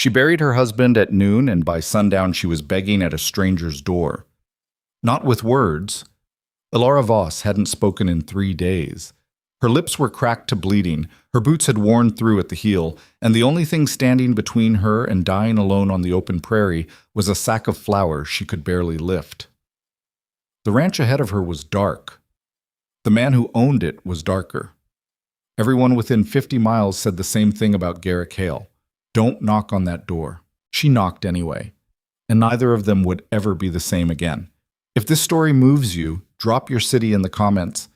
She buried her husband at noon, and by sundown she was begging at a stranger's door. Not with words. Ilara Voss hadn't spoken in 3 days. Her lips were cracked to bleeding, her boots had worn through at the heel, and the only thing standing between her and dying alone on the open prairie was a sack of flour she could barely lift. The ranch ahead of her was dark. The man who owned it was darker. Everyone within 50 miles said the same thing about Garrick Hale. Don't knock on that door. She knocked anyway, and neither of them would ever be the same again. If this story moves you, drop your city in the comments.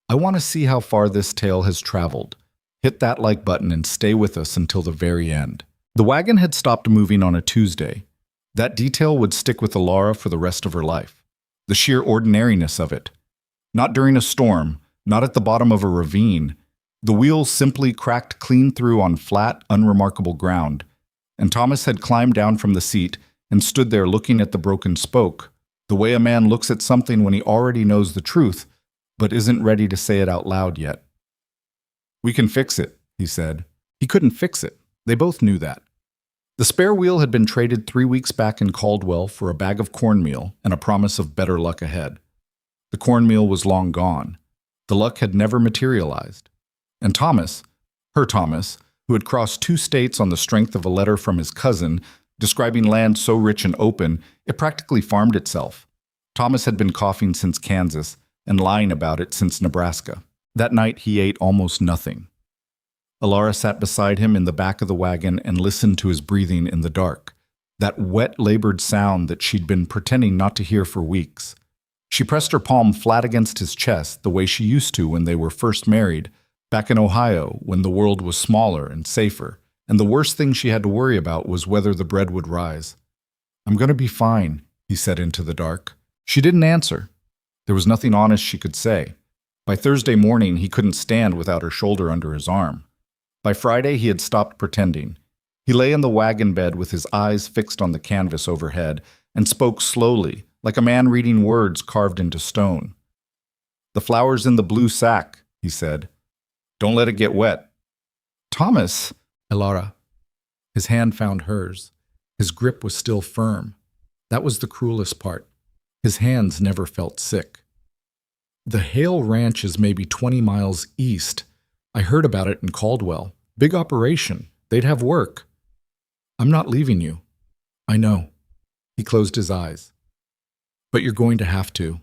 I want to see how far this tale has traveled. Hit that like button and stay with us until the very end. The wagon had stopped moving on a Tuesday. That detail would stick with Ilara for the rest of her life. The sheer ordinariness of it. Not during a storm, not at the bottom of a ravine. The wheels simply cracked clean through on flat, unremarkable ground, and Thomas had climbed down from the seat and stood there looking at the broken spoke, the way a man looks at something when he already knows the truth, but isn't ready to say it out loud yet. "We can fix it," he said. He couldn't fix it. They both knew that. The spare wheel had been traded 3 weeks back in Caldwell for a bag of cornmeal and a promise of better luck ahead. The cornmeal was long gone. The luck had never materialized. And Thomas, her Thomas, who had crossed 2 states on the strength of a letter from his cousin, describing land so rich and open, it practically farmed itself. Thomas had been coughing since Kansas and lying about it since Nebraska. That night he ate almost nothing. Ilara sat beside him in the back of the wagon and listened to his breathing in the dark, that wet, labored sound that she'd been pretending not to hear for weeks. She pressed her palm flat against his chest the way she used to when they were first married, back in Ohio, when the world was smaller and safer, and the worst thing she had to worry about was whether the bread would rise. "I'm going to be fine," he said into the dark. She didn't answer. There was nothing honest she could say. By Thursday morning, he couldn't stand without her shoulder under his arm. By Friday, he had stopped pretending. He lay in the wagon bed with his eyes fixed on the canvas overhead and spoke slowly, like a man reading words carved into stone. "The flour's in the blue sack," he said. "Don't let it get wet." "Thomas," Ilara. His hand found hers. His grip was still firm. That was the cruelest part. His hands never felt sick. "The Hale Ranch is maybe 20 miles east. I heard about it in Caldwell. Big operation. They'd have work. I'm not leaving you." "I know." He closed his eyes. "But you're going to have to."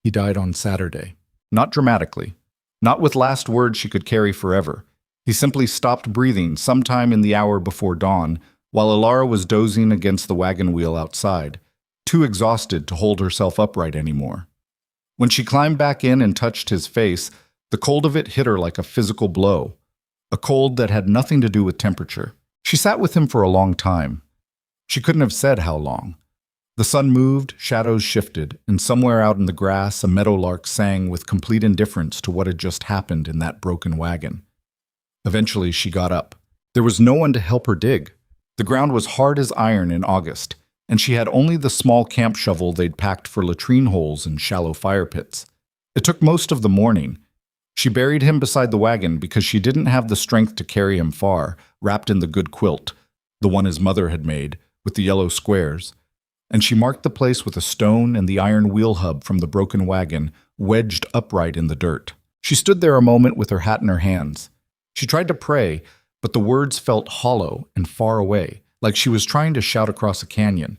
He died on Saturday. Not dramatically. Not with last words she could carry forever. He simply stopped breathing sometime in the hour before dawn, while Ilara was dozing against the wagon wheel outside, too exhausted to hold herself upright anymore. When she climbed back in and touched his face, the cold of it hit her like a physical blow, a cold that had nothing to do with temperature. She sat with him for a long time. She couldn't have said how long. The sun moved, shadows shifted, and somewhere out in the grass a meadowlark sang with complete indifference to what had just happened in that broken wagon. Eventually she got up. There was no one to help her dig. The ground was hard as iron in August, and she had only the small camp shovel they'd packed for latrine holes and shallow fire pits. It took most of the morning. She buried him beside the wagon because she didn't have the strength to carry him far, wrapped in the good quilt, the one his mother had made, with the yellow squares. And she marked the place with a stone and the iron wheel hub from the broken wagon wedged upright in the dirt. She stood there a moment with her hat in her hands. She tried to pray, but the words felt hollow and far away, like she was trying to shout across a canyon.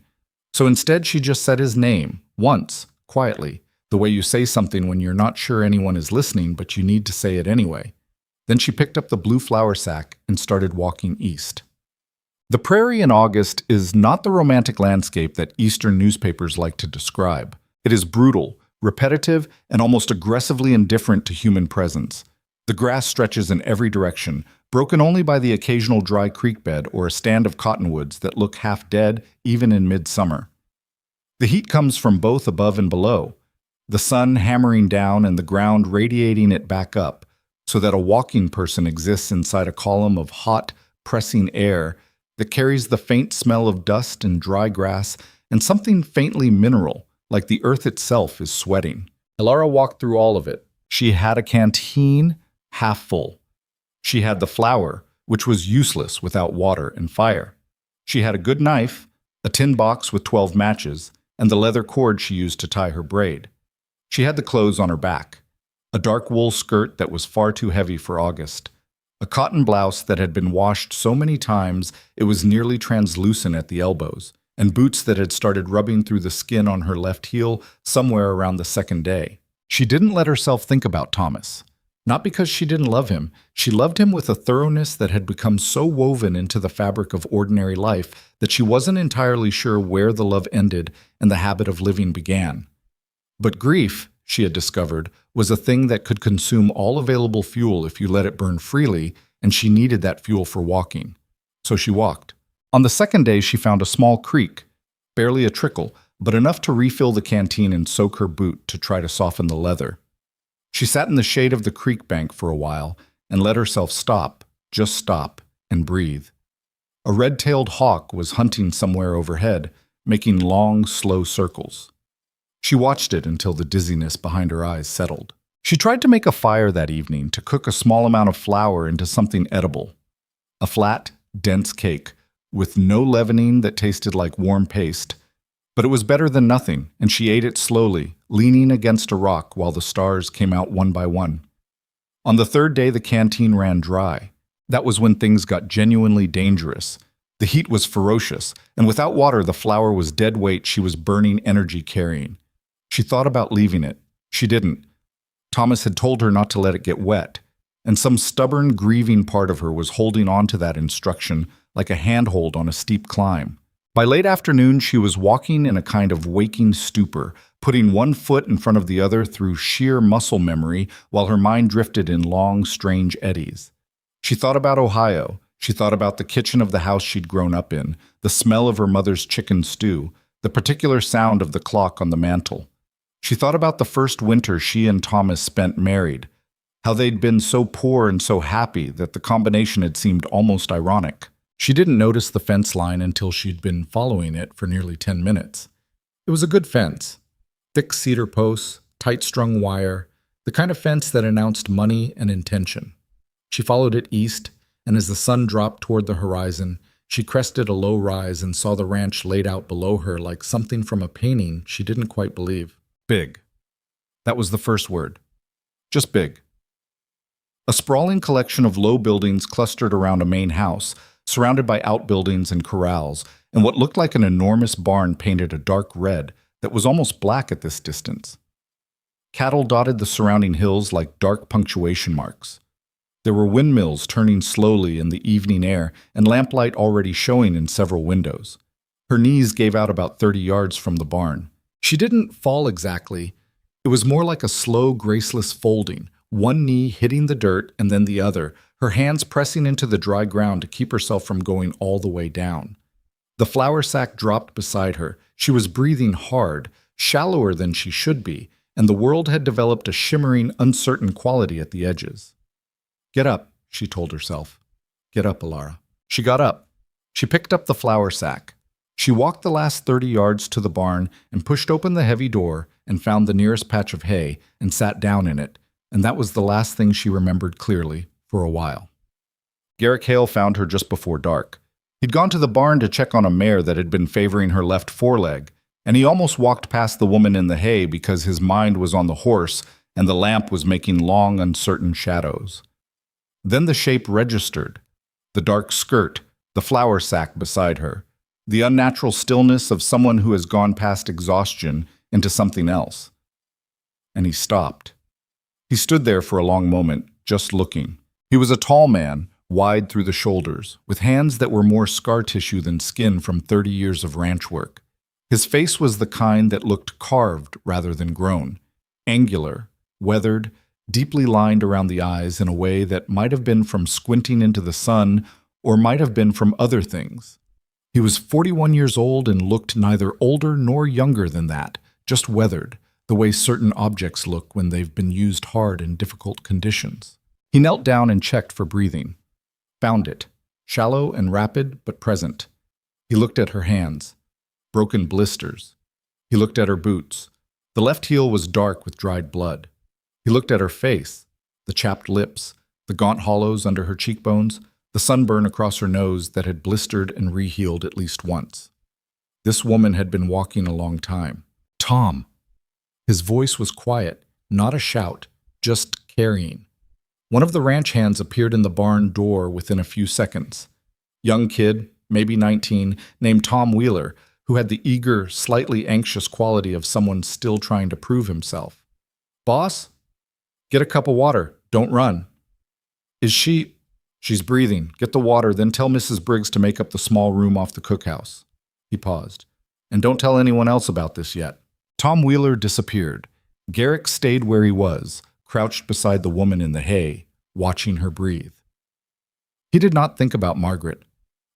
So instead she just said his name, once, quietly, the way you say something when you're not sure anyone is listening but you need to say it anyway. Then she picked up the blue flour sack and started walking east. The prairie in August is not the romantic landscape that Eastern newspapers like to describe. It is brutal, repetitive, and almost aggressively indifferent to human presence. The grass stretches in every direction, broken only by the occasional dry creek bed or a stand of cottonwoods that look half dead even in midsummer. The heat comes from both above and below, the sun hammering down and the ground radiating it back up, so that a walking person exists inside a column of hot, pressing air that carries the faint smell of dust and dry grass and something faintly mineral, like the earth itself is sweating. Ilara walked through all of it. She had a canteen half full. She had the flour, which was useless without water and fire. She had a good knife, a tin box with 12 matches, and the leather cord she used to tie her braid. She had the clothes on her back: a dark wool skirt that was far too heavy for August, a cotton blouse that had been washed so many times it was nearly translucent at the elbows, and boots that had started rubbing through the skin on her left heel somewhere around the second day. She didn't let herself think about Thomas. Not because she didn't love him. She loved him with a thoroughness that had become so woven into the fabric of ordinary life that she wasn't entirely sure where the love ended and the habit of living began. But grief, she had discovered, was a thing that could consume all available fuel if you let it burn freely, and she needed that fuel for walking. So she walked. On the second day, she found a small creek, barely a trickle, but enough to refill the canteen and soak her boot to try to soften the leather. She sat in the shade of the creek bank for a while and let herself stop, just stop, and breathe. A red-tailed hawk was hunting somewhere overhead, making long, slow circles. She watched it until the dizziness behind her eyes settled. She tried to make a fire that evening to cook a small amount of flour into something edible. A flat, dense cake, with no leavening that tasted like warm paste. But it was better than nothing, and she ate it slowly, leaning against a rock while the stars came out one by one. On the third day, the canteen ran dry. That was when things got genuinely dangerous. The heat was ferocious, and without water, the flour was dead weight she was burning energy carrying. She thought about leaving it. She didn't. Thomas had told her not to let it get wet, and some stubborn, grieving part of her was holding on to that instruction like a handhold on a steep climb. By late afternoon, she was walking in a kind of waking stupor, putting one foot in front of the other through sheer muscle memory while her mind drifted in long, strange eddies. She thought about Ohio. She thought about the kitchen of the house she'd grown up in, the smell of her mother's chicken stew, the particular sound of the clock on the mantel. She thought about the first winter she and Thomas spent married, how they'd been so poor and so happy that the combination had seemed almost ironic. She didn't notice the fence line until she'd been following it for nearly 10 minutes. It was a good fence. Thick cedar posts, tight-strung wire, the kind of fence that announced money and intention. She followed it east, and as the sun dropped toward the horizon, she crested a low rise and saw the ranch laid out below her like something from a painting she didn't quite believe. Big. That was the first word. Just big. A sprawling collection of low buildings clustered around a main house, surrounded by outbuildings and corrals, and what looked like an enormous barn painted a dark red that was almost black at this distance. Cattle dotted the surrounding hills like dark punctuation marks. There were windmills turning slowly in the evening air and lamplight already showing in several windows. Her knees gave out about 30 yards from the barn. She didn't fall exactly. It was more like a slow, graceless folding, one knee hitting the dirt and then the other, her hands pressing into the dry ground to keep herself from going all the way down. The flour sack dropped beside her. She was breathing hard, shallower than she should be, and the world had developed a shimmering, uncertain quality at the edges. "Get up," she told herself. "Get up, Alara." She got up. She picked up the flour sack. She walked the last 30 yards to the barn and pushed open the heavy door and found the nearest patch of hay and sat down in it, and that was the last thing she remembered clearly for a while. Garrick Hale found her just before dark. He'd gone to the barn to check on a mare that had been favoring her left foreleg, and he almost walked past the woman in the hay because his mind was on the horse and the lamp was making long, uncertain shadows. Then the shape registered: the dark skirt, the flour sack beside her, the unnatural stillness of someone who has gone past exhaustion into something else. And he stopped. He stood there for a long moment, just looking. He was a tall man, wide through the shoulders, with hands that were more scar tissue than skin from 30 years of ranch work. His face was the kind that looked carved rather than grown, angular, weathered, deeply lined around the eyes in a way that might have been from squinting into the sun or might have been from other things. He was 41 years old and looked neither older nor younger than that, just weathered, the way certain objects look when they've been used hard in difficult conditions. He knelt down and checked for breathing. Found it, shallow and rapid but present. He looked at her hands, broken blisters. He looked at her boots. The left heel was dark with dried blood. He looked at her face, the chapped lips, the gaunt hollows under her cheekbones, the sunburn across her nose that had blistered and rehealed at least once. This woman had been walking a long time. Tom! His voice was quiet, not a shout, just carrying. One of the ranch hands appeared in the barn door within a few seconds. Young kid, maybe 19, named Tom Wheeler, who had the eager, slightly anxious quality of someone still trying to prove himself. "Boss? Get a cup of water. Don't run." "Is she—" "She's breathing. Get the water, then tell Mrs. Briggs to make up the small room off the cookhouse." He paused. "And don't tell anyone else about this yet." Tom Wheeler disappeared. Garrick stayed where he was, crouched beside the woman in the hay, watching her breathe. He did not think about Margaret.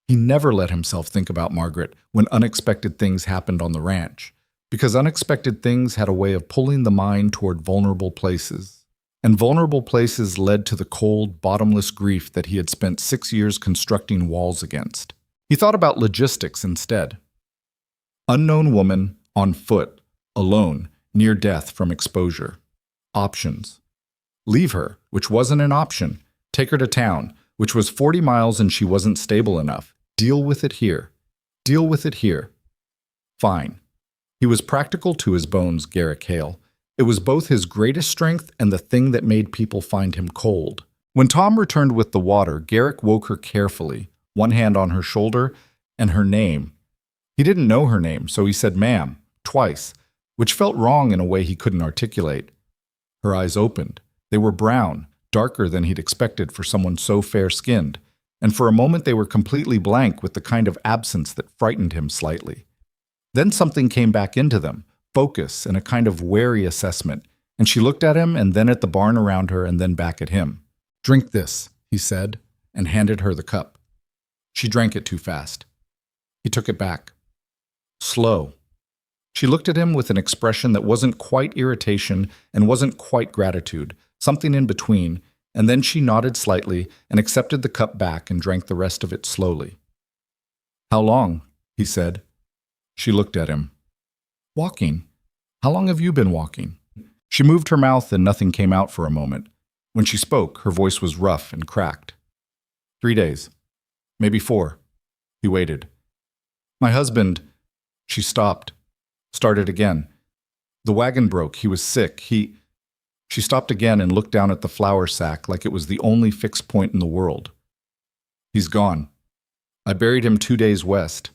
He never let himself think about Margaret when unexpected things happened on the ranch, because unexpected things had a way of pulling the mind toward vulnerable places. And vulnerable places led to the cold, bottomless grief that he had spent 6 years constructing walls against. He thought about logistics instead. Unknown woman, on foot, alone, near death from exposure. Options. Leave her, which wasn't an option. Take her to town, which was 40 miles and she wasn't stable enough. Deal with it here. Deal with it here. Fine. He was practical to his bones, Garrick Hale. It was both his greatest strength and the thing that made people find him cold. When Tom returned with the water, Garrick woke her carefully, one hand on her shoulder, and her name. He didn't know her name, so he said "ma'am," twice, which felt wrong in a way he couldn't articulate. Her eyes opened. They were brown, darker than he'd expected for someone so fair-skinned, and for a moment they were completely blank with the kind of absence that frightened him slightly. Then something came back into them, focus and a kind of wary assessment, and she looked at him and then at the barn around her and then back at him. "Drink this," he said, and handed her the cup. She drank it too fast. He took it back. Slow. She looked at him with an expression that wasn't quite irritation and wasn't quite gratitude, something in between, and then she nodded slightly and accepted the cup back and drank the rest of it slowly. "How long?" he said. She looked at him. "Walking. How long have you been walking?" She moved her mouth and nothing came out for a moment. When she spoke, her voice was rough and cracked. 3 days. Maybe 4. He waited. "My husband—" She stopped. Started again. "The wagon broke. He was sick. She stopped again and looked down at the flour sack like it was the only fixed point in the world. "He's gone. I buried him 2 days west."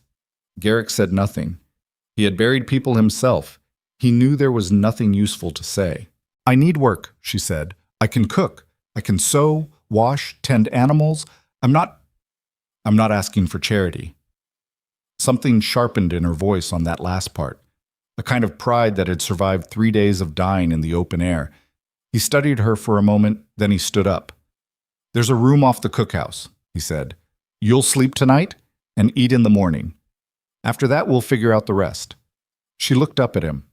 Garrick said nothing. He had buried people himself. He knew there was nothing useful to say. "I need work," she said. "I can cook. I can sew, wash, tend animals. I'm not asking for charity." Something sharpened in her voice on that last part, a kind of pride that had survived 3 days of dying in the open air. He studied her for a moment, then he stood up. "There's a room off the cookhouse," he said. "You'll sleep tonight and eat in the morning. After that, we'll figure out the rest." She looked up at him.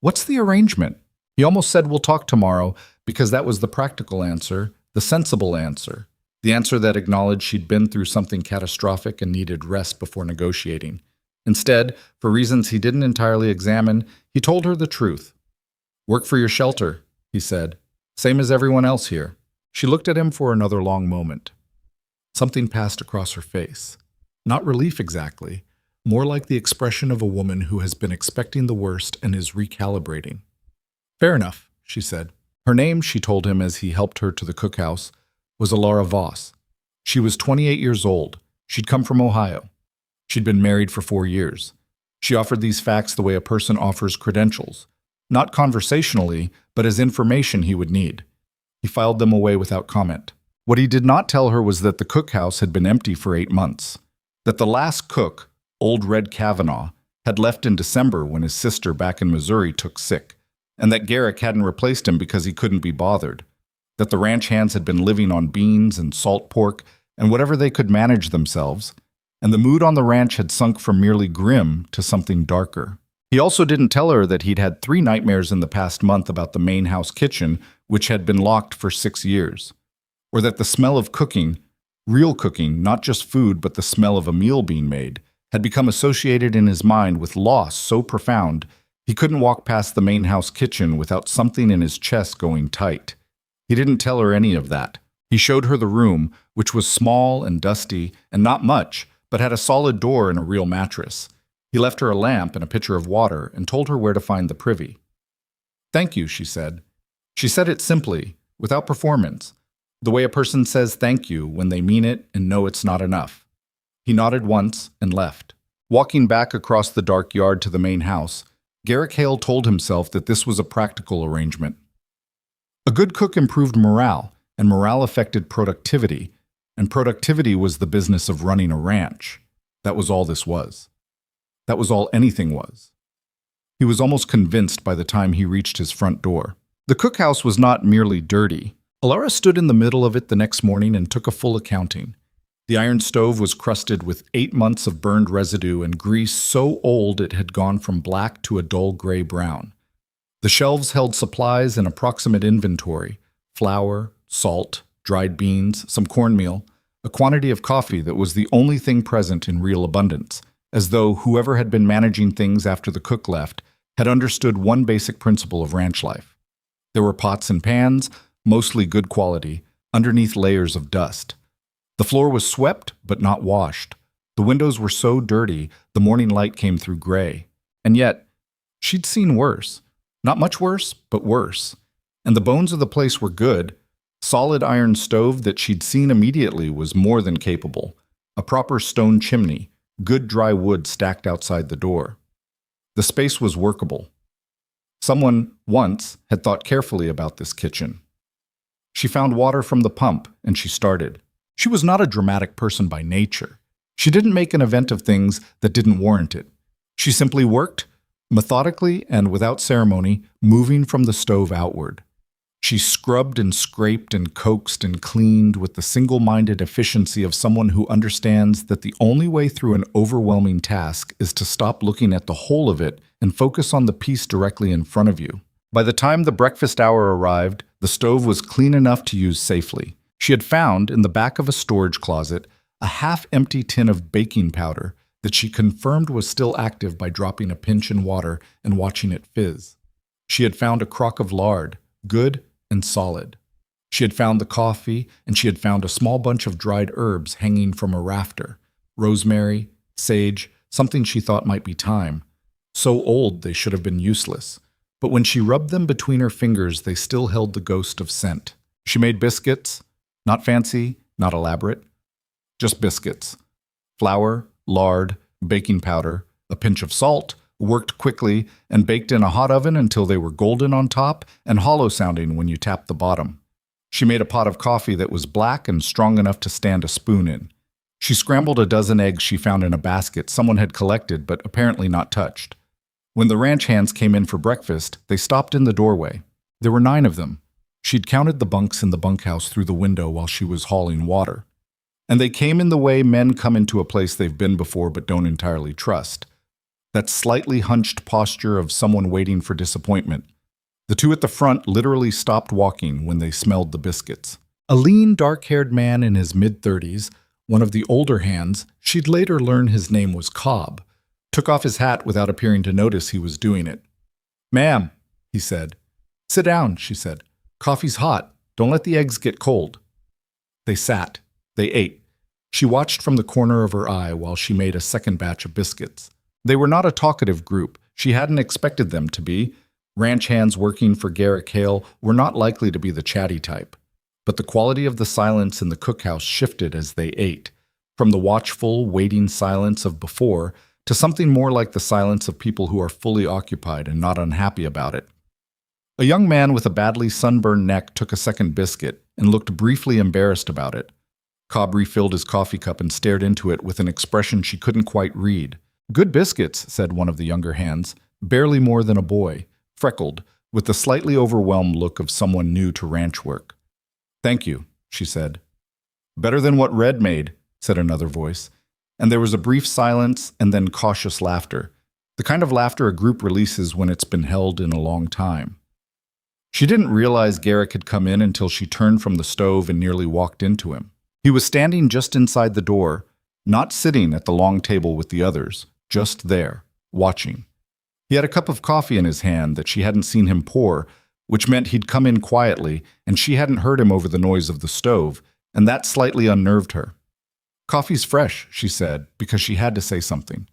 "What's the arrangement?" He almost said "we'll talk tomorrow," because that was the practical answer, the sensible answer, the answer that acknowledged she'd been through something catastrophic and needed rest before negotiating. Instead, for reasons he didn't entirely examine, he told her the truth. "Work for your shelter," he said. "Same as everyone else here." She looked at him for another long moment. Something passed across her face. Not relief exactly, more like the expression of a woman who has been expecting the worst and is recalibrating. "Fair enough," she said. Her name, she told him as he helped her to the cookhouse, was Laura Voss. She was 28 years old. She'd come from Ohio. She'd been married for 4 years. She offered these facts the way a person offers credentials, not conversationally, but as information he would need. He filed them away without comment. What he did not tell her was that the cookhouse had been empty for 8 months, that the last cook, Old Red Kavanaugh, had left in December when his sister back in Missouri took sick, and that Garrick hadn't replaced him because he couldn't be bothered, that the ranch hands had been living on beans and salt pork and whatever they could manage themselves, and the mood on the ranch had sunk from merely grim to something darker. He also didn't tell her that he'd had 3 nightmares in the past month about the main house kitchen, which had been locked for 6 years, or that the smell of cooking, real cooking, not just food but the smell of a meal being made, had become associated in his mind with loss so profound he couldn't walk past the main house kitchen without something in his chest going tight. He didn't tell her any of that. He showed her the room, which was small and dusty and not much, but had a solid door and a real mattress. He left her a lamp and a pitcher of water and told her where to find the privy. "Thank you," she said. She said it simply, without performance, the way a person says thank you when they mean it and know it's not enough. He nodded once and left. Walking back across the dark yard to the main house, Garrick Hale told himself that this was a practical arrangement. A good cook improved morale, and morale affected productivity, and productivity was the business of running a ranch. That was all this was. That was all anything was. He was almost convinced by the time he reached his front door. The cookhouse was not merely dirty. Alara stood in the middle of it the next morning and took a full accounting. The iron stove was crusted with 8 months of burned residue and grease so old it had gone from black to a dull gray brown. The shelves held supplies in approximate inventory: flour, salt, dried beans, some cornmeal, a quantity of coffee that was the only thing present in real abundance, as though whoever had been managing things after the cook left had understood one basic principle of ranch life. There were pots and pans, mostly good quality, underneath layers of dust. The floor was swept but not washed. The windows were so dirty the morning light came through gray. And yet, she'd seen worse. Not much worse, but worse. And the bones of the place were good. Solid iron stove that she'd seen immediately was more than capable. A proper stone chimney, good dry wood stacked outside the door. The space was workable. Someone, once, had thought carefully about this kitchen. She found water from the pump, and she started. She was not a dramatic person by nature. She didn't make an event of things that didn't warrant it. She simply worked, methodically and without ceremony, moving from the stove outward. She scrubbed and scraped and coaxed and cleaned with the single-minded efficiency of someone who understands that the only way through an overwhelming task is to stop looking at the whole of it and focus on the piece directly in front of you. By the time the breakfast hour arrived, the stove was clean enough to use safely. She had found, in the back of a storage closet, a half-empty tin of baking powder that she confirmed was still active by dropping a pinch in water and watching it fizz. She had found a crock of lard, good and solid. She had found the coffee, and she had found a small bunch of dried herbs hanging from a rafter: rosemary, sage, something she thought might be thyme. So old they should have been useless. But when she rubbed them between her fingers, they still held the ghost of scent. She made biscuits, not fancy, not elaborate, just biscuits. Flour, lard, baking powder, a pinch of salt, worked quickly, and baked in a hot oven until they were golden on top and hollow-sounding when you tapped the bottom. She made a pot of coffee that was black and strong enough to stand a spoon in. She scrambled a dozen eggs she found in a basket someone had collected but apparently not touched. When the ranch hands came in for breakfast, they stopped in the doorway. There were 9 of them. She'd counted the bunks in the bunkhouse through the window while she was hauling water. And they came in the way men come into a place they've been before but don't entirely trust. That slightly hunched posture of someone waiting for disappointment. The 2 at the front literally stopped walking when they smelled the biscuits. A lean, dark-haired man in his mid-30s, one of the older hands, she'd later learn his name was Cobb, took off his hat without appearing to notice he was doing it. "Ma'am," he said. "Sit down," she said. "Coffee's hot. Don't let the eggs get cold." They sat. They ate. She watched from the corner of her eye while she made a second batch of biscuits. They were not a talkative group. She hadn't expected them to be. Ranch hands working for Garrick Hale were not likely to be the chatty type. But the quality of the silence in the cookhouse shifted as they ate, from the watchful, waiting silence of before to something more like the silence of people who are fully occupied and not unhappy about it. A young man with a badly sunburned neck took a second biscuit and looked briefly embarrassed about it. Cobb refilled his coffee cup and stared into it with an expression she couldn't quite read. "Good biscuits," said one of the younger hands, barely more than a boy, freckled, with the slightly overwhelmed look of someone new to ranch work. "Thank you," she said. "Better than what Red made," said another voice, and there was a brief silence and then cautious laughter, the kind of laughter a group releases when it's been held in a long time. She didn't realize Garrick had come in until she turned from the stove and nearly walked into him. He was standing just inside the door, not sitting at the long table with the others, just there, watching. He had a cup of coffee in his hand that she hadn't seen him pour, which meant he'd come in quietly, and she hadn't heard him over the noise of the stove, and that slightly unnerved her. "Coffee's fresh," she said, because she had to say something.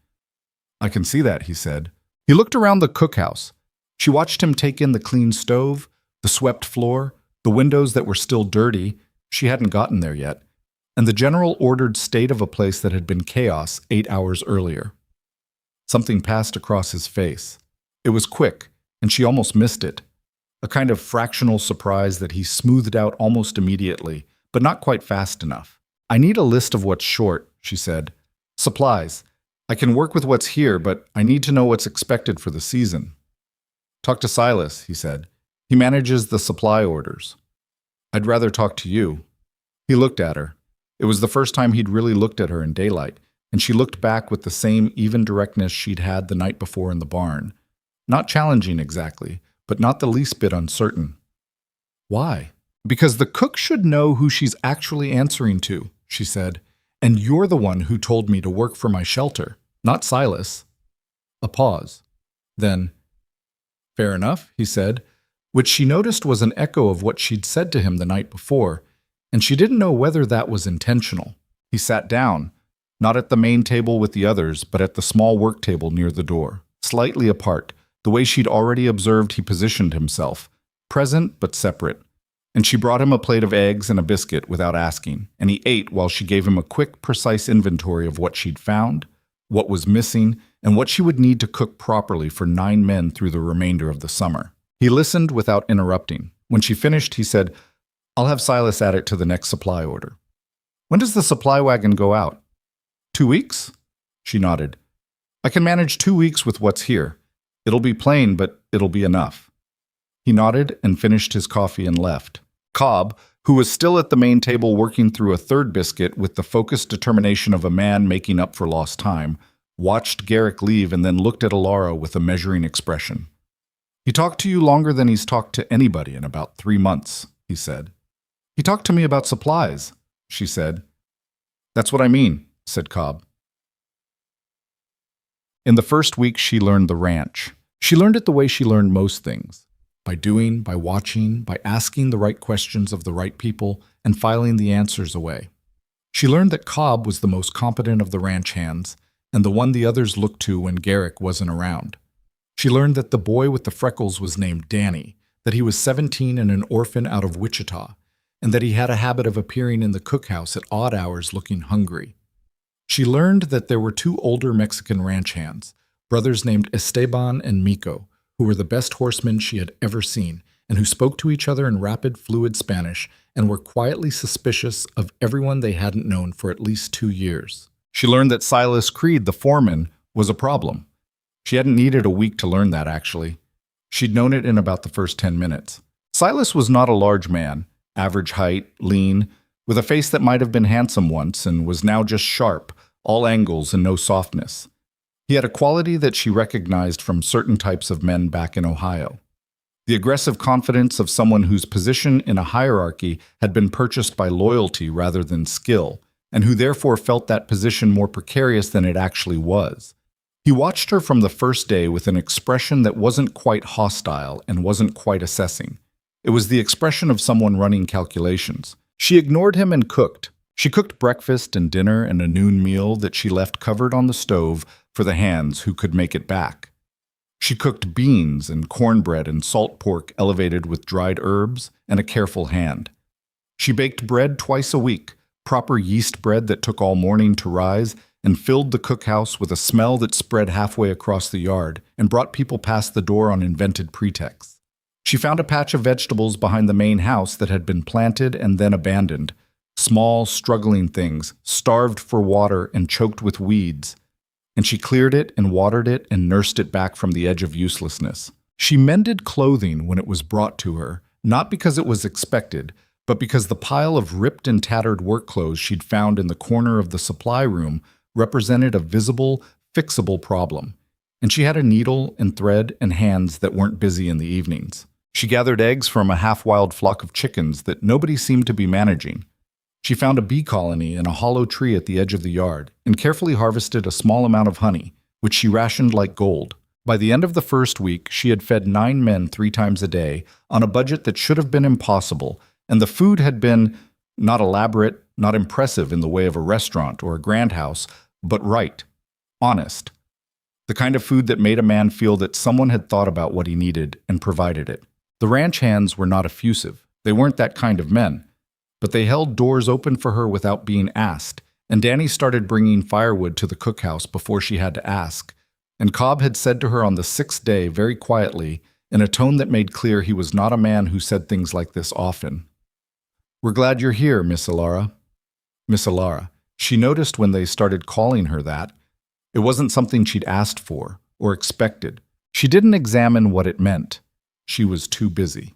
"I can see that," he said. He looked around the cookhouse. She watched him take in the clean stove, the swept floor, the windows that were still dirty, she hadn't gotten there yet, and the general ordered state of a place that had been chaos 8 hours earlier. Something passed across his face. It was quick, and she almost missed it. A kind of fractional surprise that he smoothed out almost immediately, but not quite fast enough. "I need a list of what's short," she said. "Supplies. I can work with what's here, but I need to know what's expected for the season." "Talk to Silas," he said. "He manages the supply orders." "I'd rather talk to you." He looked at her. It was the first time he'd really looked at her in daylight, and she looked back with the same even directness she'd had the night before in the barn. Not challenging exactly, but not the least bit uncertain. "Why?" "Because the cook should know who she's actually answering to," she said. "And you're the one who told me to work for my shelter, not Silas." A pause. Then, "Fair enough," he said, which she noticed was an echo of what she'd said to him the night before, and she didn't know whether that was intentional. He sat down, not at the main table with the others, but at the small work table near the door, slightly apart, the way she'd already observed he positioned himself, present but separate. And she brought him a plate of eggs and a biscuit without asking, and he ate while she gave him a quick, precise inventory of what she'd found, what was missing, and what she would need to cook properly for 9 men through the remainder of the summer. He listened without interrupting. When she finished, he said, "I'll have Silas add it to the next supply order." "When does the supply wagon go out?" 2 weeks? She nodded. "I can manage 2 weeks with what's here. It'll be plain, but it'll be enough." He nodded and finished his coffee and left. Cobb, who was still at the main table working through a third biscuit with the focused determination of a man making up for lost time, watched Garrick leave and then looked at Alara with a measuring expression. "He talked to you longer than he's talked to anybody in about 3 months, he said. "He talked to me about supplies," she said. "That's what I mean," said Cobb. In the first week, she learned the ranch. She learned it the way she learned most things. By doing, by watching, by asking the right questions of the right people, and filing the answers away. She learned that Cobb was the most competent of the ranch hands, and the one the others looked to when Garrick wasn't around. She learned that the boy with the freckles was named Danny, that he was 17 and an orphan out of Wichita, and that he had a habit of appearing in the cookhouse at odd hours looking hungry. She learned that there were 2 older Mexican ranch hands, brothers named Esteban and Mico, who were the best horsemen she had ever seen, and who spoke to each other in rapid, fluid Spanish and were quietly suspicious of everyone they hadn't known for at least 2 years. She learned that Silas Creed, the foreman, was a problem. She hadn't needed a week to learn that, actually. She'd known it in about the first 10 minutes. Silas was not a large man, average height, lean, with a face that might have been handsome once and was now just sharp, all angles and no softness. He had a quality that she recognized from certain types of men back in Ohio. The aggressive confidence of someone whose position in a hierarchy had been purchased by loyalty rather than skill, and who therefore felt that position more precarious than it actually was. He watched her from the first day with an expression that wasn't quite hostile and wasn't quite assessing. It was the expression of someone running calculations. She ignored him and cooked. She cooked breakfast and dinner and a noon meal that she left covered on the stove for the hands who could make it back. She cooked beans and cornbread and salt pork elevated with dried herbs and a careful hand. She baked bread twice a week, proper yeast bread that took all morning to rise, and filled the cookhouse with a smell that spread halfway across the yard and brought people past the door on invented pretexts. She found a patch of vegetables behind the main house that had been planted and then abandoned, small, struggling things, starved for water and choked with weeds, and she cleared it and watered it and nursed it back from the edge of uselessness. She mended clothing when it was brought to her, not because it was expected, but because the pile of ripped and tattered work clothes she'd found in the corner of the supply room represented a visible, fixable problem, and she had a needle and thread and hands that weren't busy in the evenings. She gathered eggs from a half-wild flock of chickens that nobody seemed to be managing. She found a bee colony in a hollow tree at the edge of the yard and carefully harvested a small amount of honey, which she rationed like gold. By the end of the first week, she had fed 9 men 3 times a day on a budget that should have been impossible, and the food had been, Not elaborate, not impressive in the way of a restaurant or a grand house, but right, honest. The kind of food that made a man feel that someone had thought about what he needed and provided it. The ranch hands were not effusive. They weren't that kind of men. But they held doors open for her without being asked, and Danny started bringing firewood to the cookhouse before she had to ask. And Cobb had said to her on the 6th day, very quietly, in a tone that made clear he was not a man who said things like this often, "We're glad you're here, Miss Alara." Miss Alara. She noticed when they started calling her that. It wasn't something she'd asked for or expected. She didn't examine what it meant. She was too busy.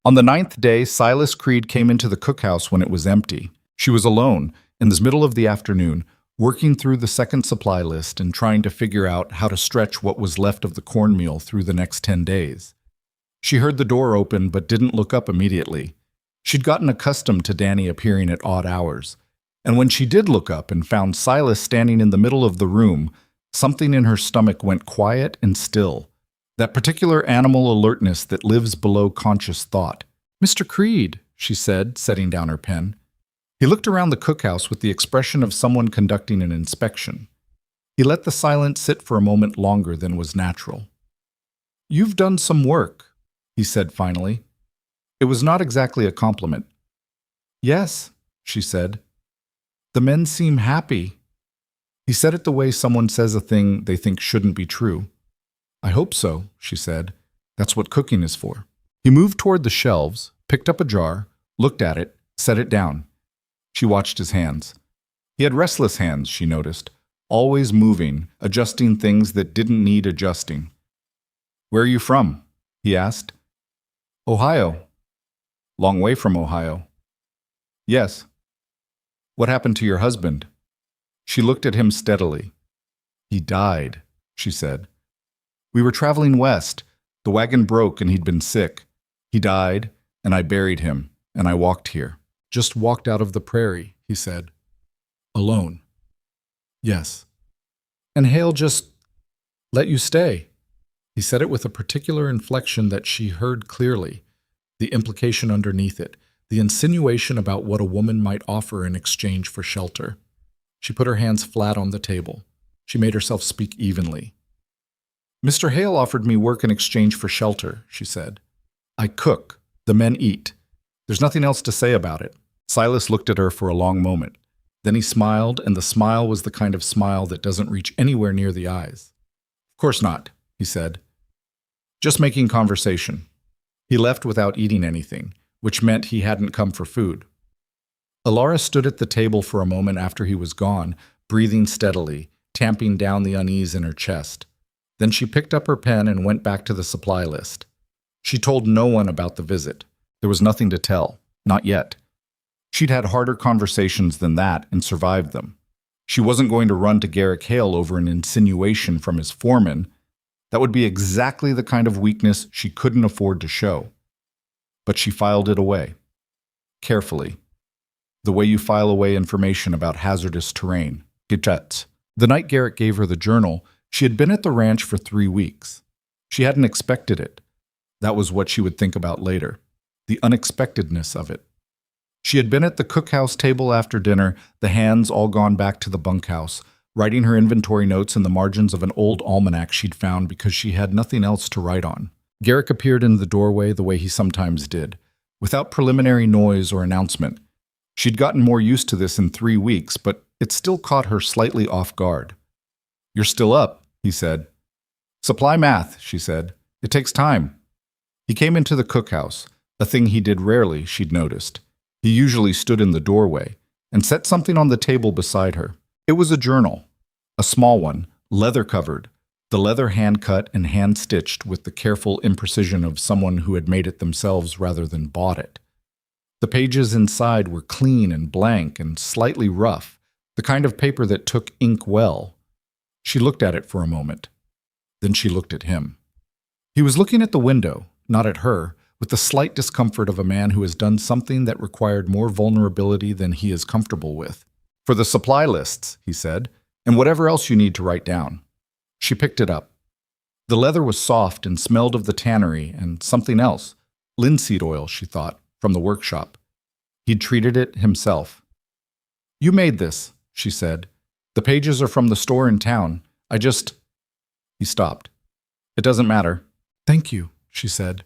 On the 9th day, Silas Creed came into the cookhouse when it was empty. She was alone, in the middle of the afternoon, working through the second supply list and trying to figure out how to stretch what was left of the cornmeal through the next 10 days. She heard the door open but didn't look up immediately. She'd gotten accustomed to Danny appearing at odd hours. And when she did look up and found Silas standing in the middle of the room, something in her stomach went quiet and still. That particular animal alertness that lives below conscious thought. "Mr. Creed," she said, setting down her pen. He looked around the cookhouse with the expression of someone conducting an inspection. He let the silence sit for a moment longer than was natural. "You've done some work," he said finally. It was not exactly a compliment. "Yes," she said. "The men seem happy." He said it the way someone says a thing they think shouldn't be true. "I hope so," she said. "That's what cooking is for." He moved toward the shelves, picked up a jar, looked at it, set it down. She watched his hands. He had restless hands, she noticed, always moving, adjusting things that didn't need adjusting. "Where are you from?" he asked. "Ohio." "Long way from Ohio." "Yes." "What happened to your husband?" She looked at him steadily. "He died," she said. "We were traveling west. The wagon broke and he'd been sick. He died, and I buried him, and I walked here." "Just walked out of the prairie," he said. "Alone." "Yes." "And Hale just let you stay." He said it with a particular inflection that she heard clearly, the implication underneath it, the insinuation about what a woman might offer in exchange for shelter. She put her hands flat on the table. She made herself speak evenly. "Mr. Hale offered me work in exchange for shelter," she said. "I cook. The men eat. There's nothing else to say about it." Silas looked at her for a long moment. Then he smiled, and the smile was the kind of smile that doesn't reach anywhere near the eyes. "Of course not," he said. "Just making conversation." He left without eating anything, which meant he hadn't come for food. Alara stood at the table for a moment after he was gone, breathing steadily, tamping down the unease in her chest. Then she picked up her pen and went back to the supply list. She told no one about the visit. There was nothing to tell, not yet. She'd had harder conversations than that and survived them. She wasn't going to run to Garrick Hale over an insinuation from his foreman. That would be exactly the kind of weakness she couldn't afford to show. But she filed it away. Carefully. The way you file away information about hazardous terrain. The night Garrick gave her the journal, she had been at the ranch for 3 weeks. She hadn't expected it. That was what she would think about later. The unexpectedness of it. She had been at the cookhouse table after dinner, the hands all gone back to the bunkhouse, writing her inventory notes in the margins of an old almanac she'd found because she had nothing else to write on. Garrick appeared in the doorway the way he sometimes did, without preliminary noise or announcement. She'd gotten more used to this in 3 weeks, but it still caught her slightly off guard. "You're still up," he said. "Supply math," she said. "It takes time." He came into the cookhouse, a thing he did rarely, she'd noticed. He usually stood in the doorway, and set something on the table beside her. It was a journal, a small one, leather-covered, the leather hand-cut and hand-stitched with the careful imprecision of someone who had made it themselves rather than bought it. The pages inside were clean and blank and slightly rough, the kind of paper that took ink well. She looked at it for a moment. Then she looked at him. He was looking at the window, not at her, with the slight discomfort of a man who has done something that required more vulnerability than he is comfortable with. "For the supply lists," he said, "and whatever else you need to write down." She picked it up. The leather was soft and smelled of the tannery and something else. Linseed oil, she thought. from the workshop. He'd treated it himself. "You made this," she said. "The pages are from the store in town. He stopped. "It doesn't matter." "Thank you," she said.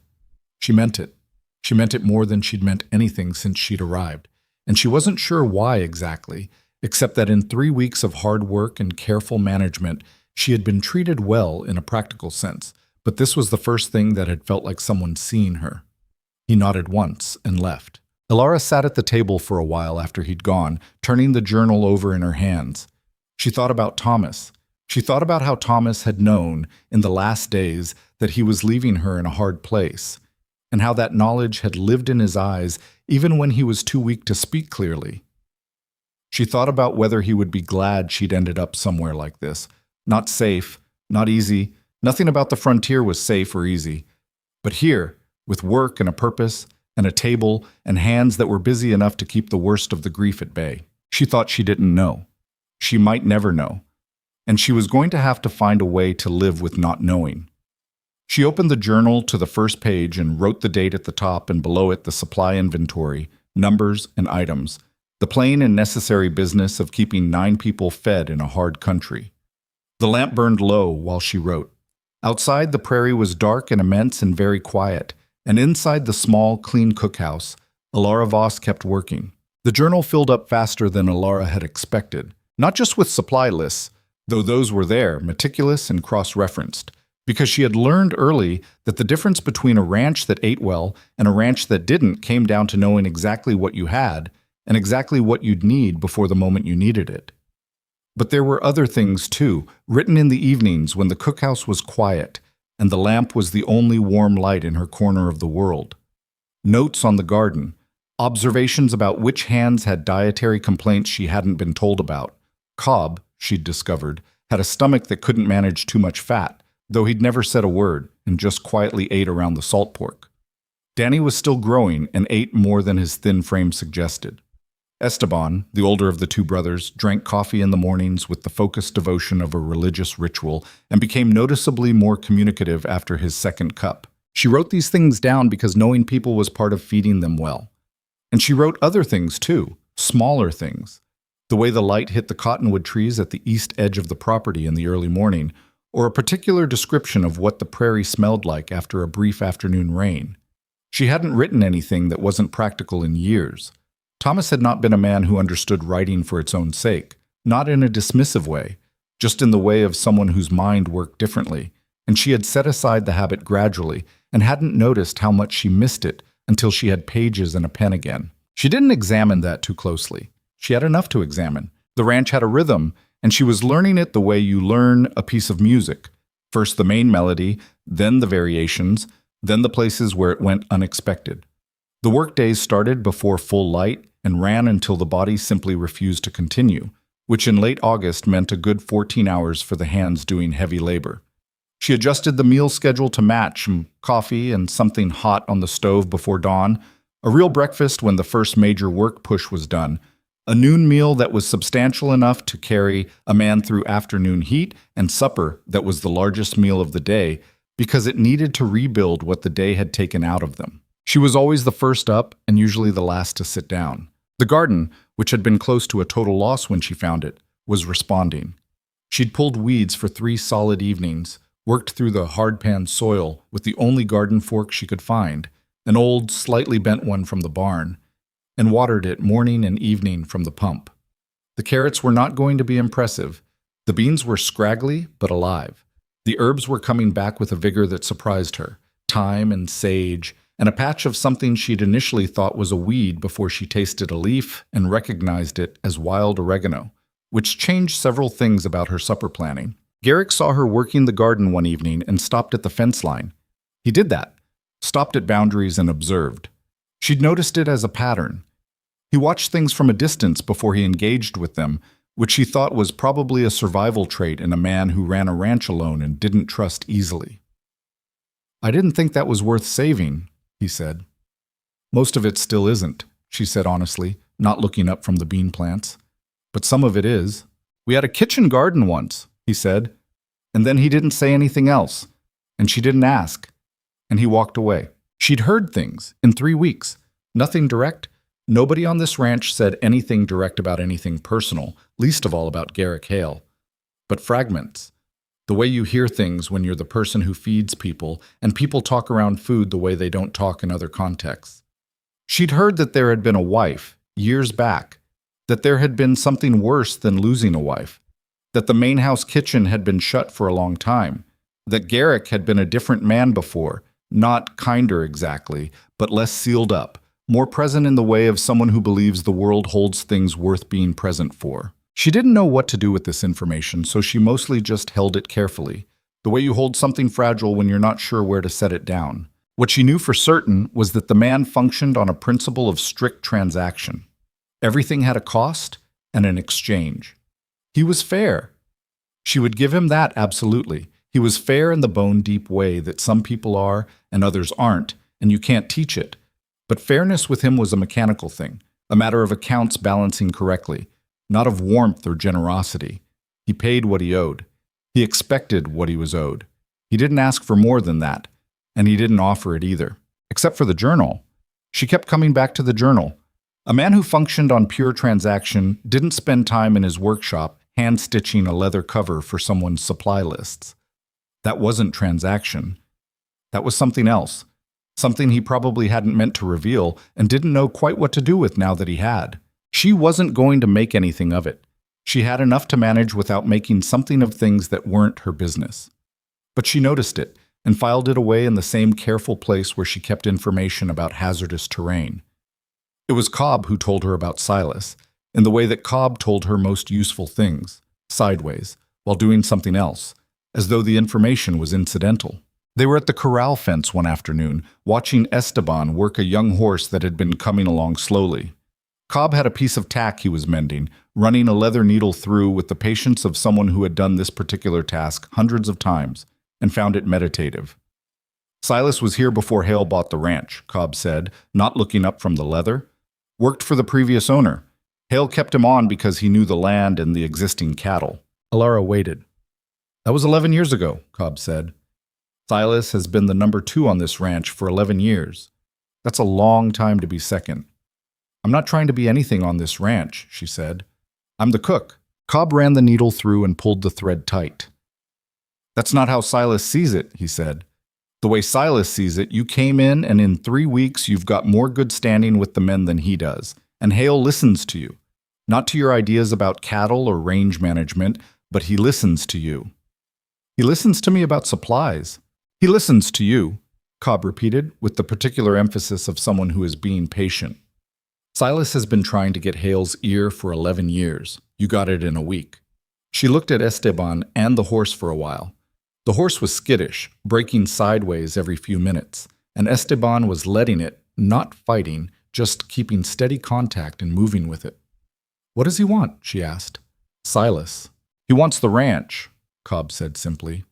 She meant it. She meant it more than she'd meant anything since she'd arrived. And she wasn't sure why exactly, except that in 3 weeks of hard work and careful management, she had been treated well in a practical sense. But this was the first thing that had felt like someone seeing her. He nodded once and left. Elara sat at the table for a while after he'd gone, turning the journal over in her hands. She thought about Thomas. She thought about how Thomas had known, in the last days, that he was leaving her in a hard place, and how that knowledge had lived in his eyes even when he was too weak to speak clearly. She thought about whether he would be glad she'd ended up somewhere like this. Not safe, not easy. Nothing about the frontier was safe or easy. But here, with work and a purpose, and a table, and hands that were busy enough to keep the worst of the grief at bay, she thought she didn't know. She might never know. And she was going to have to find a way to live with not knowing. She opened the journal to the first page and wrote the date at the top and below it the supply inventory, numbers and items, the plain and necessary business of keeping 9 people fed in a hard country. The lamp burned low while she wrote. Outside, the prairie was dark and immense and very quiet, and inside the small, clean cookhouse, Elara Voss kept working. The journal filled up faster than Elara had expected, not just with supply lists, though those were there, meticulous and cross-referenced, because she had learned early that the difference between a ranch that ate well and a ranch that didn't came down to knowing exactly what you had and exactly what you'd need before the moment you needed it. But there were other things too, written in the evenings when the cookhouse was quiet and the lamp was the only warm light in her corner of the world. Notes on the garden, observations about which hands had dietary complaints she hadn't been told about. Cobb, she'd discovered, had a stomach that couldn't manage too much fat, though he'd never said a word and just quietly ate around the salt pork. Danny was still growing and ate more than his thin frame suggested. Esteban, the older of the 2 brothers, drank coffee in the mornings with the focused devotion of a religious ritual and became noticeably more communicative after his second cup. She wrote these things down because knowing people was part of feeding them well. And she wrote other things too, smaller things. The way the light hit the cottonwood trees at the east edge of the property in the early morning, or a particular description of what the prairie smelled like after a brief afternoon rain. She hadn't written anything that wasn't practical in years. Thomas had not been a man who understood writing for its own sake, not in a dismissive way, just in the way of someone whose mind worked differently, and she had set aside the habit gradually and hadn't noticed how much she missed it until she had pages and a pen again. She didn't examine that too closely. She had enough to examine. The ranch had a rhythm, and she was learning it the way you learn a piece of music. First the main melody, then the variations, then the places where it went unexpected. The workdays started before full light and ran until the body simply refused to continue, which in late August meant a good 14 hours for the hands doing heavy labor. She adjusted the meal schedule to match coffee and something hot on the stove before dawn, a real breakfast when the first major work push was done, a noon meal that was substantial enough to carry a man through afternoon heat, and supper that was the largest meal of the day because it needed to rebuild what the day had taken out of them. She was always the first up and usually the last to sit down. The garden, which had been close to a total loss when she found it, was responding. She'd pulled weeds for 3 solid evenings, worked through the hard-pan soil with the only garden fork she could find, an old, slightly bent one from the barn, and watered it morning and evening from the pump. The carrots were not going to be impressive. The beans were scraggly but alive. The herbs were coming back with a vigor that surprised her, thyme and sage, and a patch of something she'd initially thought was a weed before she tasted a leaf and recognized it as wild oregano, which changed several things about her supper planning. Garrick saw her working the garden one evening and stopped at the fence line. He did that, stopped at boundaries and observed. She'd noticed it as a pattern. He watched things from a distance before he engaged with them, which she thought was probably a survival trait in a man who ran a ranch alone and didn't trust easily. "I didn't think that was worth saving," he said. "Most of it still isn't," she said honestly, not looking up from the bean plants. "But some of it is. We had a kitchen garden once," he said, and then he didn't say anything else, and she didn't ask, and he walked away. She'd heard things in 3 weeks, Nothing direct? Nobody on this ranch said anything direct about anything personal, least of all about Garrick Hale. But fragments. The way you hear things when you're the person who feeds people, and people talk around food the way they don't talk in other contexts. She'd heard that there had been a wife, years back, that there had been something worse than losing a wife, that the main house kitchen had been shut for a long time, that Garrick had been a different man before, not kinder exactly, but less sealed up, more present in the way of someone who believes the world holds things worth being present for. She didn't know what to do with this information, so she mostly just held it carefully, the way you hold something fragile when you're not sure where to set it down. What she knew for certain was that the man functioned on a principle of strict transaction. Everything had a cost and an exchange. He was fair. She would give him that absolutely. He was fair in the bone-deep way that some people are and others aren't, and you can't teach it. But fairness with him was a mechanical thing, a matter of accounts balancing correctly, not of warmth or generosity. He paid what he owed. He expected what he was owed. He didn't ask for more than that, and he didn't offer it either, except for the journal. She kept coming back to the journal. A man who functioned on pure transaction didn't spend time in his workshop hand-stitching a leather cover for someone's supply lists. That wasn't transaction. That was something else, something he probably hadn't meant to reveal and didn't know quite what to do with now that he had. She wasn't going to make anything of it. She had enough to manage without making something of things that weren't her business. But she noticed it and filed it away in the same careful place where she kept information about hazardous terrain. It was Cobb who told her about Silas, in the way that Cobb told her most useful things, sideways, while doing something else, as though the information was incidental. They were at the corral fence one afternoon, watching Esteban work a young horse that had been coming along slowly. Cobb had a piece of tack he was mending, running a leather needle through with the patience of someone who had done this particular task hundreds of times and found it meditative. Silas was here before Hale bought the ranch, Cobb said, not looking up from the leather. Worked for the previous owner. Hale kept him on because he knew the land and the existing cattle. Alara waited. That was 11 years ago, Cobb said. Silas has been the number 2 on this ranch for 11 years. That's a long time to be second. I'm not trying to be anything on this ranch, she said. I'm the cook. Cobb ran the needle through and pulled the thread tight. That's not how Silas sees it, he said. The way Silas sees it, you came in and in 3 weeks you've got more good standing with the men than he does. And Hale listens to you. Not to your ideas about cattle or range management, but he listens to you. He listens to me about supplies. He listens to you, Cobb repeated, with the particular emphasis of someone who is being patient. Silas has been trying to get Hale's ear for 11 years. You got it in a week. She looked at Esteban and the horse for a while. The horse was skittish, breaking sideways every few minutes, and Esteban was letting it, not fighting, just keeping steady contact and moving with it. What does he want? She asked. Silas. He wants the ranch, Cobb said simply.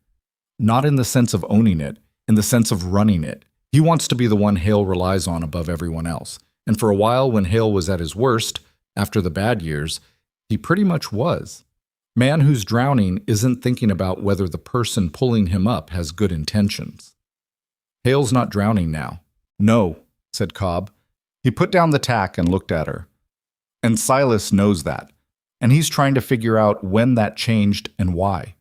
Not in the sense of owning it, in the sense of running it. He wants to be the one Hale relies on above everyone else. And for a while, when Hale was at his worst, after the bad years, he pretty much was. Man who's drowning isn't thinking about whether the person pulling him up has good intentions. Hale's not drowning now. No, said Cobb. He put down the tack and looked at her. And Silas knows that, and he's trying to figure out when that changed and why.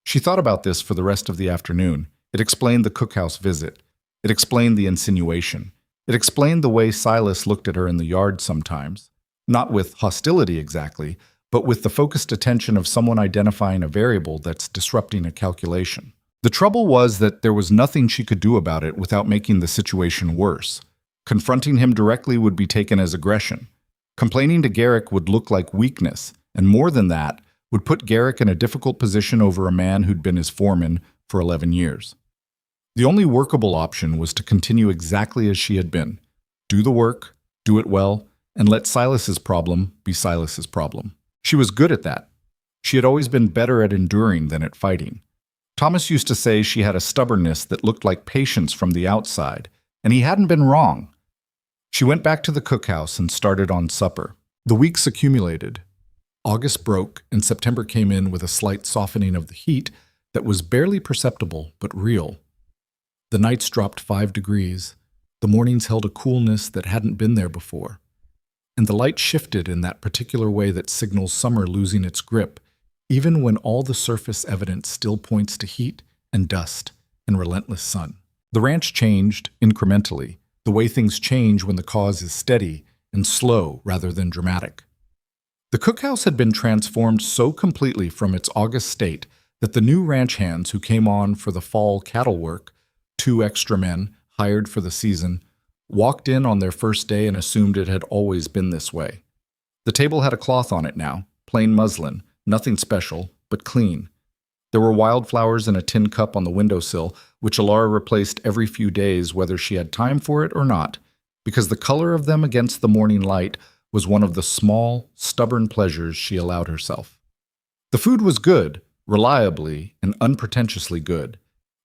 She thought about this for the rest of the afternoon. It explained the cookhouse visit. It explained the insinuation. It explained the way Silas looked at her in the yard sometimes. Not with hostility exactly, but with the focused attention of someone identifying a variable that's disrupting a calculation. The trouble was that there was nothing she could do about it without making the situation worse. Confronting him directly would be taken as aggression. Complaining to Garrick would look like weakness, and more than that, would put Garrick in a difficult position over a man who'd been his foreman for 11 years. The only workable option was to continue exactly as she had been. Do the work, do it well, and let Silas's problem be Silas's problem. She was good at that. She had always been better at enduring than at fighting. Thomas used to say she had a stubbornness that looked like patience from the outside, and he hadn't been wrong. She went back to the cookhouse and started on supper. The weeks accumulated. August broke, and September came in with a slight softening of the heat that was barely perceptible but real. The nights dropped 5 degrees. The mornings held a coolness that hadn't been there before, and the light shifted in that particular way that signals summer losing its grip, even when all the surface evidence still points to heat and dust and relentless sun. The ranch changed incrementally, the way things change when the cause is steady and slow rather than dramatic. The cookhouse had been transformed so completely from its august state that the new ranch hands who came on for the fall cattle work, 2 extra men hired for the season, walked in on their first day and assumed it had always been this way. The table had a cloth on it now, plain muslin, nothing special, but clean. There were wildflowers in a tin cup on the windowsill, which Alara replaced every few days whether she had time for it or not, because the color of them against the morning light was one of the small, stubborn pleasures she allowed herself. The food was good, reliably and unpretentiously good,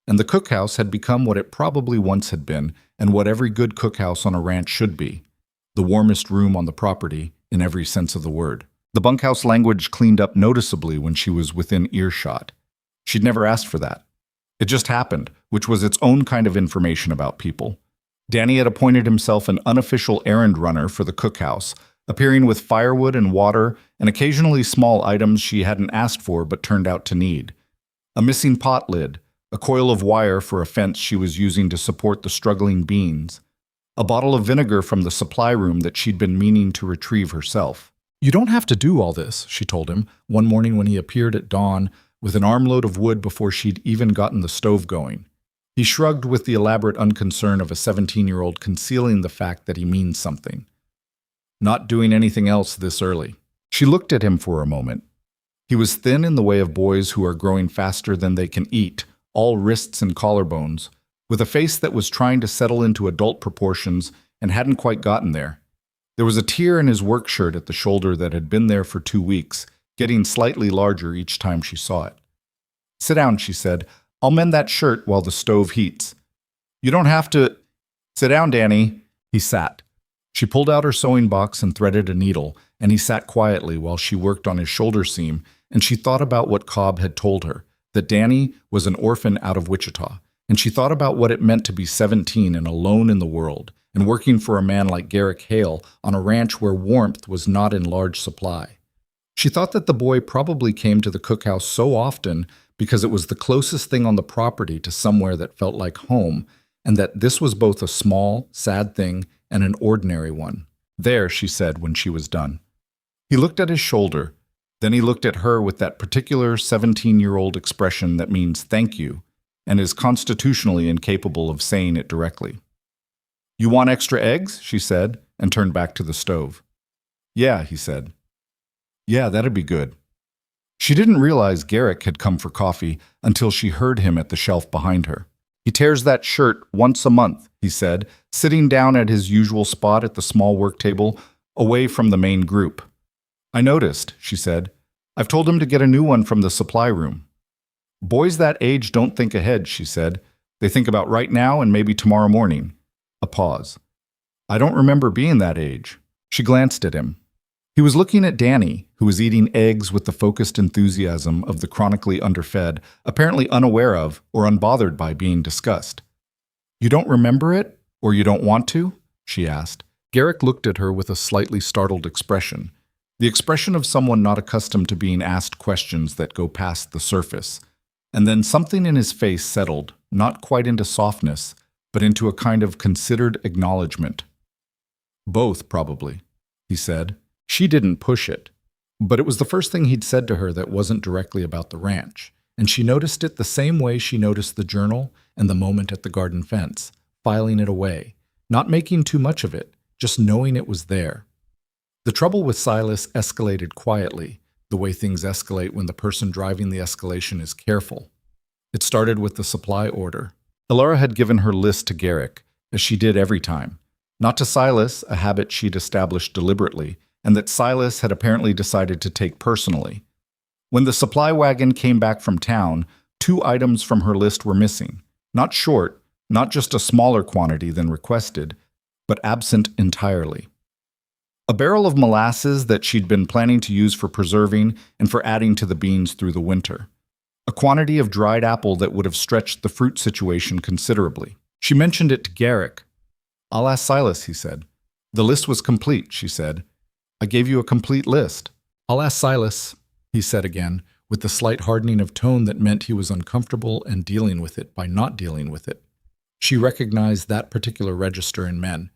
and the cookhouse had become what it probably once had been and what every good cookhouse on a ranch should be, the warmest room on the property in every sense of the word. The bunkhouse language cleaned up noticeably when she was within earshot. She'd never asked for that. It just happened, which was its own kind of information about people. Danny had appointed himself an unofficial errand runner for the cookhouse, appearing with firewood and water and occasionally small items she hadn't asked for but turned out to need. A missing pot lid, a coil of wire for a fence she was using to support the struggling beans, a bottle of vinegar from the supply room that she'd been meaning to retrieve herself. "You don't have to do all this," she told him, one morning when he appeared at dawn with an armload of wood before she'd even gotten the stove going. He shrugged with the elaborate unconcern of a 17-year-old concealing the fact that he means something. "Not doing anything else this early." She looked at him for a moment. He was thin in the way of boys who are growing faster than they can eat, all wrists and collarbones, with a face that was trying to settle into adult proportions and hadn't quite gotten there. There was a tear in his work shirt at the shoulder that had been there for 2 weeks, getting slightly larger each time she saw it. "Sit down," she said. "I'll mend that shirt while the stove heats." "You don't have to—" "Sit down, Danny." He sat. She pulled out her sewing box and threaded a needle, and he sat quietly while she worked on his shoulder seam, and she thought about what Cobb had told her, that Danny was an orphan out of Wichita, and she thought about what it meant to be 17 and alone in the world, and working for a man like Garrick Hale on a ranch where warmth was not in large supply. She thought that the boy probably came to the cookhouse so often because it was the closest thing on the property to somewhere that felt like home, and that this was both a small, sad thing and an ordinary one. "There," she said when she was done. He looked at his shoulder. Then he looked at her with that particular 17-year-old expression that means thank you and is constitutionally incapable of saying it directly. "You want extra eggs?" she said, and turned back to the stove. "Yeah," he said. "Yeah, that'd be good." She didn't realize Garrick had come for coffee until she heard him at the shelf behind her. "He tears that shirt once a month," he said, sitting down at his usual spot at the small work table, away from the main group. "I noticed," she said. "I've told him to get a new one from the supply room." "Boys that age don't think ahead," she said. "They think about right now and maybe tomorrow morning." A pause. "I don't remember being that age." She glanced at him. He was looking at Danny, who was eating eggs with the focused enthusiasm of the chronically underfed, apparently unaware of or unbothered by being discussed. "You don't remember it? Or you don't want to?" she asked. Garrick looked at her with a slightly startled expression, the expression of someone not accustomed to being asked questions that go past the surface. And then something in his face settled, not quite into softness, but into a kind of considered acknowledgement. "Both, probably," he said. She didn't push it, but it was the first thing he'd said to her that wasn't directly about the ranch, and she noticed it the same way she noticed the journal and the moment at the garden fence, filing it away, not making too much of it, just knowing it was there. The trouble with Silas escalated quietly, the way things escalate when the person driving the escalation is careful. It started with the supply order. Alara had given her list to Garrick, as she did every time, not to Silas, a habit she'd established deliberately, and that Silas had apparently decided to take personally. When the supply wagon came back from town, 2 items from her list were missing. Not short, not just a smaller quantity than requested, but absent entirely. A barrel of molasses that she'd been planning to use for preserving and for adding to the beans through the winter. A quantity of dried apple that would have stretched the fruit situation considerably. She mentioned it to Garrick. I'll ask Silas, he said. The list was complete, she said. I gave you a complete list. I'll ask Silas, he said again, with the slight hardening of tone that meant he was uncomfortable and dealing with it by not dealing with it. She recognized that particular register in men.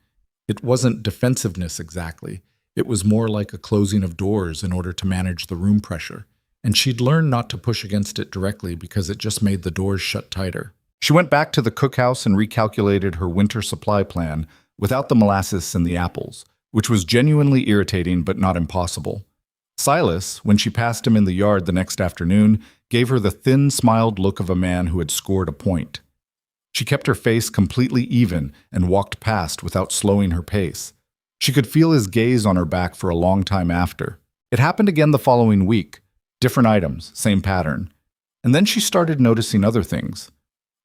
It wasn't defensiveness exactly. It was more like a closing of doors in order to manage the room pressure, and she'd learned not to push against it directly because it just made the doors shut tighter. She went back to the cookhouse and recalculated her winter supply plan without the molasses and the apples, which was genuinely irritating but not impossible. Silas, when she passed him in the yard the next afternoon, gave her the thin, smiled look of a man who had scored a point. She kept her face completely even and walked past without slowing her pace. She could feel his gaze on her back for a long time after. It happened again the following week. Different items, same pattern. And then she started noticing other things.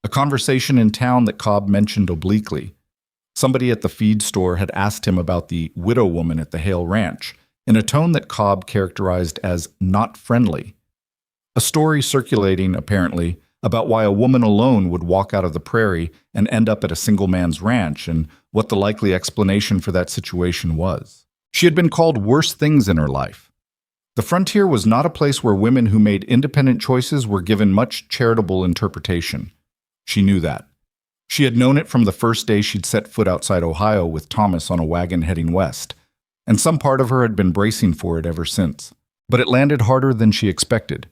A conversation in town that Cobb mentioned obliquely. Somebody at the feed store had asked him about the widow woman at the Hale Ranch, in a tone that Cobb characterized as not friendly. A story circulating, apparently, about why a woman alone would walk out of the prairie and end up at a single man's ranch, and what the likely explanation for that situation was. She had been called worse things in her life. The frontier was not a place where women who made independent choices were given much charitable interpretation. She knew that. She had known it from the first day she'd set foot outside Ohio with Thomas on a wagon heading west, and some part of her had been bracing for it ever since. But it landed harder than she expected.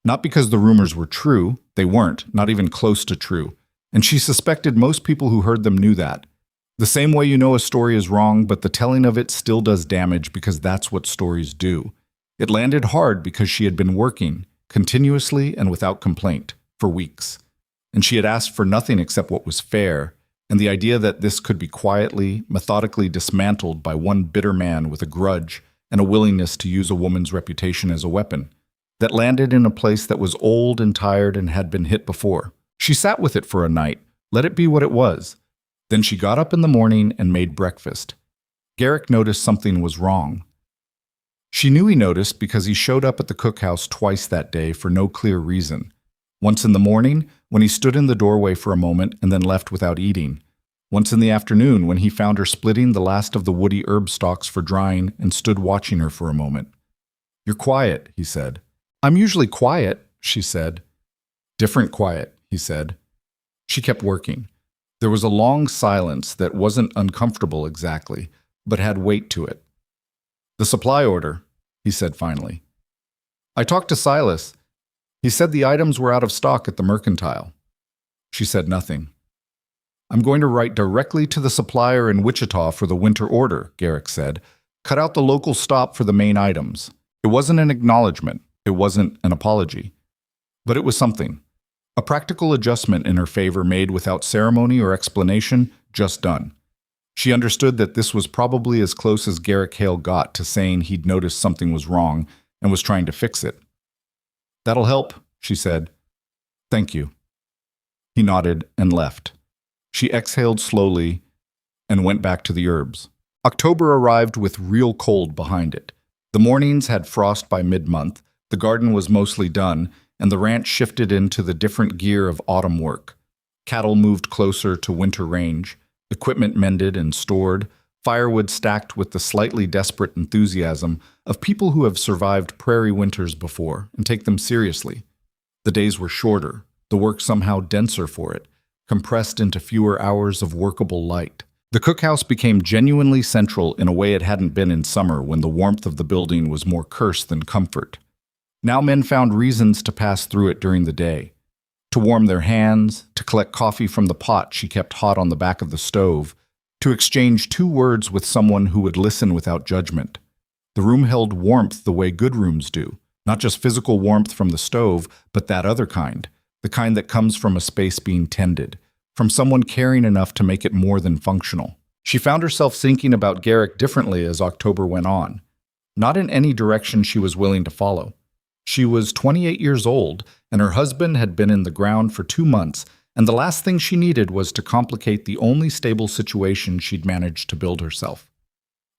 Not because the rumors were true, they weren't, not even close to true, and she suspected most people who heard them knew that. The same way you know a story is wrong, but the telling of it still does damage because that's what stories do. It landed hard because she had been working, continuously and without complaint, for weeks. And she had asked for nothing except what was fair, and the idea that this could be quietly, methodically dismantled by one bitter man with a grudge and a willingness to use a woman's reputation as a weapon, that landed in a place that was old and tired and had been hit before. She sat with it for a night, let it be what it was. Then she got up in the morning and made breakfast. Garrick noticed something was wrong. She knew he noticed because he showed up at the cookhouse twice that day for no clear reason. Once in the morning, when he stood in the doorway for a moment and then left without eating. Once in the afternoon, when he found her splitting the last of the woody herb stalks for drying and stood watching her for a moment. "You're quiet," he said. "I'm usually quiet," she said. "Different quiet," he said. She kept working. There was a long silence that wasn't uncomfortable exactly, but had weight to it. "The supply order," he said finally. "I talked to Silas. He said the items were out of stock at the mercantile." She said nothing. "I'm going to write directly to the supplier in Wichita for the winter order," Garrick said. "Cut out the local stop for the main items." It wasn't an acknowledgement. It wasn't an apology. But it was something. A practical adjustment in her favor made without ceremony or explanation, just done. She understood that this was probably as close as Garrick Hale got to saying he'd noticed something was wrong and was trying to fix it. "That'll help," she said. "Thank you." He nodded and left. She exhaled slowly and went back to the herbs. October arrived with real cold behind it. The mornings had frost by mid-month, the garden was mostly done, and the ranch shifted into the different gear of autumn work. Cattle moved closer to winter range, equipment mended and stored, firewood stacked with the slightly desperate enthusiasm of people who have survived prairie winters before and take them seriously. The days were shorter, the work somehow denser for it, compressed into fewer hours of workable light. The cookhouse became genuinely central in a way it hadn't been in summer when the warmth of the building was more curse than comfort. Now men found reasons to pass through it during the day. To warm their hands, to collect coffee from the pot she kept hot on the back of the stove, to exchange 2 words with someone who would listen without judgment. The room held warmth the way good rooms do, not just physical warmth from the stove, but that other kind, the kind that comes from a space being tended, from someone caring enough to make it more than functional. She found herself thinking about Garrick differently as October went on, not in any direction she was willing to follow. She was 28 years old, and her husband had been in the ground for 2 months, and the last thing she needed was to complicate the only stable situation she'd managed to build herself.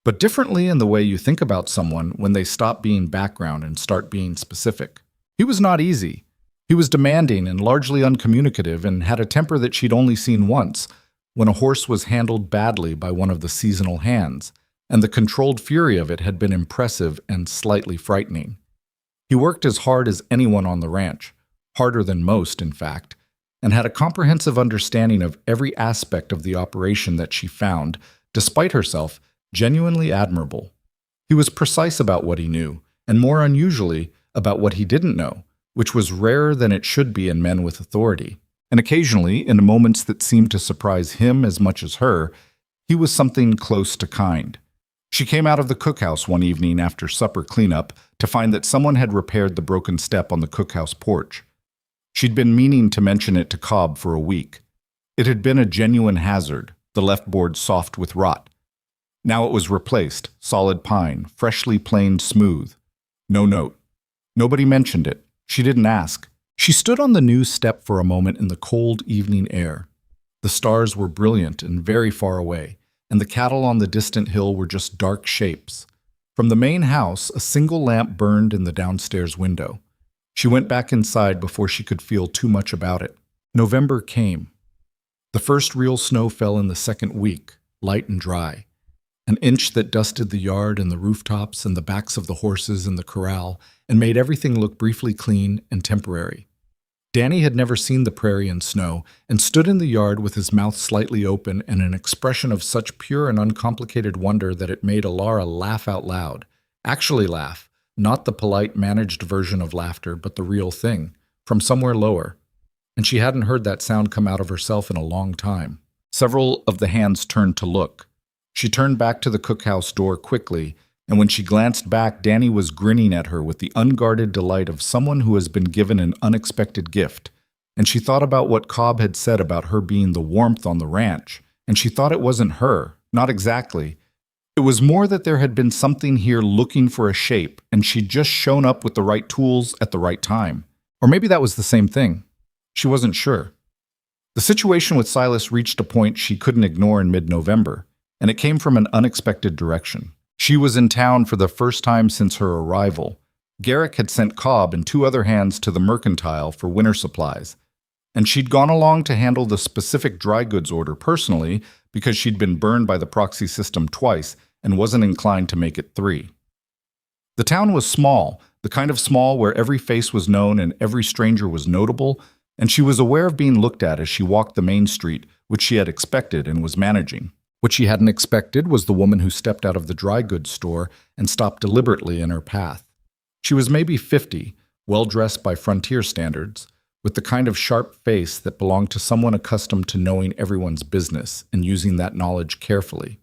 But differently in the way you think about someone when they stop being background and start being specific. He was not easy. He was demanding and largely uncommunicative and had a temper that she'd only seen once, when a horse was handled badly by one of the seasonal hands, and the controlled fury of it had been impressive and slightly frightening. He worked as hard as anyone on the ranch, harder than most, in fact, and had a comprehensive understanding of every aspect of the operation that she found, despite herself, genuinely admirable. He was precise about what he knew, and more unusually, about what he didn't know, which was rarer than it should be in men with authority. And occasionally, in moments that seemed to surprise him as much as her, he was something close to kind. She came out of the cookhouse one evening after supper cleanup to find that someone had repaired the broken step on the cookhouse porch. She'd been meaning to mention it to Cobb for a week. It had been a genuine hazard, the left board soft with rot. Now it was replaced, solid pine, freshly planed smooth. No note. Nobody mentioned it. She didn't ask. She stood on the new step for a moment in the cold evening air. The stars were brilliant and very far away, and the cattle on the distant hill were just dark shapes. From the main house, a single lamp burned in the downstairs window. She went back inside before she could feel too much about it. November came. The first real snow fell in the second week, light and dry. An inch that dusted the yard and the rooftops and the backs of the horses in the corral and made everything look briefly clean and temporary. Danny had never seen the prairie in snow and stood in the yard with his mouth slightly open and an expression of such pure and uncomplicated wonder that it made Alara laugh out loud. Actually laugh, not the polite, managed version of laughter, but the real thing, from somewhere lower. And she hadn't heard that sound come out of herself in a long time. Several of the hands turned to look. She turned back to the cookhouse door quickly, and when she glanced back, Danny was grinning at her with the unguarded delight of someone who has been given an unexpected gift. And she thought about what Cobb had said about her being the warmth on the ranch, and she thought it wasn't her, not exactly. It was more that there had been something here looking for a shape, and she'd just shown up with the right tools at the right time. Or maybe that was the same thing. She wasn't sure. The situation with Silas reached a point she couldn't ignore in mid-November, and it came from an unexpected direction. She was in town for the first time since her arrival. Garrick had sent Cobb and two other hands to the mercantile for winter supplies, and she'd gone along to handle the specific dry goods order personally because she'd been burned by the proxy system twice and wasn't inclined to make it 3. The town was small, the kind of small where every face was known and every stranger was notable, and she was aware of being looked at as she walked the main street, which she had expected and was managing. What she hadn't expected was the woman who stepped out of the dry goods store and stopped deliberately in her path. She was maybe 50, well-dressed by frontier standards, with the kind of sharp face that belonged to someone accustomed to knowing everyone's business and using that knowledge carefully.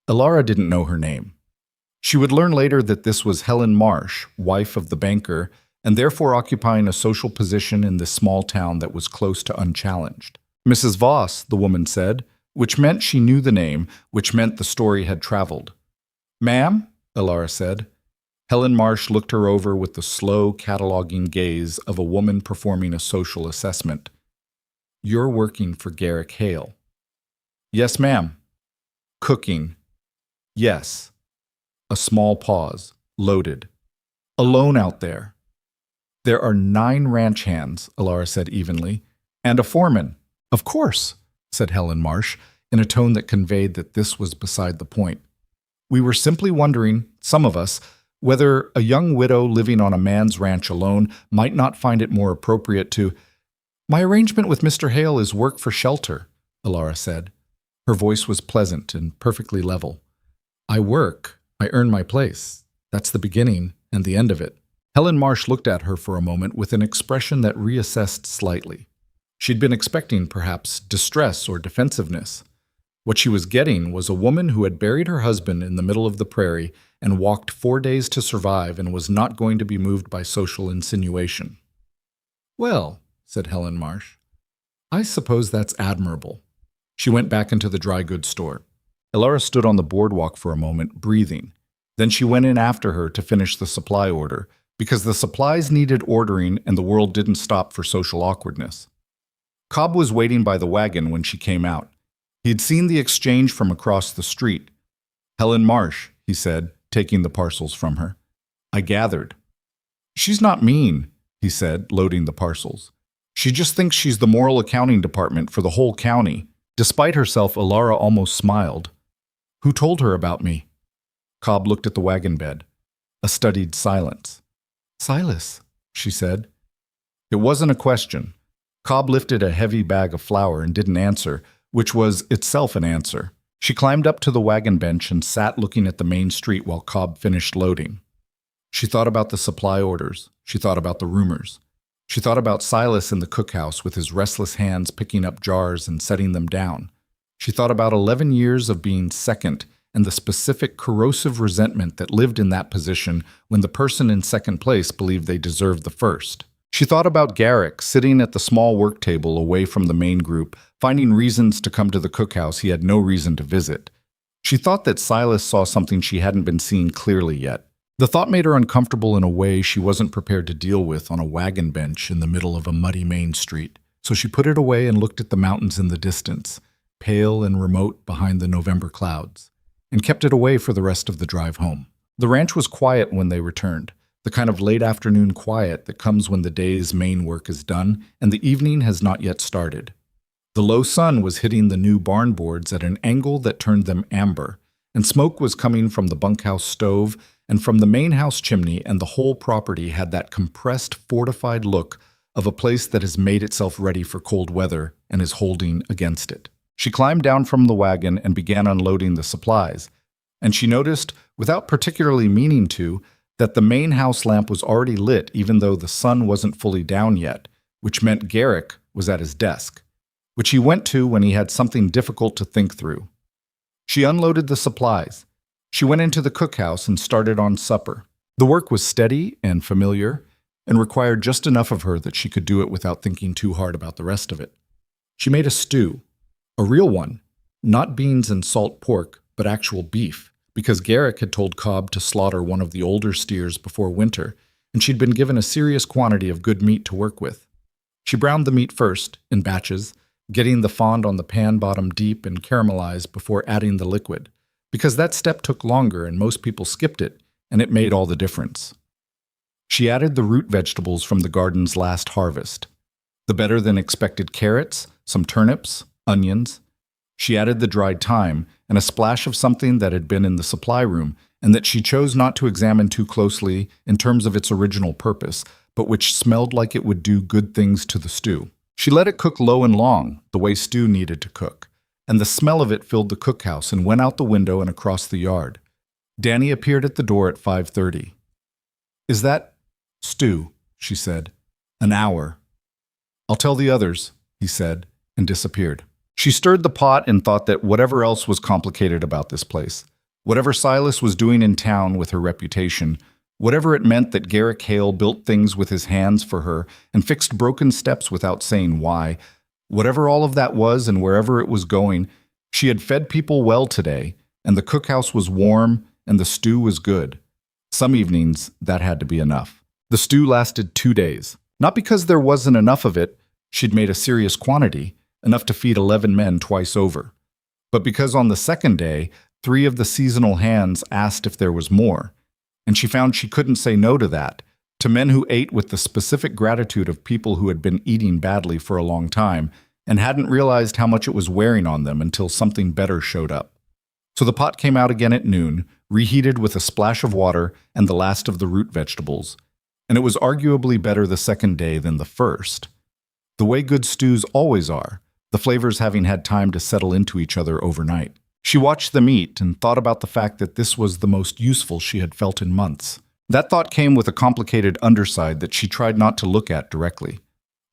Alara didn't know her name. She would learn later that this was Helen Marsh, wife of the banker, and therefore occupying a social position in this small town that was close to unchallenged. Mrs. Voss, the woman said, which meant she knew the name, which meant the story had traveled. "Ma'am?" Alara said. Helen Marsh looked her over with the slow, cataloging gaze of a woman performing a social assessment. "You're working for Garrick Hale." "Yes, ma'am." "Cooking." "Yes." A small pause, loaded. "Alone out there." "There are 9 ranch hands," Alara said evenly, "and a foreman." "Of course," said Helen Marsh, in a tone that conveyed that this was beside the point. "We were simply wondering, some of us, whether a young widow living on a man's ranch alone might not find it more appropriate to—" "My arrangement with Mr. Hale is work for shelter," Alara said. Her voice was pleasant and perfectly level. "I work, I earn my place. That's the beginning and the end of it." Helen Marsh looked at her for a moment with an expression that reassessed slightly. She'd been expecting, perhaps, distress or defensiveness. What she was getting was a woman who had buried her husband in the middle of the prairie and walked 4 days to survive and was not going to be moved by social insinuation. "Well," said Helen Marsh, "I suppose that's admirable." She went back into the dry goods store. Alara stood on the boardwalk for a moment, breathing. Then she went in after her to finish the supply order, because the supplies needed ordering and the world didn't stop for social awkwardness. Cobb was waiting by the wagon when she came out. He'd seen the exchange from across the street. "Helen Marsh," he said, taking the parcels from her. "I gathered." "She's not mean," he said, loading the parcels. "She just thinks she's the moral accounting department for the whole county. Despite herself, Alara almost smiled. Who told her about me? Cobb looked at the wagon bed. A studied silence. Silas, she said. It wasn't a question. Cobb lifted a heavy bag of flour and didn't answer, which was itself an answer. She climbed up to the wagon bench and sat looking at the main street while Cobb finished loading. She thought about the supply orders. She thought about the rumors. She thought about Silas in the cookhouse with his restless hands picking up jars and setting them down. She thought about 11 years of being second and the specific corrosive resentment that lived in that position when the person in second place believed they deserved the first. She thought about Garrick sitting at the small work table away from the main group, finding reasons to come to the cookhouse he had no reason to visit. She thought that Silas saw something she hadn't been seeing clearly yet. The thought made her uncomfortable in a way she wasn't prepared to deal with on a wagon bench in the middle of a muddy main street. So she put it away and looked at the mountains in the distance, pale and remote behind the November clouds, and kept it away for the rest of the drive home. The ranch was quiet when they returned, the kind of late afternoon quiet that comes when the day's main work is done and the evening has not yet started. The low sun was hitting the new barn boards at an angle that turned them amber, and smoke was coming from the bunkhouse stove and from the main house chimney, and the whole property had that compressed, fortified look of a place that has made itself ready for cold weather and is holding against it. She climbed down from the wagon and began unloading the supplies, and she noticed, without particularly meaning to, that the main house lamp was already lit even though the sun wasn't fully down yet, which meant Garrick was at his desk, which he went to when he had something difficult to think through. She unloaded the supplies. She went into the cookhouse and started on supper. The work was steady and familiar and required just enough of her that she could do it without thinking too hard about the rest of it. She made a stew, a real one, not beans and salt pork, but actual beef, because Garrick had told Cobb to slaughter one of the older steers before winter, and she'd been given a serious quantity of good meat to work with. She browned the meat first, in batches, getting the fond on the pan bottom deep and caramelized before adding the liquid, because that step took longer and most people skipped it, and it made all the difference. She added the root vegetables from the garden's last harvest, the better-than-expected carrots, some turnips, onions. She added the dried thyme and a splash of something that had been in the supply room and that she chose not to examine too closely in terms of its original purpose, but which smelled like it would do good things to the stew. She let it cook low and long, the way stew needed to cook, and the smell of it filled the cookhouse and went out the window and across the yard. Danny appeared at the door at 5:30. "Is that stew?" she said. "An hour." "I'll tell the others," he said, and disappeared. She stirred the pot and thought that whatever else was complicated about this place, whatever Silas was doing in town with her reputation, whatever it meant that Garrick Hale built things with his hands for her and fixed broken steps without saying why, whatever all of that was and wherever it was going, she had fed people well today, and the cookhouse was warm and the stew was good. Some evenings, that had to be enough. The stew lasted 2 days. Not because there wasn't enough of it, she'd made a serious quantity, enough to feed 11 men twice over, but because on the second day, 3 of the seasonal hands asked if there was more, and she found she couldn't say no to that, to men who ate with the specific gratitude of people who had been eating badly for a long time and hadn't realized how much it was wearing on them until something better showed up. So the pot came out again at noon, reheated with a splash of water and the last of the root vegetables, and it was arguably better the second day than the first. The way good stews always are, the flavors having had time to settle into each other overnight. She watched them eat and thought about the fact that this was the most useful she had felt in months. That thought came with a complicated underside that she tried not to look at directly.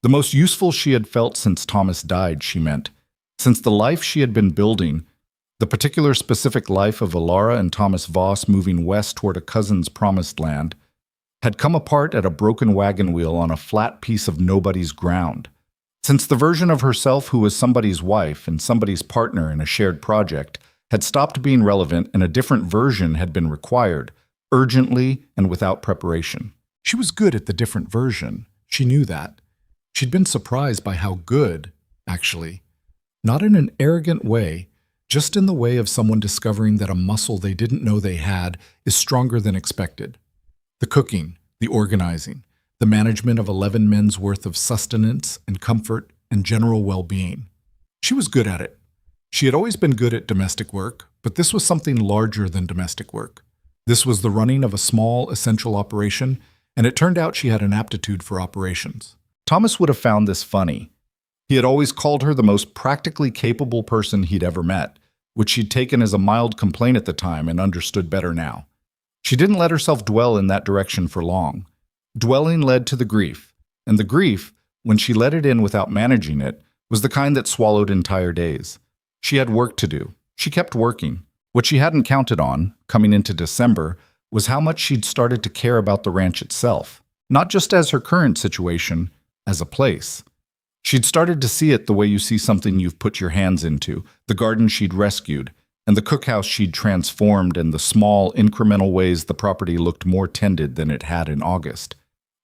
The most useful she had felt since Thomas died, she meant. Since the life she had been building, the particular specific life of Alara and Thomas Voss moving west toward a cousin's promised land, had come apart at a broken wagon wheel on a flat piece of nobody's ground. Since the version of herself who was somebody's wife and somebody's partner in a shared project had stopped being relevant and a different version had been required, urgently and without preparation. She was good at the different version. She knew that. She'd been surprised by how good, actually. Not in an arrogant way, just in the way of someone discovering that a muscle they didn't know they had is stronger than expected. The cooking, the organizing, the management of 11 men's worth of sustenance and comfort and general well-being. She was good at it. She had always been good at domestic work, but this was something larger than domestic work. This was the running of a small, essential operation, and it turned out she had an aptitude for operations. Thomas would have found this funny. He had always called her the most practically capable person he'd ever met, which she'd taken as a mild complaint at the time and understood better now. She didn't let herself dwell in that direction for long. Dwelling led to the grief, and the grief, when she let it in without managing it, was the kind that swallowed entire days. She had work to do. She kept working. What she hadn't counted on, coming into December, was how much she'd started to care about the ranch itself, not just as her current situation, as a place. She'd started to see it the way you see something you've put your hands into, the garden she'd rescued, and the cookhouse she'd transformed, and the small, incremental ways the property looked more tended than it had in August.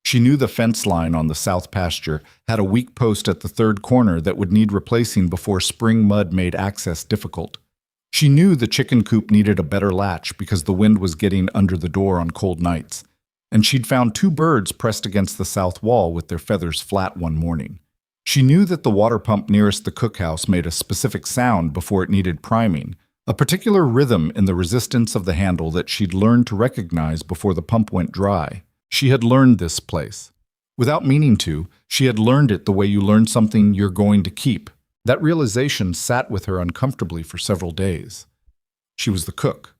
She knew the fence line on the south pasture had a weak post at the third corner that would need replacing before spring mud made access difficult. She knew the chicken coop needed a better latch because the wind was getting under the door on cold nights, and she'd found 2 birds pressed against the south wall with their feathers flat one morning. She knew that the water pump nearest the cookhouse made a specific sound before it needed priming, a particular rhythm in the resistance of the handle that she'd learned to recognize before the pump went dry. She had learned this place. Without meaning to, she had learned it the way you learn something you're going to keep. That realization sat with her uncomfortably for several days. She was the cook.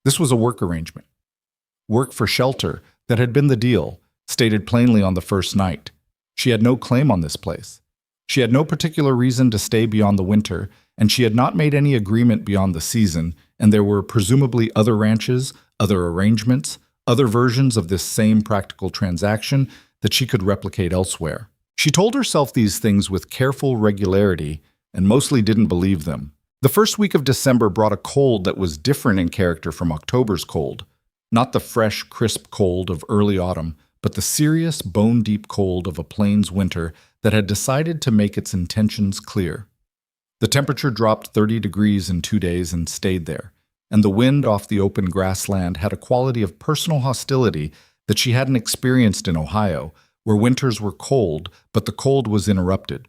This was a work arrangement. Work for shelter that had been the deal, stated plainly on the first night. She had no claim on this place. She had no particular reason to stay beyond the winter, and she had not made any agreement beyond the season, and there were presumably other ranches, other arrangements, other versions of this same practical transaction that she could replicate elsewhere. She told herself these things with careful regularity and mostly didn't believe them. The first week of December brought a cold that was different in character from October's cold. Not the fresh, crisp cold of early autumn, but the serious, bone-deep cold of a plains winter that had decided to make its intentions clear. The temperature dropped 30 degrees in 2 days and stayed there, and the wind off the open grassland had a quality of personal hostility that she hadn't experienced in Ohio, where winters were cold, but the cold was interrupted.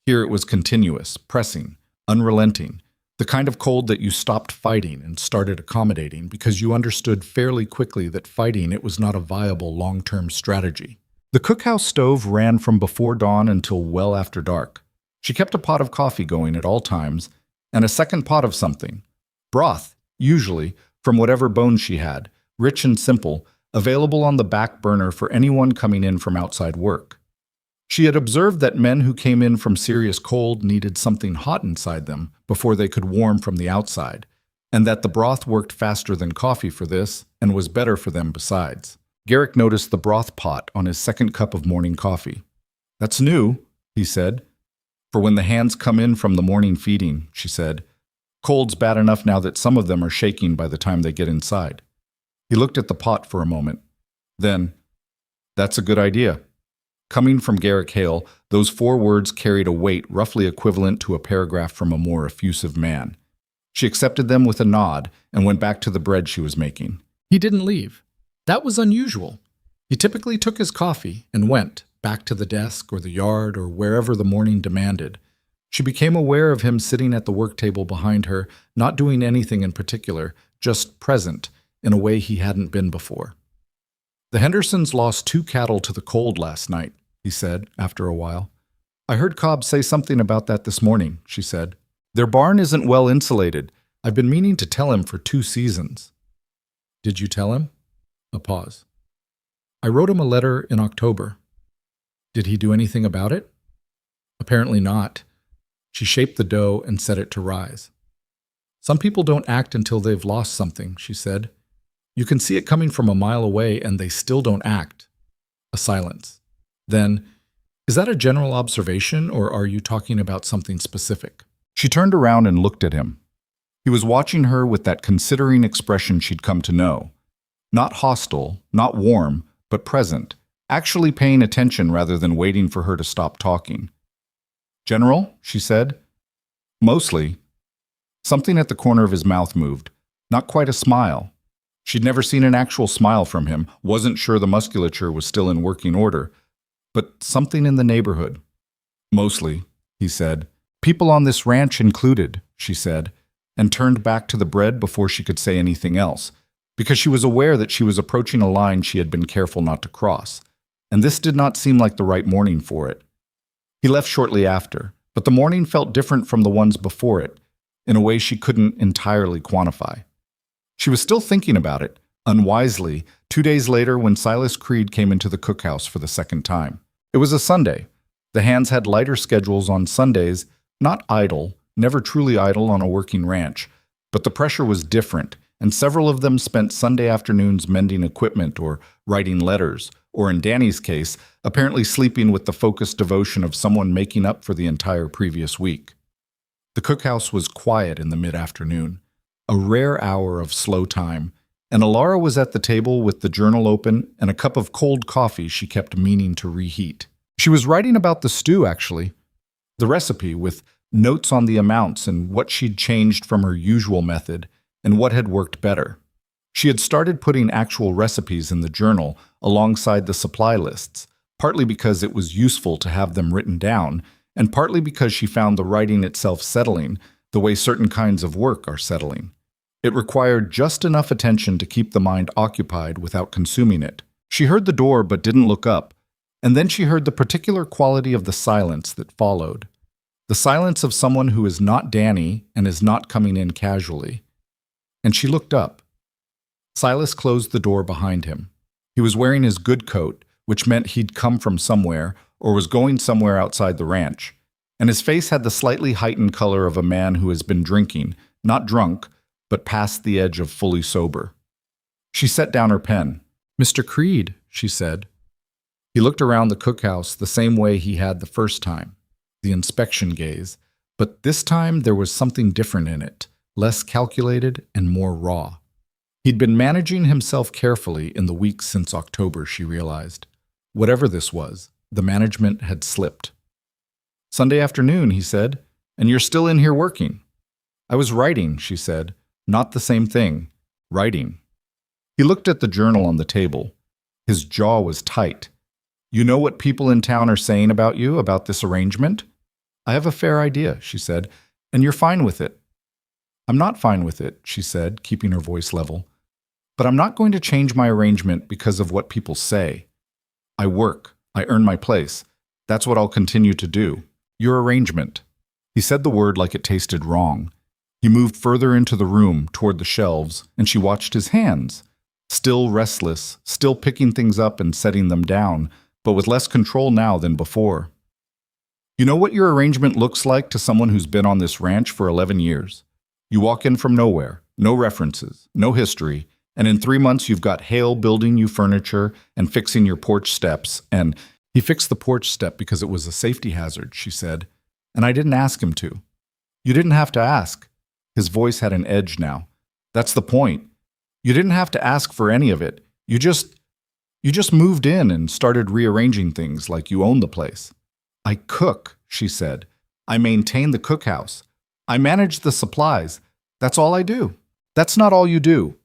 Here it was continuous, pressing, unrelenting, the kind of cold that you stopped fighting and started accommodating because you understood fairly quickly that fighting it was not a viable long-term strategy. The cookhouse stove ran from before dawn until well after dark. She kept a pot of coffee going at all times, and a second pot of something. Broth, usually, from whatever bones she had, rich and simple, available on the back burner for anyone coming in from outside work. She had observed that men who came in from serious cold needed something hot inside them before they could warm from the outside, and that the broth worked faster than coffee for this and was better for them besides. Garrick noticed the broth pot on his second cup of morning coffee. "That's new," he said. "For when the hands come in from the morning feeding," she said. "Cold's bad enough now that some of them are shaking by the time they get inside." He looked at the pot for a moment. Then, "That's a good idea." Coming from Garrick Hale, those 4 words carried a weight roughly equivalent to a paragraph from a more effusive man. She accepted them with a nod and went back to the bread she was making. He didn't leave. That was unusual. He typically took his coffee and went back to the desk or the yard or wherever the morning demanded. She became aware of him sitting at the work table behind her, not doing anything in particular, just present in a way he hadn't been before. "The Hendersons lost 2 cattle to the cold last night," he said, after a while. "I heard Cobb say something about that this morning," she said. "Their barn isn't well insulated. I've been meaning to tell him for 2 seasons." "Did you tell him?" A pause. "I wrote him a letter in October." "Did he do anything about it?" "Apparently not." She shaped the dough and set it to rise. "Some people don't act until they've lost something," she said. "You can see it coming from a mile away and they still don't act." A silence. Then, "Is that a general observation or are you talking about something specific?" She turned around and looked at him. He was watching her with that considering expression she'd come to know. Not hostile, not warm, but present, actually paying attention rather than waiting for her to stop talking. "General," she said. "Mostly." Something at the corner of his mouth moved. Not quite a smile. She'd never seen an actual smile from him, wasn't sure the musculature was still in working order, but something in the neighborhood. "Mostly," he said. "People on this ranch included." she said, and turned back to the bread before she could say anything else, because she was aware that she was approaching a line she had been careful not to cross, and this did not seem like the right morning for it. He left shortly after, but the morning felt different from the ones before it, in a way she couldn't entirely quantify. She was still thinking about it, unwisely, 2 days later when Silas Creed came into the cookhouse for the second time. It was a Sunday. The hands had lighter schedules on Sundays, not idle, never truly idle on a working ranch, but the pressure was different, and several of them spent Sunday afternoons mending equipment or writing letters, or in Danny's case, apparently sleeping with the focused devotion of someone making up for the entire previous week. The cookhouse was quiet in the mid-afternoon, a rare hour of slow time, and Alara was at the table with the journal open and a cup of cold coffee she kept meaning to reheat. She was writing about the stew, actually, the recipe, with notes on the amounts and what she'd changed from her usual method and what had worked better. She had started putting actual recipes in the journal alongside the supply lists, partly because it was useful to have them written down, and partly because she found the writing itself settling, the way certain kinds of work are settling. It required just enough attention to keep the mind occupied without consuming it. She heard the door but didn't look up, and then she heard the particular quality of the silence that followed. The silence of someone who is not Danny and is not coming in casually. And she looked up. Silas closed the door behind him. He was wearing his good coat, which meant he'd come from somewhere or was going somewhere outside the ranch, and his face had the slightly heightened color of a man who has been drinking, not drunk, but past the edge of fully sober. She set down her pen. "Mr. Creed," she said. He looked around the cookhouse the same way he had the first time, the inspection gaze, but this time there was something different in it, less calculated and more raw. He'd been managing himself carefully in the weeks since October, she realized. Whatever this was, the management had slipped. "Sunday afternoon," he said, "and you're still in here working." "I was writing," she said. "Not the same thing. Writing." He looked at the journal on the table. His jaw was tight. "You know what people in town are saying about you, about this arrangement?" "I have a fair idea," she said, "and you're fine with it." "I'm not fine with it," she said, keeping her voice level. "But I'm not going to change my arrangement because of what people say. I work. I earn my place. That's what I'll continue to do. Your arrangement." He said the word like it tasted wrong. He moved further into the room, toward the shelves, and she watched his hands. Still restless, still picking things up and setting them down, but with less control now than before. "You know what your arrangement looks like to someone who's been on this ranch for 11 years? You walk in from nowhere, no references, no history, and in 3 months you've got Hale building you furniture and fixing your porch steps, and—" "He fixed the porch step because it was a safety hazard," she said, "and I didn't ask him to." "You didn't have to ask." His voice had an edge now. "That's the point. You didn't have to ask for any of it. You just moved in and started rearranging things like you own the place." "I cook," she said. "I maintain the cookhouse. I manage the supplies. That's all I do." "That's not all you do."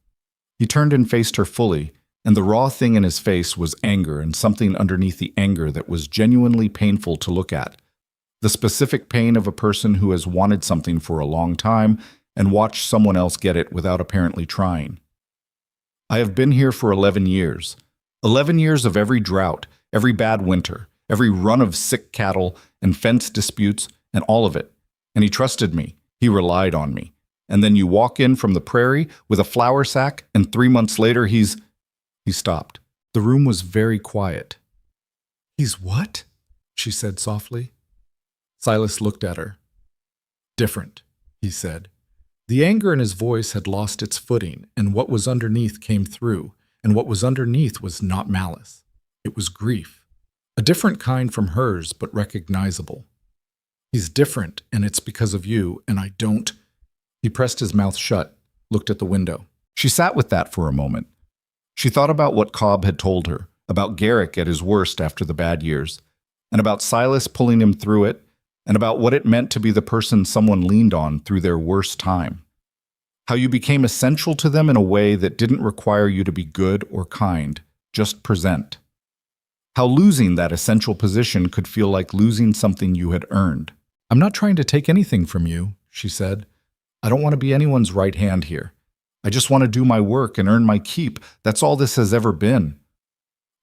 He turned and faced her fully, and the raw thing in his face was anger and something underneath the anger that was genuinely painful to look at. The specific pain of a person who has wanted something for a long time and watched someone else get it without apparently trying. "I have been here for 11 years. 11 years of every drought, every bad winter, every run of sick cattle and fence disputes, and all of it. And he trusted me. He relied on me. And then you walk in from the prairie with a flour sack, and 3 months later He stopped. The room was very quiet. "He's what?" she said softly. Silas looked at her. "Different," he said. The anger in his voice had lost its footing, and what was underneath came through, and what was underneath was not malice. It was grief. A different kind from hers, but recognizable. "He's different, and it's because of you, and I don't—" He pressed his mouth shut, looked at the window. She sat with that for a moment. She thought about what Cobb had told her, about Garrick at his worst after the bad years, and about Silas pulling him through it, and about what it meant to be the person someone leaned on through their worst time. How you became essential to them in a way that didn't require you to be good or kind, just present. How losing that essential position could feel like losing something you had earned. "I'm not trying to take anything from you," she said. I don't want to be anyone's right hand here. I just want to do my work and earn my keep. That's all this has ever been."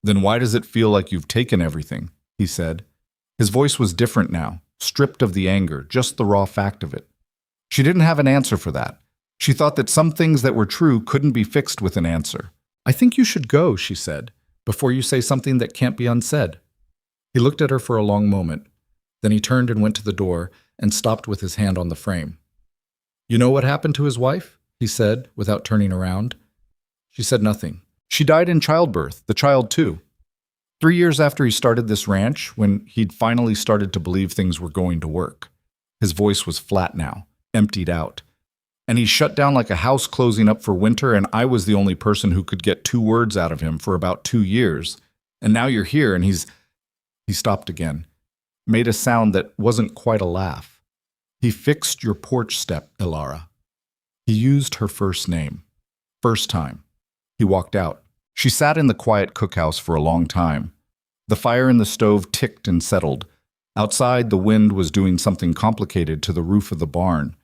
"Then why does it feel like you've taken everything?" he said. His voice was different now, stripped of the anger, just the raw fact of it. She didn't have an answer for that. She thought that some things that were true couldn't be fixed with an answer. "I think you should go," she said, "before you say something that can't be unsaid." He looked at her for a long moment. Then he turned and went to the door and stopped with his hand on the frame. "You know what happened to his wife?" he said, without turning around. She said nothing. "She died in childbirth, the child too. 3 years after he started this ranch, when he'd finally started to believe things were going to work." His voice was flat now, emptied out. "And he shut down like a house closing up for winter, and I was the only person who could get 2 words out of him for about 2 years. And now you're here, and he's—" He stopped again, made a sound that wasn't quite a laugh. "He fixed your porch step, Ilara." He used her first name. First time. He walked out. She sat in the quiet cookhouse for a long time. The fire in the stove ticked and settled. Outside, the wind was doing something complicated to the roof of the barn.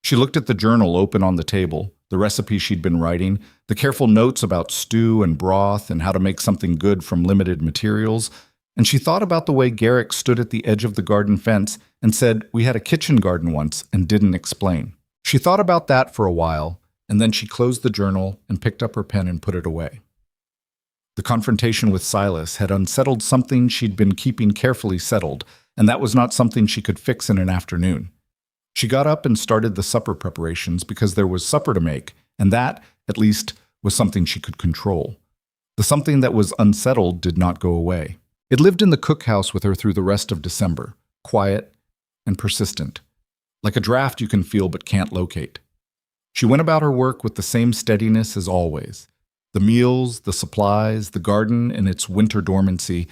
She looked at the journal open on the table, the recipe she'd been writing, the careful notes about stew and broth and how to make something good from limited materials, and she thought about the way Garrick stood at the edge of the garden fence and said, "We had a kitchen garden once," and didn't explain. She thought about that for a while, and then she closed the journal and picked up her pen and put it away. The confrontation with Silas had unsettled something she'd been keeping carefully settled, and that was not something she could fix in an afternoon. She got up and started the supper preparations because there was supper to make, and that, at least, was something she could control. The something that was unsettled did not go away. It lived in the cookhouse with her through the rest of December, quiet and persistent, like a draft you can feel but can't locate. She went about her work with the same steadiness as always. The meals, the supplies, the garden in its winter dormancy,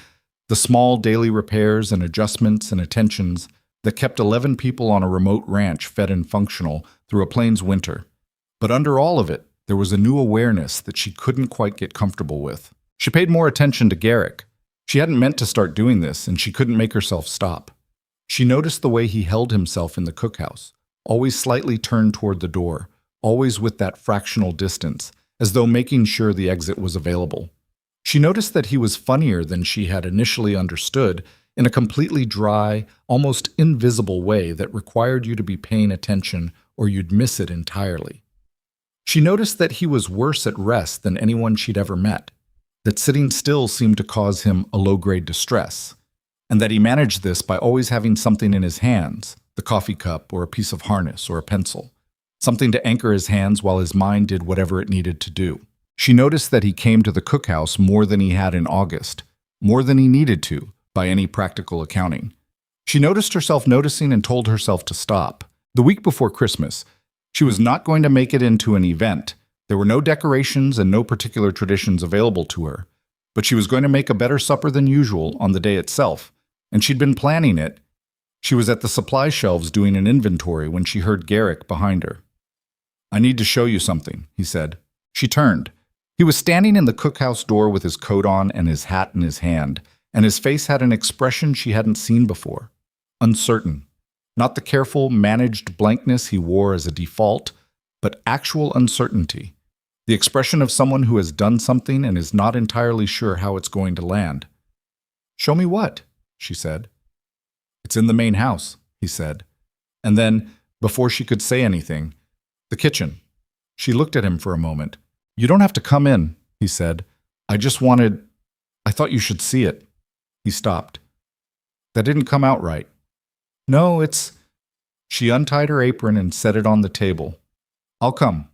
the small daily repairs and adjustments and attentions that kept 11 people on a remote ranch fed and functional through a plains winter. But under all of it, there was a new awareness that she couldn't quite get comfortable with. She paid more attention to Garrick. She hadn't meant to start doing this, and she couldn't make herself stop. She noticed the way he held himself in the cookhouse, always slightly turned toward the door, always with that fractional distance, as though making sure the exit was available. She noticed that he was funnier than she had initially understood, in a completely dry, almost invisible way that required you to be paying attention or you'd miss it entirely. She noticed that he was worse at rest than anyone she'd ever met, that sitting still seemed to cause him a low-grade distress, and that he managed this by always having something in his hands, the coffee cup or a piece of harness or a pencil, something to anchor his hands while his mind did whatever it needed to do. She noticed that he came to the cookhouse more than he had in August, more than he needed to, by any practical accounting. She noticed herself noticing and told herself to stop. The week before Christmas, she was not going to make it into an event. There were no decorations and no particular traditions available to her, but she was going to make a better supper than usual on the day itself, and she'd been planning it. She was at the supply shelves doing an inventory when she heard Garrick behind her. "I need to show you something," he said. She turned. He was standing in the cookhouse door with his coat on and his hat in his hand, and his face had an expression she hadn't seen before. Uncertain. Not the careful, managed blankness he wore as a default, but actual uncertainty. The expression of someone who has done something and is not entirely sure how it's going to land. "Show me what?" she said. "It's in the main house," he said. And then, before she could say anything, "The kitchen." She looked at him for a moment. "You don't have to come in," he said. I thought you should see it." He stopped. "That didn't come out right." "No, it's—" She untied her apron and set it on the table. "I'll come."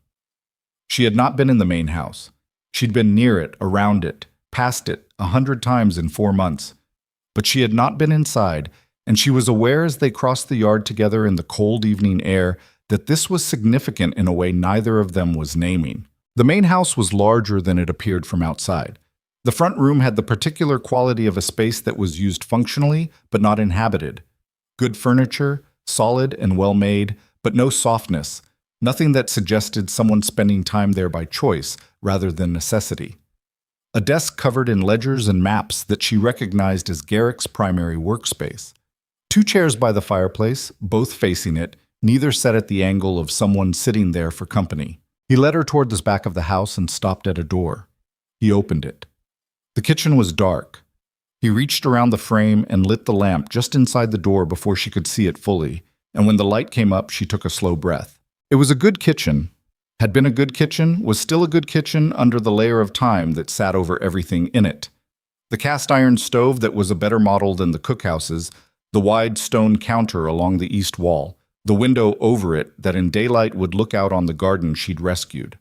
She had not been in the main house. She'd been near it, around it, past it 100 times in 4 months. But she had not been inside, and she was aware as they crossed the yard together in the cold evening air that this was significant in a way neither of them was naming. The main house was larger than it appeared from outside. The front room had the particular quality of a space that was used functionally but not inhabited. Good furniture, solid and well-made, but no softness, nothing that suggested someone spending time there by choice rather than necessity. A desk covered in ledgers and maps that she recognized as Garrick's primary workspace. 2 chairs by the fireplace, both facing it, neither set at the angle of someone sitting there for company. He led her toward the back of the house and stopped at a door. He opened it. The kitchen was dark. He reached around the frame and lit the lamp just inside the door before she could see it fully, and when the light came up, she took a slow breath. It was a good kitchen. Had been a good kitchen, was still a good kitchen under the layer of time that sat over everything in it. The cast iron stove that was a better model than the cookhouses, the wide stone counter along the east wall, the window over it that in daylight would look out on the garden she'd rescued.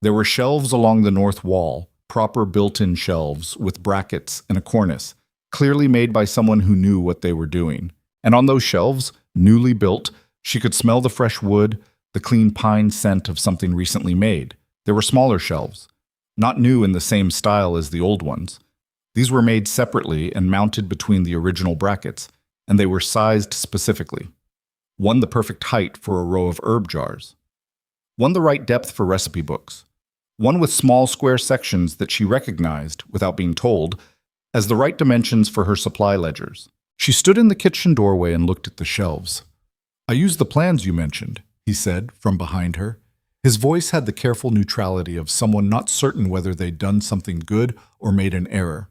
There were shelves along the north wall, proper built-in shelves with brackets and a cornice, clearly made by someone who knew what they were doing. And on those shelves, newly built, she could smell the fresh wood, the clean pine scent of something recently made. There were smaller shelves, not new in the same style as the old ones. These were made separately and mounted between the original brackets, and they were sized specifically. One the perfect height for a row of herb jars. One the right depth for recipe books. One with small square sections that she recognized, without being told, as the right dimensions for her supply ledgers. She stood in the kitchen doorway and looked at the shelves. "I used the plans you mentioned," he said from behind her. His voice had the careful neutrality of someone not certain whether they'd done something good or made an error.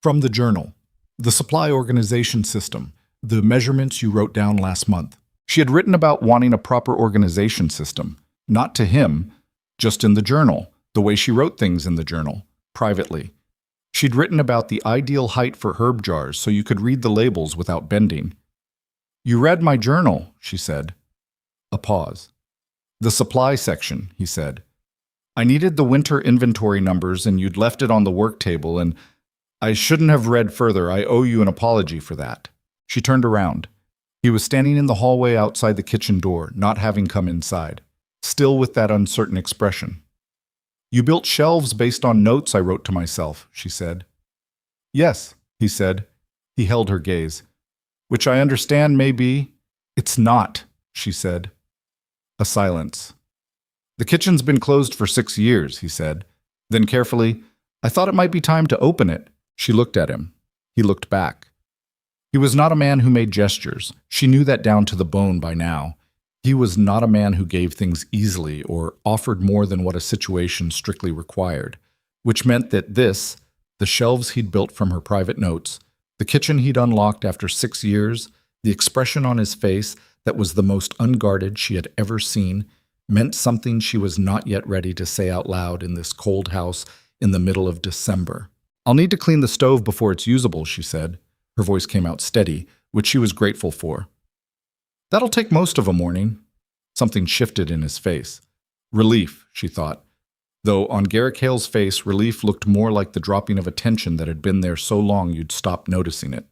"From the journal. The supply organization system. The measurements you wrote down last month." She had written about wanting a proper organization system, not to him, just in the journal, the way she wrote things in the journal, privately. She'd written about the ideal height for herb jars so you could read the labels without bending. "You read my journal," she said. A pause. "The supply section," he said. "I needed the winter inventory numbers and you'd left it on the work table and I shouldn't have read further. I owe you an apology for that." She turned around. He was standing in the hallway outside the kitchen door, not having come inside, still with that uncertain expression. "You built shelves based on notes I wrote to myself," she said. "Yes," he said. He held her gaze. "Which I understand may be—" "It's not," she said. A silence. "The kitchen's been closed for 6 years," he said. Then carefully, "I thought it might be time to open it." She looked at him. He looked back. He was not a man who made gestures. She knew that down to the bone by now. He was not a man who gave things easily or offered more than what a situation strictly required, which meant that this, the shelves he'd built from her private notes, the kitchen he'd unlocked after 6 years, the expression on his face that was the most unguarded she had ever seen, meant something she was not yet ready to say out loud in this cold house in the middle of December. "I'll need to clean the stove before it's usable," she said. Her voice came out steady, which she was grateful for. "That'll take most of a morning." Something shifted in his face. Relief, she thought. Though on Garrick Hale's face, relief looked more like the dropping of a tension that had been there so long you'd stop noticing it.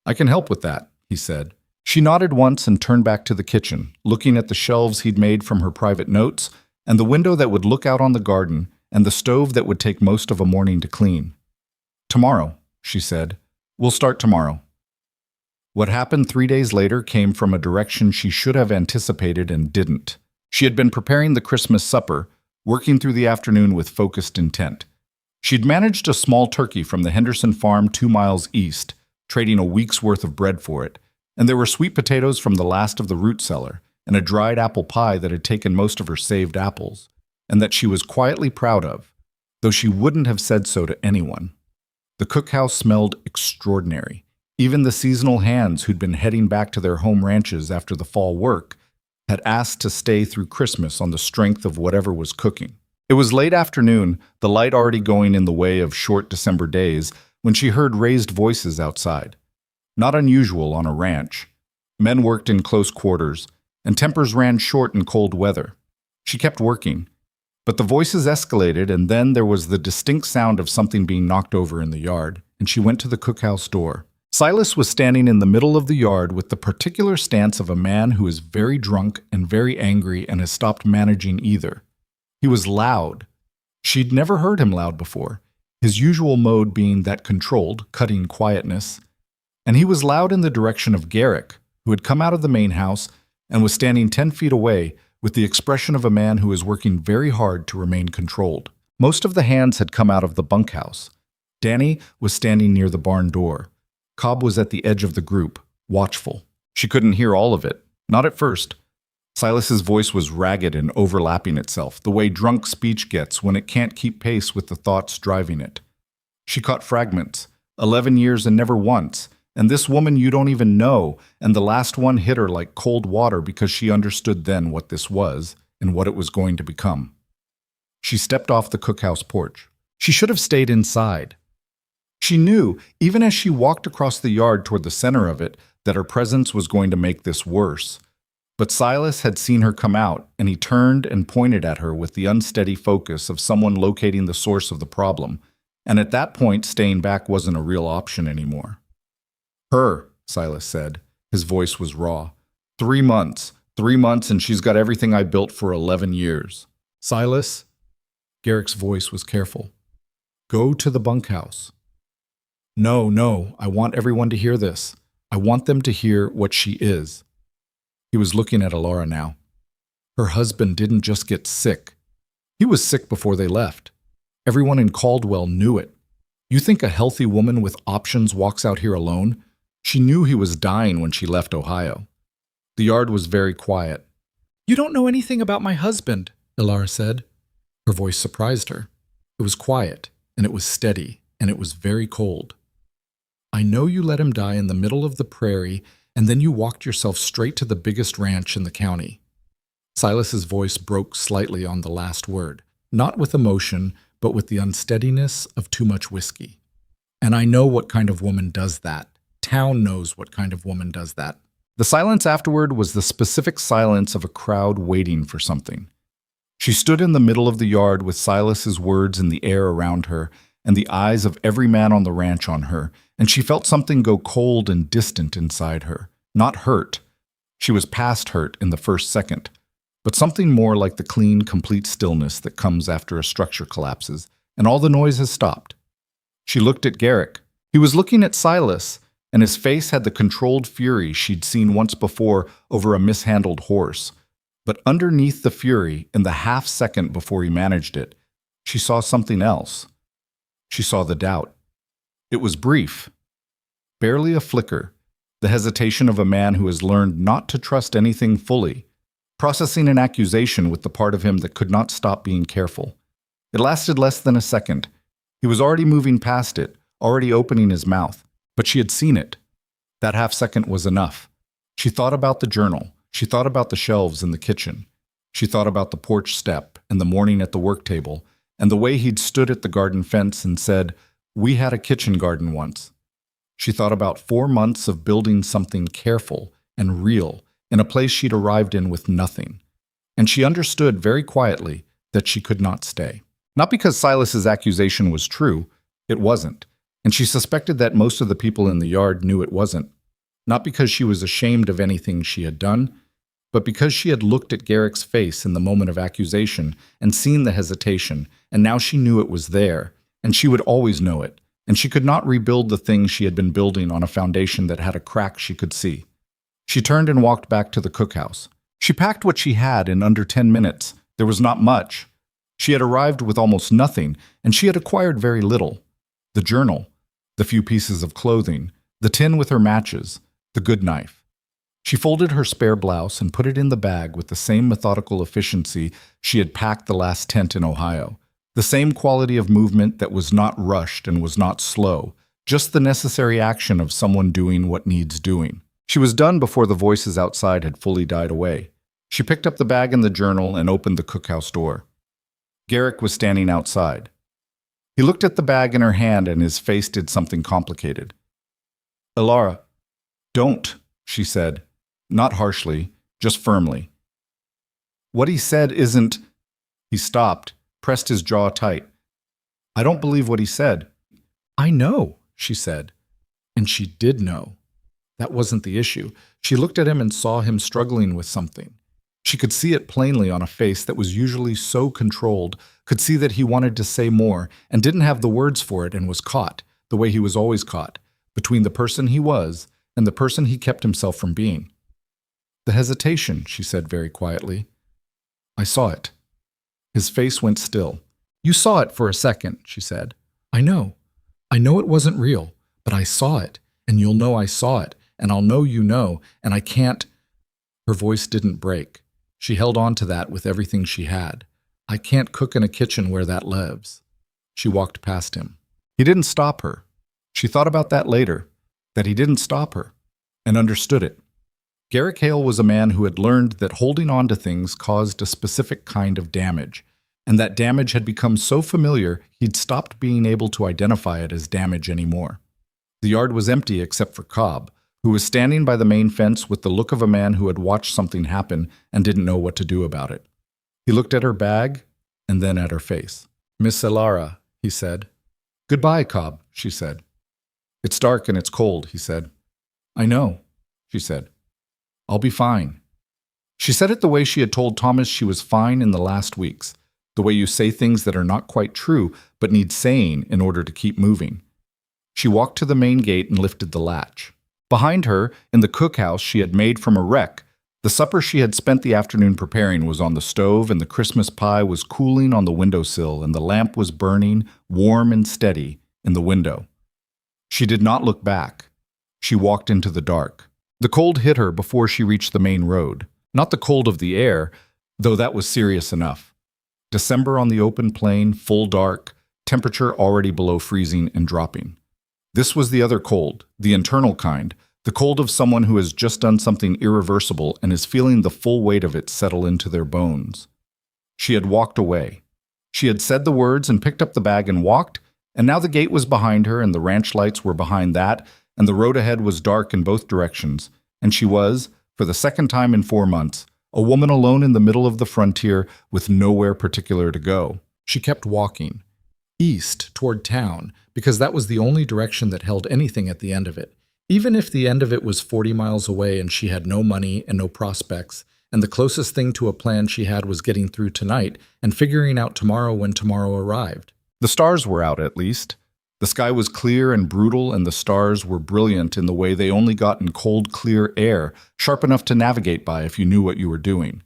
"I can help with that," he said. She nodded once and turned back to the kitchen, looking at the shelves he'd made from her private notes, and the window that would look out on the garden, and the stove that would take most of a morning to clean. "Tomorrow," she said. "We'll start tomorrow." What happened 3 days later came from a direction she should have anticipated and didn't. She had been preparing the Christmas supper, working through the afternoon with focused intent. She'd managed a small turkey from the Henderson farm 2 miles east, trading a week's worth of bread for it, and there were sweet potatoes from the last of the root cellar, and a dried apple pie that had taken most of her saved apples, and that she was quietly proud of, though she wouldn't have said so to anyone. The cookhouse smelled extraordinary. Even the seasonal hands who'd been heading back to their home ranches after the fall work had asked to stay through Christmas on the strength of whatever was cooking. It was late afternoon, the light already going in the way of short December days, when she heard raised voices outside. Not unusual on a ranch. Men worked in close quarters, and tempers ran short in cold weather. She kept working. But the voices escalated, and then there was the distinct sound of something being knocked over in the yard, and she went to the cookhouse door. Silas was standing in the middle of the yard with the particular stance of a man who is very drunk and very angry and has stopped managing either. He was loud. She'd never heard him loud before, his usual mode being that controlled, cutting quietness. And he was loud in the direction of Garrick, who had come out of the main house and was standing 10 feet away, with the expression of a man who is working very hard to remain controlled. Most of the hands had come out of the bunkhouse. Danny was standing near the barn door. Cobb was at the edge of the group, watchful. She couldn't hear all of it, Not at first. Silas's voice was ragged and overlapping itself, the way drunk speech gets when it can't keep pace with the thoughts driving it. She caught fragments, 11 years and never once, and this woman you don't even know, and the last one hit her like cold water because she understood then what this was and what it was going to become. She stepped off the cookhouse porch. She should have stayed inside. She knew, even as she walked across the yard toward the center of it, that her presence was going to make this worse. But Silas had seen her come out, and he turned and pointed at her with the unsteady focus of someone locating the source of the problem, and at that point staying back wasn't a real option anymore. Her, Silas said. His voice was raw. 3 months. 3 months, and she's got everything I built for 11 years. Silas? Garrick's voice was careful. Go to the bunkhouse. No, I want everyone to hear this. I want them to hear what she is. He was looking at Alara now. Her husband didn't just get sick. He was sick before they left. Everyone in Caldwell knew it. You think a healthy woman with options walks out here alone? She knew he was dying when she left Ohio. The yard was very quiet. You don't know anything about my husband, Alara said. Her voice surprised her. It was quiet, and it was steady, and it was very cold. I know you let him die in the middle of the prairie, and then you walked yourself straight to the biggest ranch in the county. Silas's voice broke slightly on the last word, not with emotion, but with the unsteadiness of too much whiskey. And I know what kind of woman does that. Town knows what kind of woman does that. The silence afterward was the specific silence of a crowd waiting for something. She stood in the middle of the yard with Silas's words in the air around her and the eyes of every man on the ranch on her, and she felt something go cold and distant inside her. Not hurt. She was past hurt in the first second, but something more like the clean, complete stillness that comes after a structure collapses, and all the noise has stopped. She looked at Garrick. He was looking at Silas, and his face had the controlled fury she'd seen once before over a mishandled horse. But underneath the fury, in the half second before he managed it, she saw something else. She saw the doubt. It was brief. Barely a flicker, the hesitation of a man who has learned not to trust anything fully, processing an accusation with the part of him that could not stop being careful. It lasted less than a second. He was already moving past it, already opening his mouth, but she had seen it. That half second was enough. She thought about the journal. She thought about the shelves in the kitchen. She thought about the porch step and the morning at the work table and the way he'd stood at the garden fence and said, "We had a kitchen garden once." She thought about 4 months of building something careful and real in a place she'd arrived in with nothing. And she understood very quietly that she could not stay. Not because Silas's accusation was true, it wasn't. And she suspected that most of the people in the yard knew it wasn't. Not because she was ashamed of anything she had done, but because she had looked at Garrick's face in the moment of accusation and seen the hesitation, and now she knew it was there, and she would always know it, and she could not rebuild the thing she had been building on a foundation that had a crack she could see. She turned and walked back to the cookhouse. She packed what she had in under 10 minutes. There was not much. She had arrived with almost nothing, and she had acquired very little. The journal, the few pieces of clothing, the tin with her matches, the good knife. She folded her spare blouse and put it in the bag with the same methodical efficiency she had packed the last tent in Ohio. The same quality of movement that was not rushed and was not slow, just the necessary action of someone doing what needs doing. She was done before the voices outside had fully died away. She picked up the bag and the journal and opened the cookhouse door. Garrick was standing outside. He looked at the bag in her hand and his face did something complicated. "Alara, don't," she said, not harshly, just firmly. "What he said isn't—" He stopped, pressed his jaw tight. "I don't believe what he said." "I know," she said. And she did know. That wasn't the issue. She looked at him and saw him struggling with something. She could see it plainly on a face that was usually so controlled, could see that he wanted to say more and didn't have the words for it and was caught, the way he was always caught, between the person he was and the person he kept himself from being. "The hesitation," she said very quietly. "I saw it." His face went still. "You saw it for a second," she said. "I know. I know it wasn't real, but I saw it, and you'll know I saw it, and I'll know you know, and I can't—" Her voice didn't break. She held on to that with everything she had. "I can't cook in a kitchen where that lives." She walked past him. He didn't stop her. She thought about that later, that he didn't stop her, and understood it. Garrick Hale was a man who had learned that holding on to things caused a specific kind of damage, and that damage had become so familiar he'd stopped being able to identify it as damage anymore. The yard was empty except for Cobb, who was standing by the main fence with the look of a man who had watched something happen and didn't know what to do about it. He looked at her bag and then at her face. "Miss Elara," he said. "Goodbye, Cobb," she said. "It's dark and it's cold," he said. "I know," she said. "I'll be fine." She said it the way she had told Thomas she was fine in the last weeks, the way you say things that are not quite true but need saying in order to keep moving. She walked to the main gate and lifted the latch. Behind her, in the cookhouse she had made from a wreck, the supper she had spent the afternoon preparing was on the stove, and the Christmas pie was cooling on the windowsill, and the lamp was burning, warm and steady, in the window. She did not look back. She walked into the dark. The cold hit her before she reached the main road. Not the cold of the air, though that was serious enough. December on the open plain, full dark, temperature already below freezing and dropping. This was the other cold, the internal kind, the cold of someone who has just done something irreversible and is feeling the full weight of it settle into their bones. She had walked away. She had said the words and picked up the bag and walked, and now the gate was behind her and the ranch lights were behind that, and the road ahead was dark in both directions, and she was, for the second time in 4 months, a woman alone in the middle of the frontier with nowhere particular to go. She kept walking. East, toward town, because that was the only direction that held anything at the end of it. Even if the end of it was 40 miles away and she had no money and no prospects, and the closest thing to a plan she had was getting through tonight and figuring out tomorrow when tomorrow arrived. The stars were out, at least. The sky was clear and brutal, and the stars were brilliant in the way they only got in cold, clear air, sharp enough to navigate by if you knew what you were doing.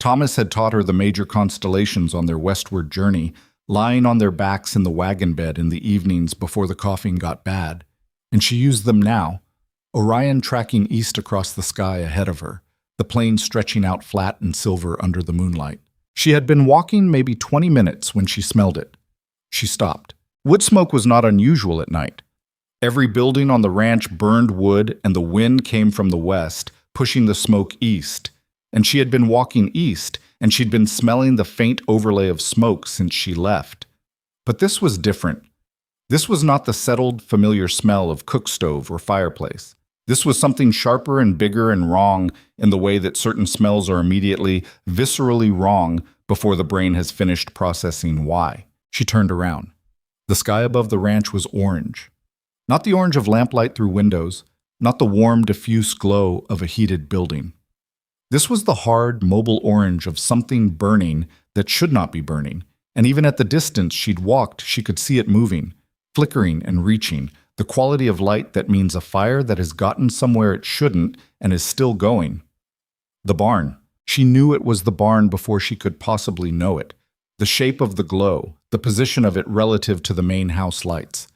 Thomas had taught her the major constellations on their westward journey, lying on their backs in the wagon bed in the evenings before the coughing got bad, and she used them now, Orion tracking east across the sky ahead of her, the plain stretching out flat and silver under the moonlight. She had been walking maybe 20 minutes when she smelled it. She stopped. Wood smoke was not unusual at night. Every building on the ranch burned wood, and the wind came from the west, pushing the smoke east. And she had been walking east, and she'd been smelling the faint overlay of smoke since she left. But this was different. This was not the settled, familiar smell of cook stove or fireplace. This was something sharper and bigger and wrong in the way that certain smells are immediately, viscerally wrong before the brain has finished processing why. She turned around. The sky above the ranch was orange. Not the orange of lamplight through windows, not the warm, diffuse glow of a heated building. This was the hard, mobile orange of something burning that should not be burning, and even at the distance she'd walked, she could see it moving, flickering and reaching, the quality of light that means a fire that has gotten somewhere it shouldn't and is still going. The barn. She knew it was the barn before she could possibly know it. The shape of the glow, the position of it relative to the main house lights.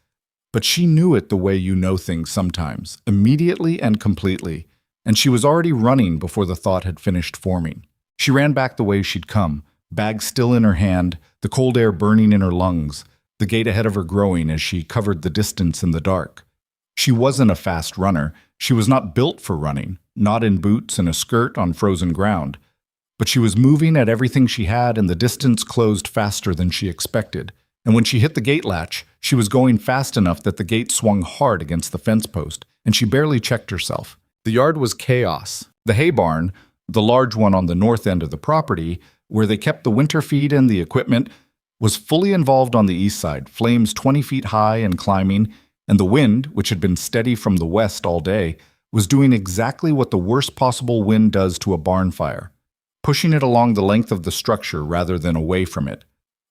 But she knew it the way you know things sometimes, immediately and completely, and she was already running before the thought had finished forming. She ran back the way she'd come, bag still in her hand, the cold air burning in her lungs, the gate ahead of her growing as she covered the distance in the dark. She wasn't a fast runner. She was not built for running, not in boots and a skirt on frozen ground. But she was moving at everything she had, and the distance closed faster than she expected. And when she hit the gate latch, she was going fast enough that the gate swung hard against the fence post, and she barely checked herself. The yard was chaos. The hay barn, the large one on the north end of the property, where they kept the winter feed and the equipment, was fully involved on the east side, flames 20 feet high and climbing, and the wind, which had been steady from the west all day, was doing exactly what the worst possible wind does to a barn fire, pushing it along the length of the structure rather than away from it.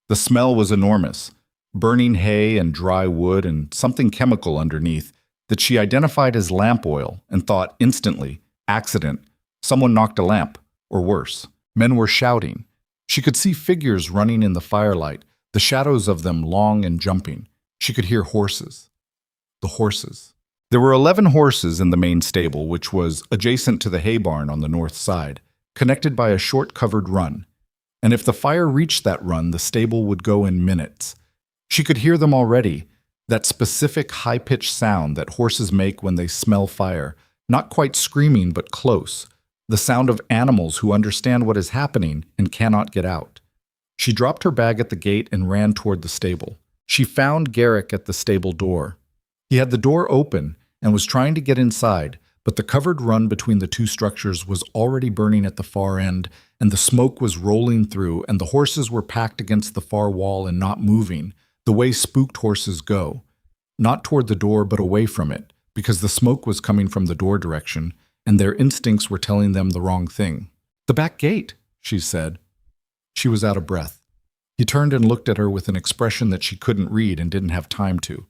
The smell was enormous, burning hay and dry wood and something chemical underneath that she identified as lamp oil and thought instantly, accident, someone knocked a lamp, or worse. Men were shouting. She could see figures running in the firelight, the shadows of them long and jumping. She could hear horses. The horses. There were 11 horses in the main stable, which was adjacent to the hay barn on the north side, connected by a short covered run. And if the fire reached that run, the stable would go in minutes. She could hear them already, that specific high-pitched sound that horses make when they smell fire, not quite screaming but close, the sound of animals who understand what is happening and cannot get out. She dropped her bag at the gate and ran toward the stable. She found Garrick at the stable door. He had the door open and was trying to get inside, but the covered run between the two structures was already burning at the far end, and the smoke was rolling through, and the horses were packed against the far wall and not moving, the way spooked horses go. Not toward the door, but away from it, because the smoke was coming from the door direction, and their instincts were telling them the wrong thing. "The back gate," she said. She was out of breath. He turned and looked at her with an expression that she couldn't read and didn't have time to.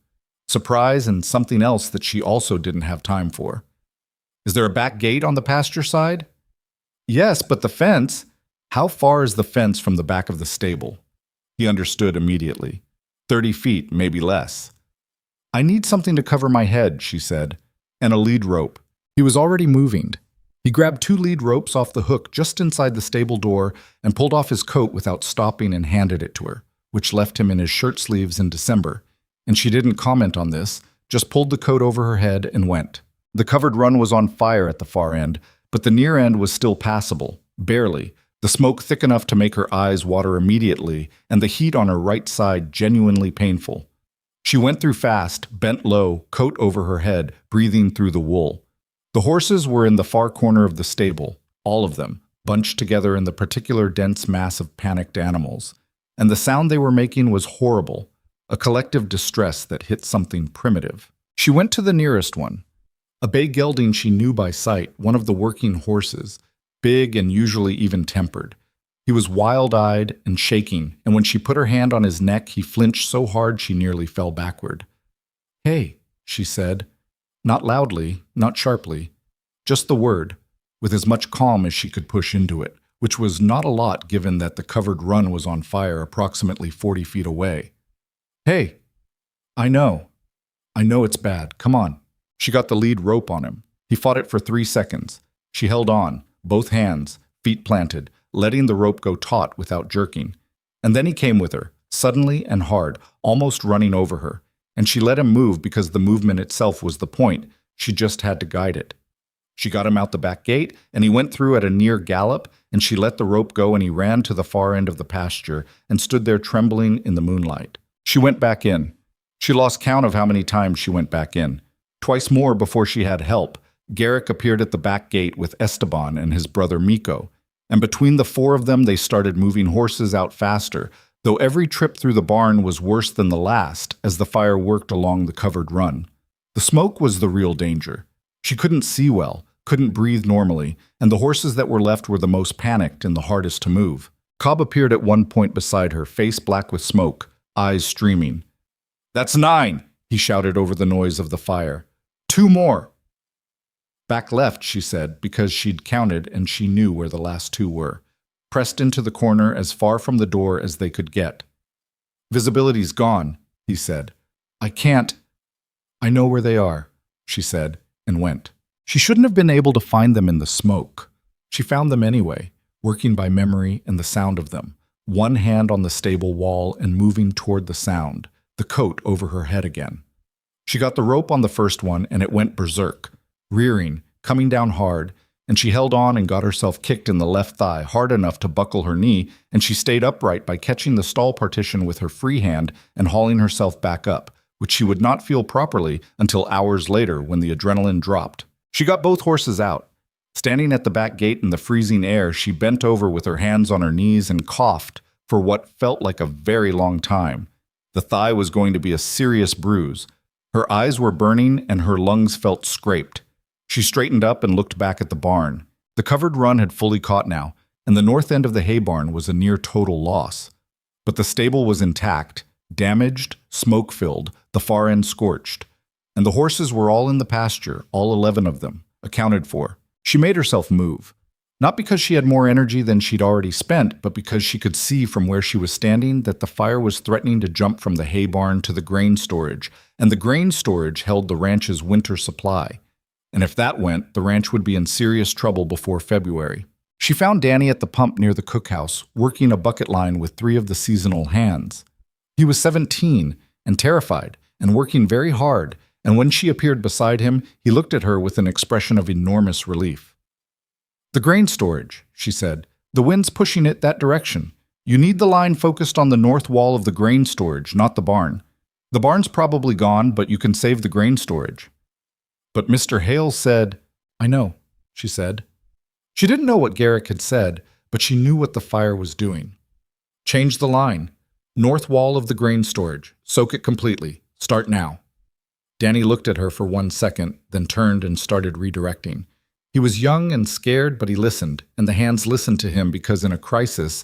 Surprise and something else that she also didn't have time for. "Is there a back gate on the pasture side?" "Yes, but the fence—" "How far is the fence from the back of the stable?" He understood immediately. 30 feet, maybe less. "I need something to cover my head," she said, "and a lead rope." He was already moving. He grabbed 2 lead ropes off the hook just inside the stable door and pulled off his coat without stopping and handed it to her, which left him in his shirt sleeves in December. And she didn't comment on this, just pulled the coat over her head and went. The covered run was on fire at the far end, but the near end was still passable, barely, the smoke thick enough to make her eyes water immediately, and the heat on her right side genuinely painful. She went through fast, bent low, coat over her head, breathing through the wool. The horses were in the far corner of the stable, all of them, bunched together in the particular dense mass of panicked animals. And the sound they were making was horrible, a collective distress that hit something primitive. She went to the nearest one, a bay gelding she knew by sight, one of the working horses, big and usually even-tempered. He was wild-eyed and shaking, and when she put her hand on his neck, he flinched so hard she nearly fell backward. "Hey," she said, not loudly, not sharply, just the word, with as much calm as she could push into it, which was not a lot given that the covered run was on fire approximately 40 feet away. "Hey, I know it's bad, come on." She got the lead rope on him. He fought it for 3 seconds. She held on, both hands, feet planted, letting the rope go taut without jerking. And then he came with her, suddenly and hard, almost running over her. And she let him move because the movement itself was the point. She just had to guide it. She got him out the back gate, and he went through at a near gallop, and she let the rope go, and he ran to the far end of the pasture and stood there trembling in the moonlight. She went back in. She lost count of how many times she went back in. Twice more before she had help. Garrick appeared at the back gate with Esteban and his brother Miko, and between the 4 of them they started moving horses out faster, though every trip through the barn was worse than the last as the fire worked along the covered run. The smoke was the real danger. She couldn't see well, couldn't breathe normally, and the horses that were left were the most panicked and the hardest to move. Cobb appeared at one point beside her, face black with smoke, eyes streaming. "That's 9, he shouted over the noise of the fire. 2 more. "Back left," she said, because she'd counted and she knew where the last 2 were. Pressed into the corner as far from the door as they could get. "Visibility's gone," he said. "I can't—" "I know where they are," she said, and went. She shouldn't have been able to find them in the smoke. She found them anyway, working by memory and the sound of them, one hand on the stable wall and moving toward the sound, the coat over her head again. She got the rope on the first one and it went berserk, rearing, coming down hard, and she held on and got herself kicked in the left thigh hard enough to buckle her knee, and she stayed upright by catching the stall partition with her free hand and hauling herself back up, which she would not feel properly until hours later when the adrenaline dropped. She got both horses out. Standing at the back gate in the freezing air, she bent over with her hands on her knees and coughed for what felt like a very long time. The thigh was going to be a serious bruise. Her eyes were burning and her lungs felt scraped. She straightened up and looked back at the barn. The covered run had fully caught now, and the north end of the hay barn was a near total loss. But the stable was intact, damaged, smoke-filled, the far end scorched. And the horses were all in the pasture, all 11 of them, accounted for. She made herself move. Not because she had more energy than she'd already spent, but because she could see from where she was standing that the fire was threatening to jump from the hay barn to the grain storage, and the grain storage held the ranch's winter supply. And if that went, the ranch would be in serious trouble before February. She found Danny at the pump near the cookhouse, working a bucket line with 3 of the seasonal hands. He was 17 and terrified and working very hard, and when she appeared beside him, he looked at her with an expression of enormous relief. "The grain storage," she said. "The wind's pushing it that direction. You need the line focused on the north wall of the grain storage, not the barn. The barn's probably gone, but you can save the grain storage." But Mr. Hale said, "I know," she said. She didn't know what Garrick had said, but she knew what the fire was doing. "Change the line. North wall of the grain storage. Soak it completely. Start now." Danny looked at her for 1 second, then turned and started redirecting. He was young and scared, but he listened, and the hands listened to him because in a crisis,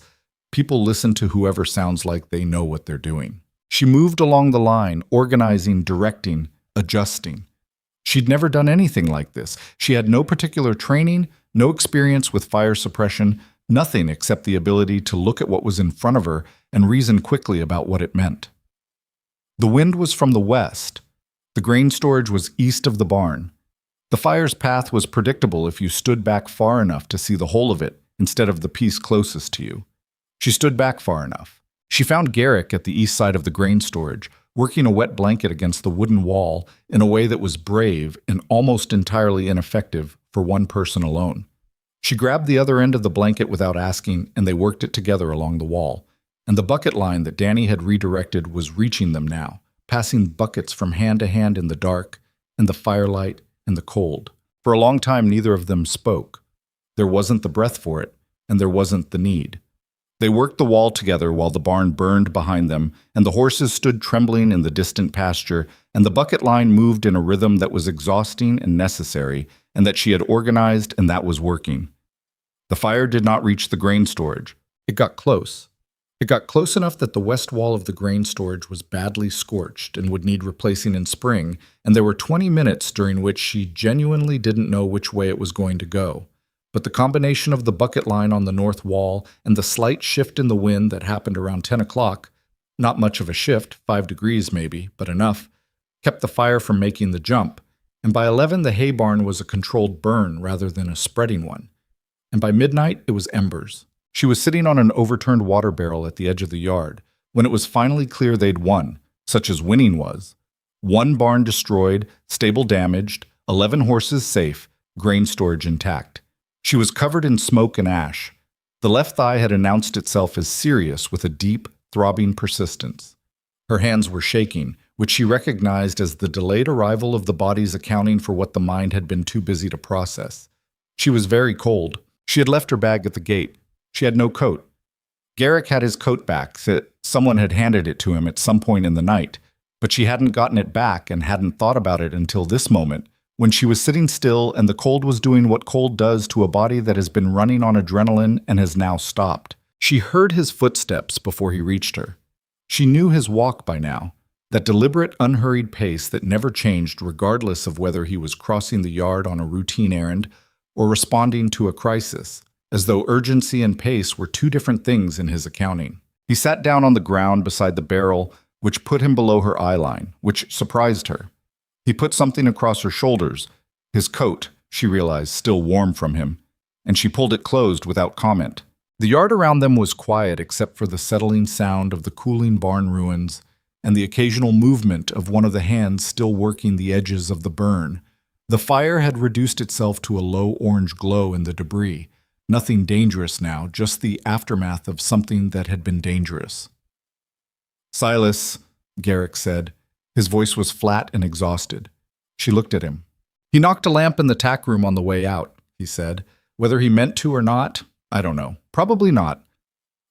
people listen to whoever sounds like they know what they're doing. She moved along the line, organizing, directing, adjusting. She'd never done anything like this. She had no particular training, no experience with fire suppression, nothing except the ability to look at what was in front of her and reason quickly about what it meant. The wind was from the west. The grain storage was east of the barn. The fire's path was predictable if you stood back far enough to see the whole of it instead of the piece closest to you. She stood back far enough. She found Garrick at the east side of the grain storage, working a wet blanket against the wooden wall in a way that was brave and almost entirely ineffective for one person alone. She grabbed the other end of the blanket without asking, and they worked it together along the wall. And the bucket line that Danny had redirected was reaching them now, passing buckets from hand to hand in the dark, and the firelight, and the cold. For a long time, neither of them spoke. There wasn't the breath for it, and there wasn't the need. They worked the wall together while the barn burned behind them, and the horses stood trembling in the distant pasture, and the bucket line moved in a rhythm that was exhausting and necessary, and that she had organized, and that was working. The fire did not reach the grain storage. It got close. It got close enough that the west wall of the grain storage was badly scorched and would need replacing in spring, and there were 20 minutes during which she genuinely didn't know which way it was going to go. But the combination of the bucket line on the north wall and the slight shift in the wind that happened around 10 o'clock, not much of a shift, 5 degrees maybe, but enough, kept the fire from making the jump, and by 11 the hay barn was a controlled burn rather than a spreading one. And by midnight it was embers. She was sitting on an overturned water barrel at the edge of the yard when it was finally clear they'd won, such as winning was. 1 barn destroyed, stable damaged, 11 horses safe, grain storage intact. She was covered in smoke and ash. The left thigh had announced itself as serious with a deep, throbbing persistence. Her hands were shaking, which she recognized as the delayed arrival of the body's accounting for what the mind had been too busy to process. She was very cold. She had left her bag at the gate. She had no coat. Garrick had his coat back. Someone had handed it to him at some point in the night, but she hadn't gotten it back and hadn't thought about it until this moment, when she was sitting still and the cold was doing what cold does to a body that has been running on adrenaline and has now stopped. She heard his footsteps before he reached her. She knew his walk by now, that deliberate, unhurried pace that never changed regardless of whether he was crossing the yard on a routine errand or responding to a crisis, as though urgency and pace were 2 different things in his accounting. He sat down on the ground beside the barrel, which put him below her eye line, which surprised her. He put something across her shoulders, his coat, she realized, still warm from him, and she pulled it closed without comment. The yard around them was quiet except for the settling sound of the cooling barn ruins and the occasional movement of one of the hands still working the edges of the burn. The fire had reduced itself to a low orange glow in the debris. Nothing dangerous now, just the aftermath of something that had been dangerous. "Silas," Garrick said. His voice was flat and exhausted. She looked at him. "He knocked a lamp in the tack room on the way out," he said. "Whether he meant to or not, I don't know. Probably not.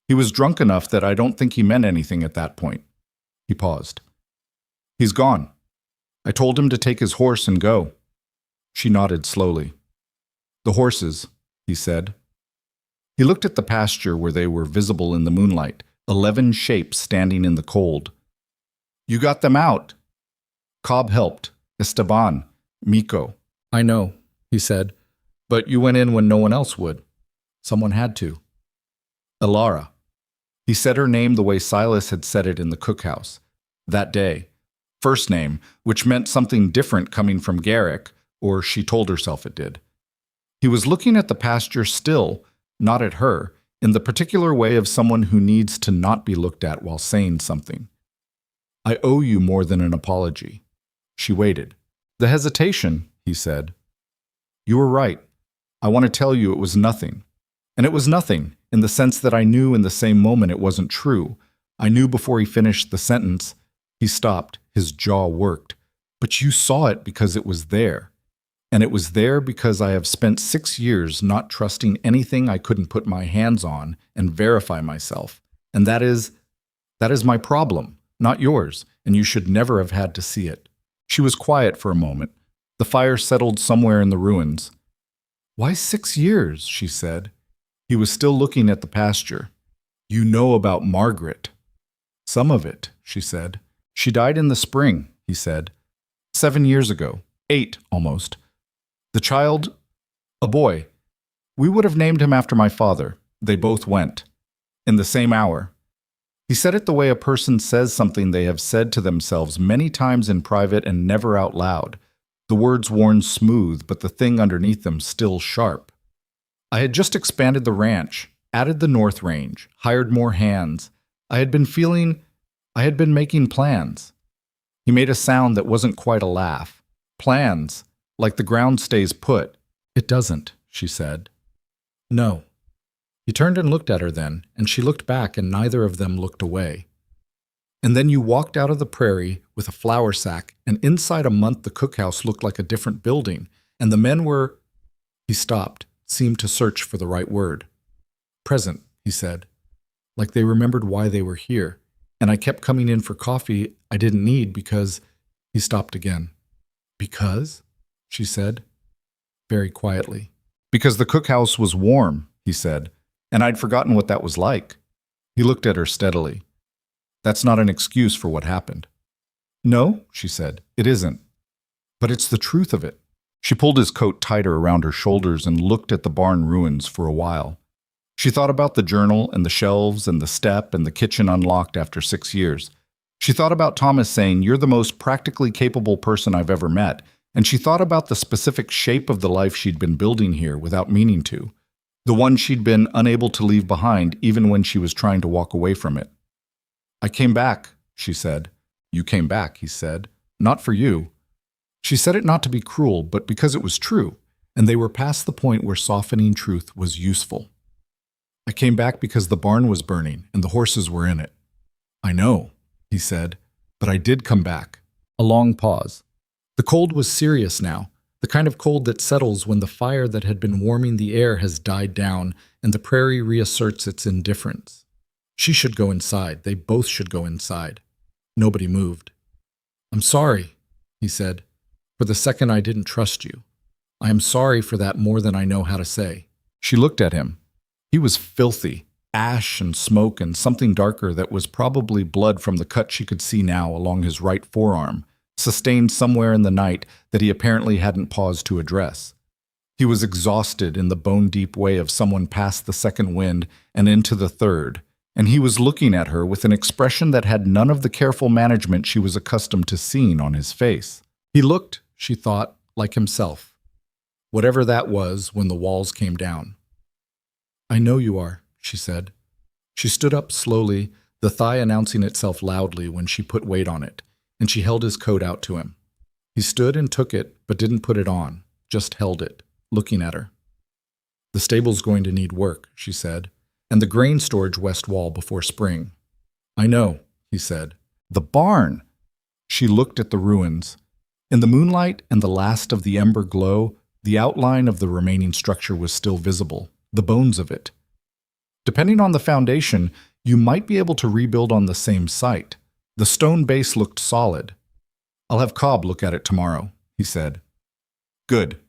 He was drunk enough that I don't think he meant anything at that point." He paused. "He's gone. I told him to take his horse and go." She nodded slowly. "The horses," he said. He looked at the pasture where they were visible in the moonlight, 11 shapes standing in the cold. "You got them out." "Cobb helped. Esteban. Miko." "I know," he said. "But you went in when no one else would." Someone had to. Elara. He said her name the way Silas had said it in the cookhouse. That day. First name, which meant something different coming from Garrick, or she told herself it did. He was looking at the pasture still, not at her, in the particular way of someone who needs to not be looked at while saying something. I owe you more than an apology. She waited. The hesitation, he said. You were right. I want to tell you it was nothing. And it was nothing, in the sense that I knew in the same moment it wasn't true. I knew before he finished the sentence. He stopped. His jaw worked. But you saw it because it was there. And it was there because I have spent 6 years not trusting anything I couldn't put my hands on and verify myself. And that is my problem, not yours, and you should never have had to see it. She was quiet for a moment. The fire settled somewhere in the ruins. Why 6 years? She said. He was still looking at the pasture. You know about Margaret. Some of it, she said. She died in the spring, he said. 7 years ago. 8, almost. The child, a boy. We would have named him after my father. They both went. In the same hour. He said it the way a person says something they have said to themselves many times in private and never out loud. The words worn smooth, but the thing underneath them still sharp. I had just expanded the ranch, added the North Range, hired more hands. I had been making plans. He made a sound that wasn't quite a laugh. Plans, like the ground stays put. It doesn't, she said. No. He turned and looked at her then, and she looked back, and neither of them looked away. And then you walked out of the prairie with a flour sack, and inside a month the cookhouse looked like a different building, and the men were... He stopped, seemed to search for the right word. Present, he said, like they remembered why they were here, and I kept coming in for coffee I didn't need because... He stopped again. Because? She said, very quietly. Because the cookhouse was warm, he said, and I'd forgotten what that was like. He looked at her steadily. That's not an excuse for what happened. No, she said, it isn't. But it's the truth of it. She pulled his coat tighter around her shoulders and looked at the barn ruins for a while. She thought about the journal and the shelves and the step and the kitchen unlocked after 6 years. She thought about Thomas saying, "You're the most practically capable person I've ever met," and she thought about the specific shape of the life she'd been building here without meaning to, the one she'd been unable to leave behind even when she was trying to walk away from it. I came back, she said. You came back, he said. Not for you. She said it not to be cruel, but because it was true, and they were past the point where softening truth was useful. I came back because the barn was burning and the horses were in it. I know, he said, but I did come back. A long pause. The cold was serious now, the kind of cold that settles when the fire that had been warming the air has died down and the prairie reasserts its indifference. She should go inside. They both should go inside. Nobody moved. I'm sorry, he said. For the second I didn't trust you. I am sorry for that more than I know how to say. She looked at him. He was filthy, ash and smoke and something darker that was probably blood from the cut she could see now along his right forearm, sustained somewhere in the night that he apparently hadn't paused to address. He was exhausted in the bone-deep way of someone past the second wind and into the third, and he was looking at her with an expression that had none of the careful management she was accustomed to seeing on his face. He looked, she thought, like himself, whatever that was when the walls came down. I know you are, she said. She stood up slowly, the thigh announcing itself loudly when she put weight on it, and she held his coat out to him. He stood and took it, but didn't put it on, just held it, looking at her. The stable's going to need work, she said, and the grain storage west wall before spring. I know, he said. The barn! She looked at the ruins. In the moonlight and the last of the ember glow, the outline of the remaining structure was still visible, the bones of it. Depending on the foundation, you might be able to rebuild on the same site. The stone base looked solid. I'll have Cobb look at it tomorrow, he said. Good.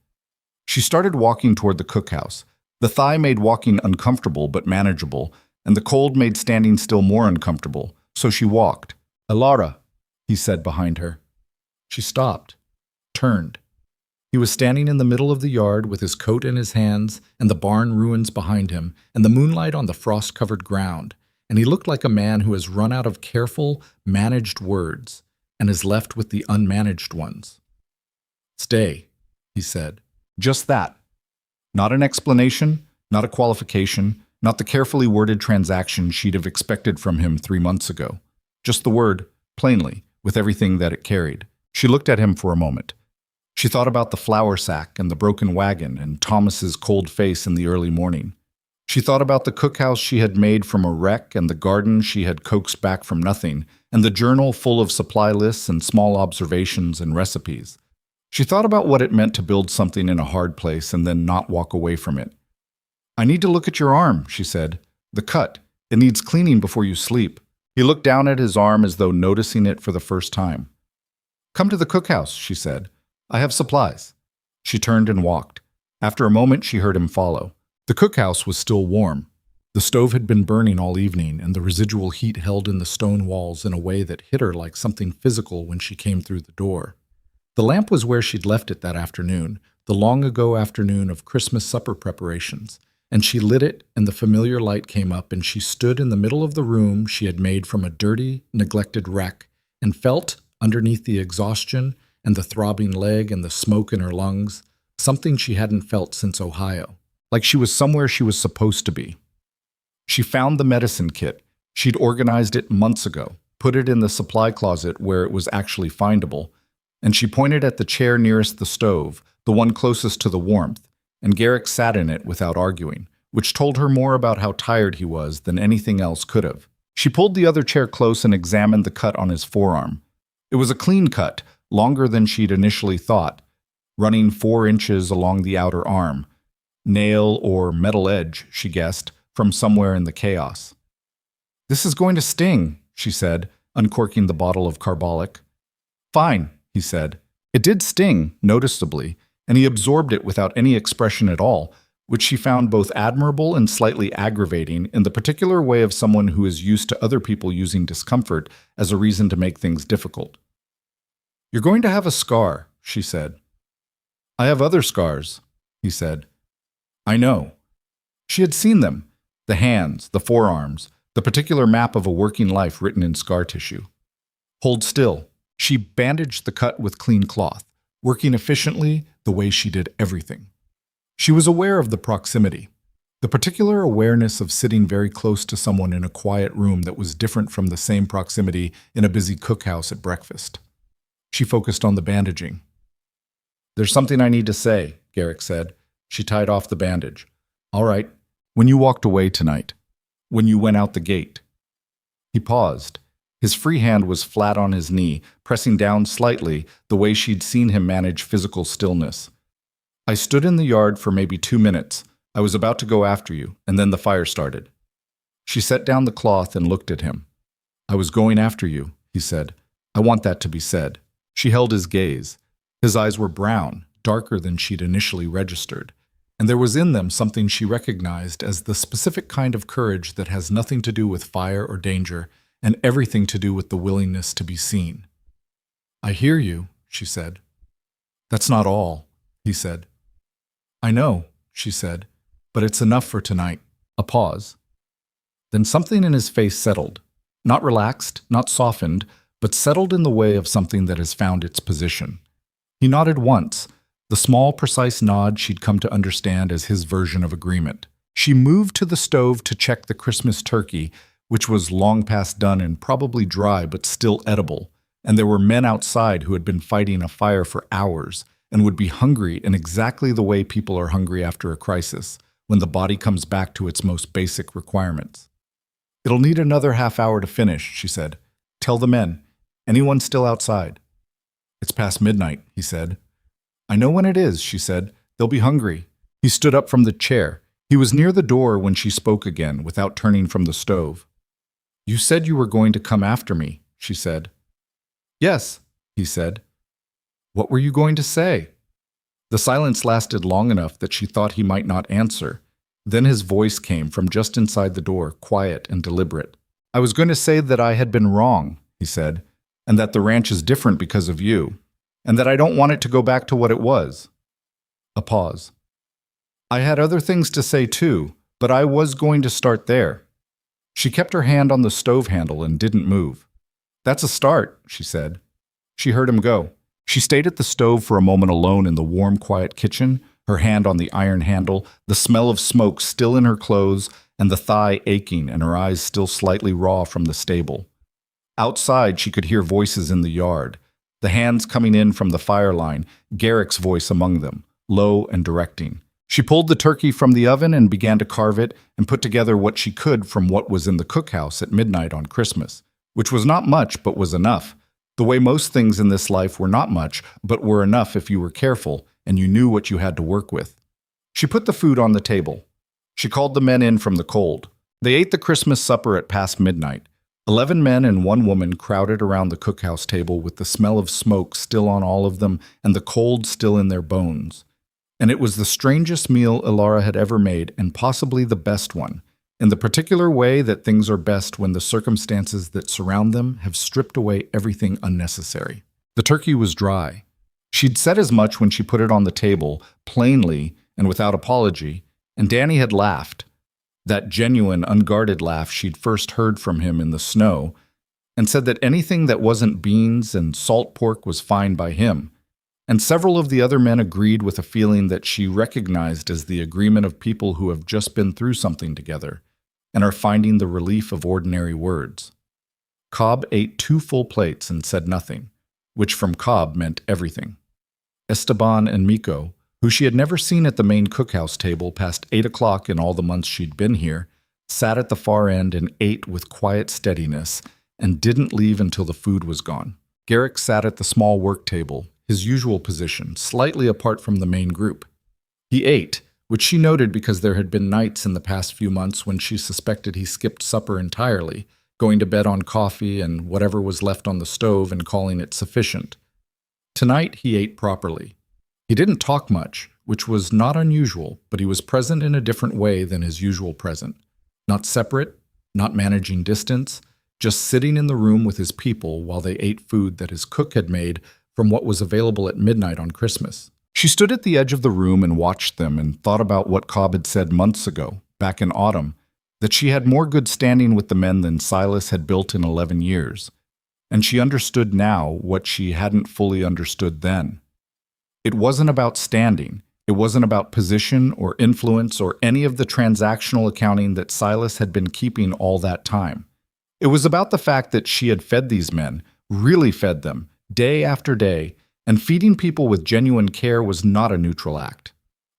She started walking toward the cookhouse. The thigh made walking uncomfortable but manageable, and the cold made standing still more uncomfortable, so she walked. Elara, he said behind her. She stopped, turned. He was standing in the middle of the yard with his coat in his hands and the barn ruins behind him and the moonlight on the frost-covered ground, and he looked like a man who has run out of careful, managed words and is left with the unmanaged ones. "Stay," he said. Just that. Not an explanation, not a qualification, not the carefully worded transaction she'd have expected from him 3 months ago. Just the word, plainly, with everything that it carried. She looked at him for a moment. She thought about the flour sack and the broken wagon and Thomas's cold face in the early morning. She thought about the cookhouse she had made from a wreck and the garden she had coaxed back from nothing, and the journal full of supply lists and small observations and recipes. She thought about what it meant to build something in a hard place and then not walk away from it. "I need to look at your arm," she said. "The cut. It needs cleaning before you sleep." He looked down at his arm as though noticing it for the first time. "Come to the cookhouse," she said. "I have supplies." She turned and walked. After a moment, she heard him follow. The cookhouse was still warm. The stove had been burning all evening, and the residual heat held in the stone walls in a way that hit her like something physical when she came through the door. The lamp was where she'd left it that afternoon, the long-ago afternoon of Christmas supper preparations, and she lit it, and the familiar light came up, and she stood in the middle of the room she had made from a dirty, neglected wreck, and felt, underneath the exhaustion and the throbbing leg and the smoke in her lungs, something she hadn't felt since Ohio, like she was somewhere she was supposed to be. She found the medicine kit. She'd organized it months ago, put it in the supply closet where it was actually findable, and she pointed at the chair nearest the stove, the one closest to the warmth, and Garrick sat in it without arguing, which told her more about how tired he was than anything else could have. She pulled the other chair close and examined the cut on his forearm. It was a clean cut, longer than she'd initially thought, running 4 inches along the outer arm. Nail or metal edge, she guessed, from somewhere in the chaos. "This is going to sting," she said, uncorking the bottle of carbolic. "Fine," he said. It did sting, noticeably, and he absorbed it without any expression at all, which she found both admirable and slightly aggravating in the particular way of someone who is used to other people using discomfort as a reason to make things difficult. "You're going to have a scar," she said. "I have other scars," he said. "I know." She had seen them, the hands, the forearms, the particular map of a working life written in scar tissue. "Hold still." She bandaged the cut with clean cloth, working efficiently the way she did everything. She was aware of the proximity, the particular awareness of sitting very close to someone in a quiet room that was different from the same proximity in a busy cookhouse at breakfast. She focused on the bandaging. "There's something I need to say," Garrick said. She tied off the bandage. "All right. When you walked away tonight. When you went out the gate." He paused. His free hand was flat on his knee, pressing down slightly, the way she'd seen him manage physical stillness. "I stood in the yard for maybe 2 minutes. I was about to go after you, and then the fire started." She set down the cloth and looked at him. "I was going after you," he said. "I want that to be said." She held his gaze. His eyes were brown, darker than she'd initially registered, and there was in them something she recognized as the specific kind of courage that has nothing to do with fire or danger, and everything to do with the willingness to be seen. "I hear you," she said. "That's not all," he said. "I know," she said, "but it's enough for tonight." A pause. Then something in his face settled. Not relaxed, not softened, but settled in the way of something that has found its position. He nodded once, the small, precise nod she'd come to understand as his version of agreement. She moved to the stove to check the Christmas turkey, which was long past done and probably dry but still edible, and there were men outside who had been fighting a fire for hours and would be hungry in exactly the way people are hungry after a crisis, when the body comes back to its most basic requirements. "It'll need another half hour to finish," she said. "Tell the men. Anyone still outside?" "It's past midnight," he said. "I know when it is," she said. "They'll be hungry." He stood up from the chair. He was near the door when she spoke again, without turning from the stove. "You said you were going to come after me," she said. "Yes," he said. "What were you going to say?" The silence lasted long enough that she thought he might not answer. Then his voice came from just inside the door, quiet and deliberate. "I was going to say that I had been wrong," he said, "and that the ranch is different because of you, and that I don't want it to go back to what it was." A pause. I had other things to say too, but I was going to start there. She kept her hand on the stove handle and didn't move. That's a start, she said. She heard him go. She stayed at the stove for a moment alone in the warm, quiet kitchen, her hand on the iron handle, the smell of smoke still in her clothes, and the thigh aching and her eyes still slightly raw from the stable. Outside, she could hear voices in the yard, the hands coming in from the fire line, Garrick's voice among them, low and directing. She pulled the turkey from the oven and began to carve it and put together what she could from what was in the cookhouse at midnight on Christmas, which was not much but was enough. The way most things in this life were not much, but were enough if you were careful and you knew what you had to work with. She put the food on the table. She called the men in from the cold. They ate the Christmas supper at past midnight. 11 men and 1 woman crowded around the cookhouse table with the smell of smoke still on all of them and the cold still in their bones. And it was the strangest meal Ilara had ever made, and possibly the best one, in the particular way that things are best when the circumstances that surround them have stripped away everything unnecessary. The turkey was dry. She'd said as much when she put it on the table, plainly and without apology, and Danny had laughed, that genuine, unguarded laugh she'd first heard from him in the snow, and said that anything that wasn't beans and salt pork was fine by him. And several of the other men agreed with a feeling that she recognized as the agreement of people who have just been through something together and are finding the relief of ordinary words. Cobb ate 2 full plates and said nothing, which from Cobb meant everything. Esteban and Miko, who she had never seen at the main cookhouse table past 8 o'clock in all the months she'd been here, sat at the far end and ate with quiet steadiness and didn't leave until the food was gone. Garrick sat at the small work table, his usual position, slightly apart from the main group. He ate, which she noted because there had been nights in the past few months when she suspected he skipped supper entirely, going to bed on coffee and whatever was left on the stove and calling it sufficient. Tonight he ate properly. He didn't talk much, which was not unusual, but he was present in a different way than his usual present. Not separate, not managing distance, just sitting in the room with his people while they ate food that his cook had made from what was available at midnight on Christmas. She stood at the edge of the room and watched them and thought about what Cobb had said months ago, back in autumn, that she had more good standing with the men than Silas had built in 11 years. And she understood now what she hadn't fully understood then. It wasn't about standing. It wasn't about position or influence or any of the transactional accounting that Silas had been keeping all that time. It was about the fact that she had fed these men, really fed them, day after day, and feeding people with genuine care was not a neutral act.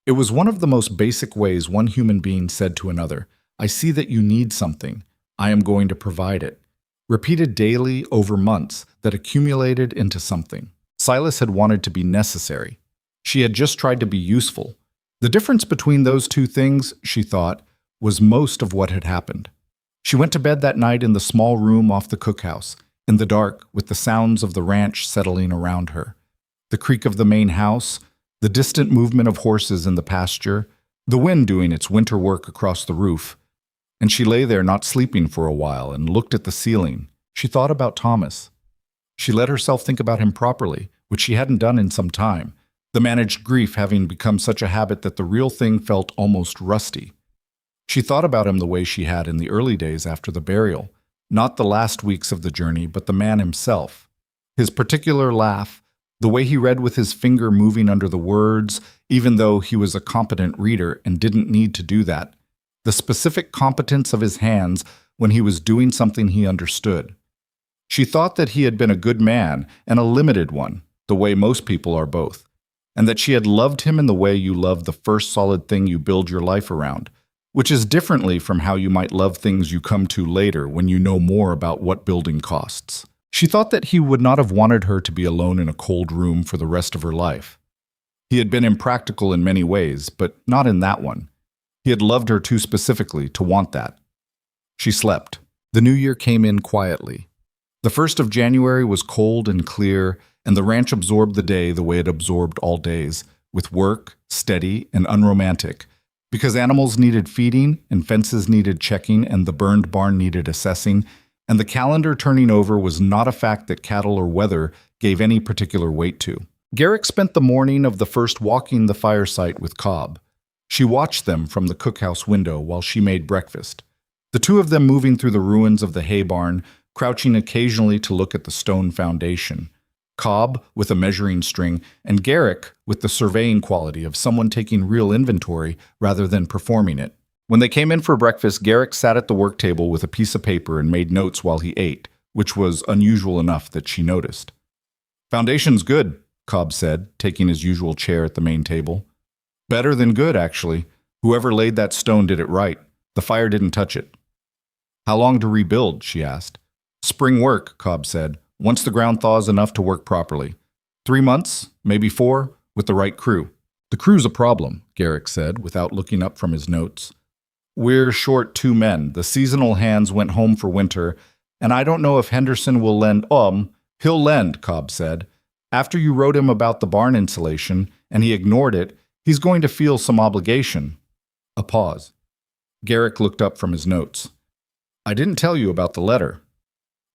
It was one of the most basic ways one human being said to another, I see that you need something. I am going to provide it. Repeated daily over months that accumulated into something. Silas had wanted to be necessary. She had just tried to be useful. The difference between those two things, she thought, was most of what had happened. She went to bed that night in the small room off the cookhouse, in the dark, with the sounds of the ranch settling around her. The creak of the main house, the distant movement of horses in the pasture, the wind doing its winter work across the roof. And she lay there not sleeping for a while and looked at the ceiling. She thought about Thomas. She let herself think about him properly, which she hadn't done in some time, the managed grief having become such a habit that the real thing felt almost rusty. She thought about him the way she had in the early days after the burial, not the last weeks of the journey, but the man himself. His particular laugh, the way he read with his finger moving under the words, even though he was a competent reader and didn't need to do that. The specific competence of his hands when he was doing something he understood. She thought that he had been a good man and a limited one, the way most people are both, and that she had loved him in the way you love the first solid thing you build your life around, which is differently from how you might love things you come to later when you know more about what building costs. She thought that he would not have wanted her to be alone in a cold room for the rest of her life. He had been impractical in many ways, but not in that one. He had loved her too specifically to want that. She slept. The new year came in quietly. The 1st of January was cold and clear, and the ranch absorbed the day the way it absorbed all days, with work, steady, and unromantic, because animals needed feeding, and fences needed checking, and the burned barn needed assessing, and the calendar turning over was not a fact that cattle or weather gave any particular weight to. Garrick spent the morning of the first walking the fire site with Cobb. She watched them from the cookhouse window while she made breakfast. The two of them moving through the ruins of the hay barn, crouching occasionally to look at the stone foundation. Cobb with a measuring string, and Garrick with the surveying quality of someone taking real inventory rather than performing it. When they came in for breakfast, Garrick sat at the work table with a piece of paper and made notes while he ate, which was unusual enough that she noticed. "Foundation's good," Cobb said, taking his usual chair at the main table. "Better than good, actually. Whoever laid that stone did it right. The fire didn't touch it." "How long to rebuild?" she asked. "Spring work," Cobb said, "once the ground thaws enough to work properly. 3 months, maybe 4, with the right crew." "The crew's a problem," Garrick said, without looking up from his notes. "We're short 2 men. The seasonal hands went home for winter, and I don't know if Henderson will lend—" "He'll lend," Cobb said. "After you wrote him about the barn insulation, and he ignored it, he's going to feel some obligation." A pause. Garrick looked up from his notes. "I didn't tell you about the letter."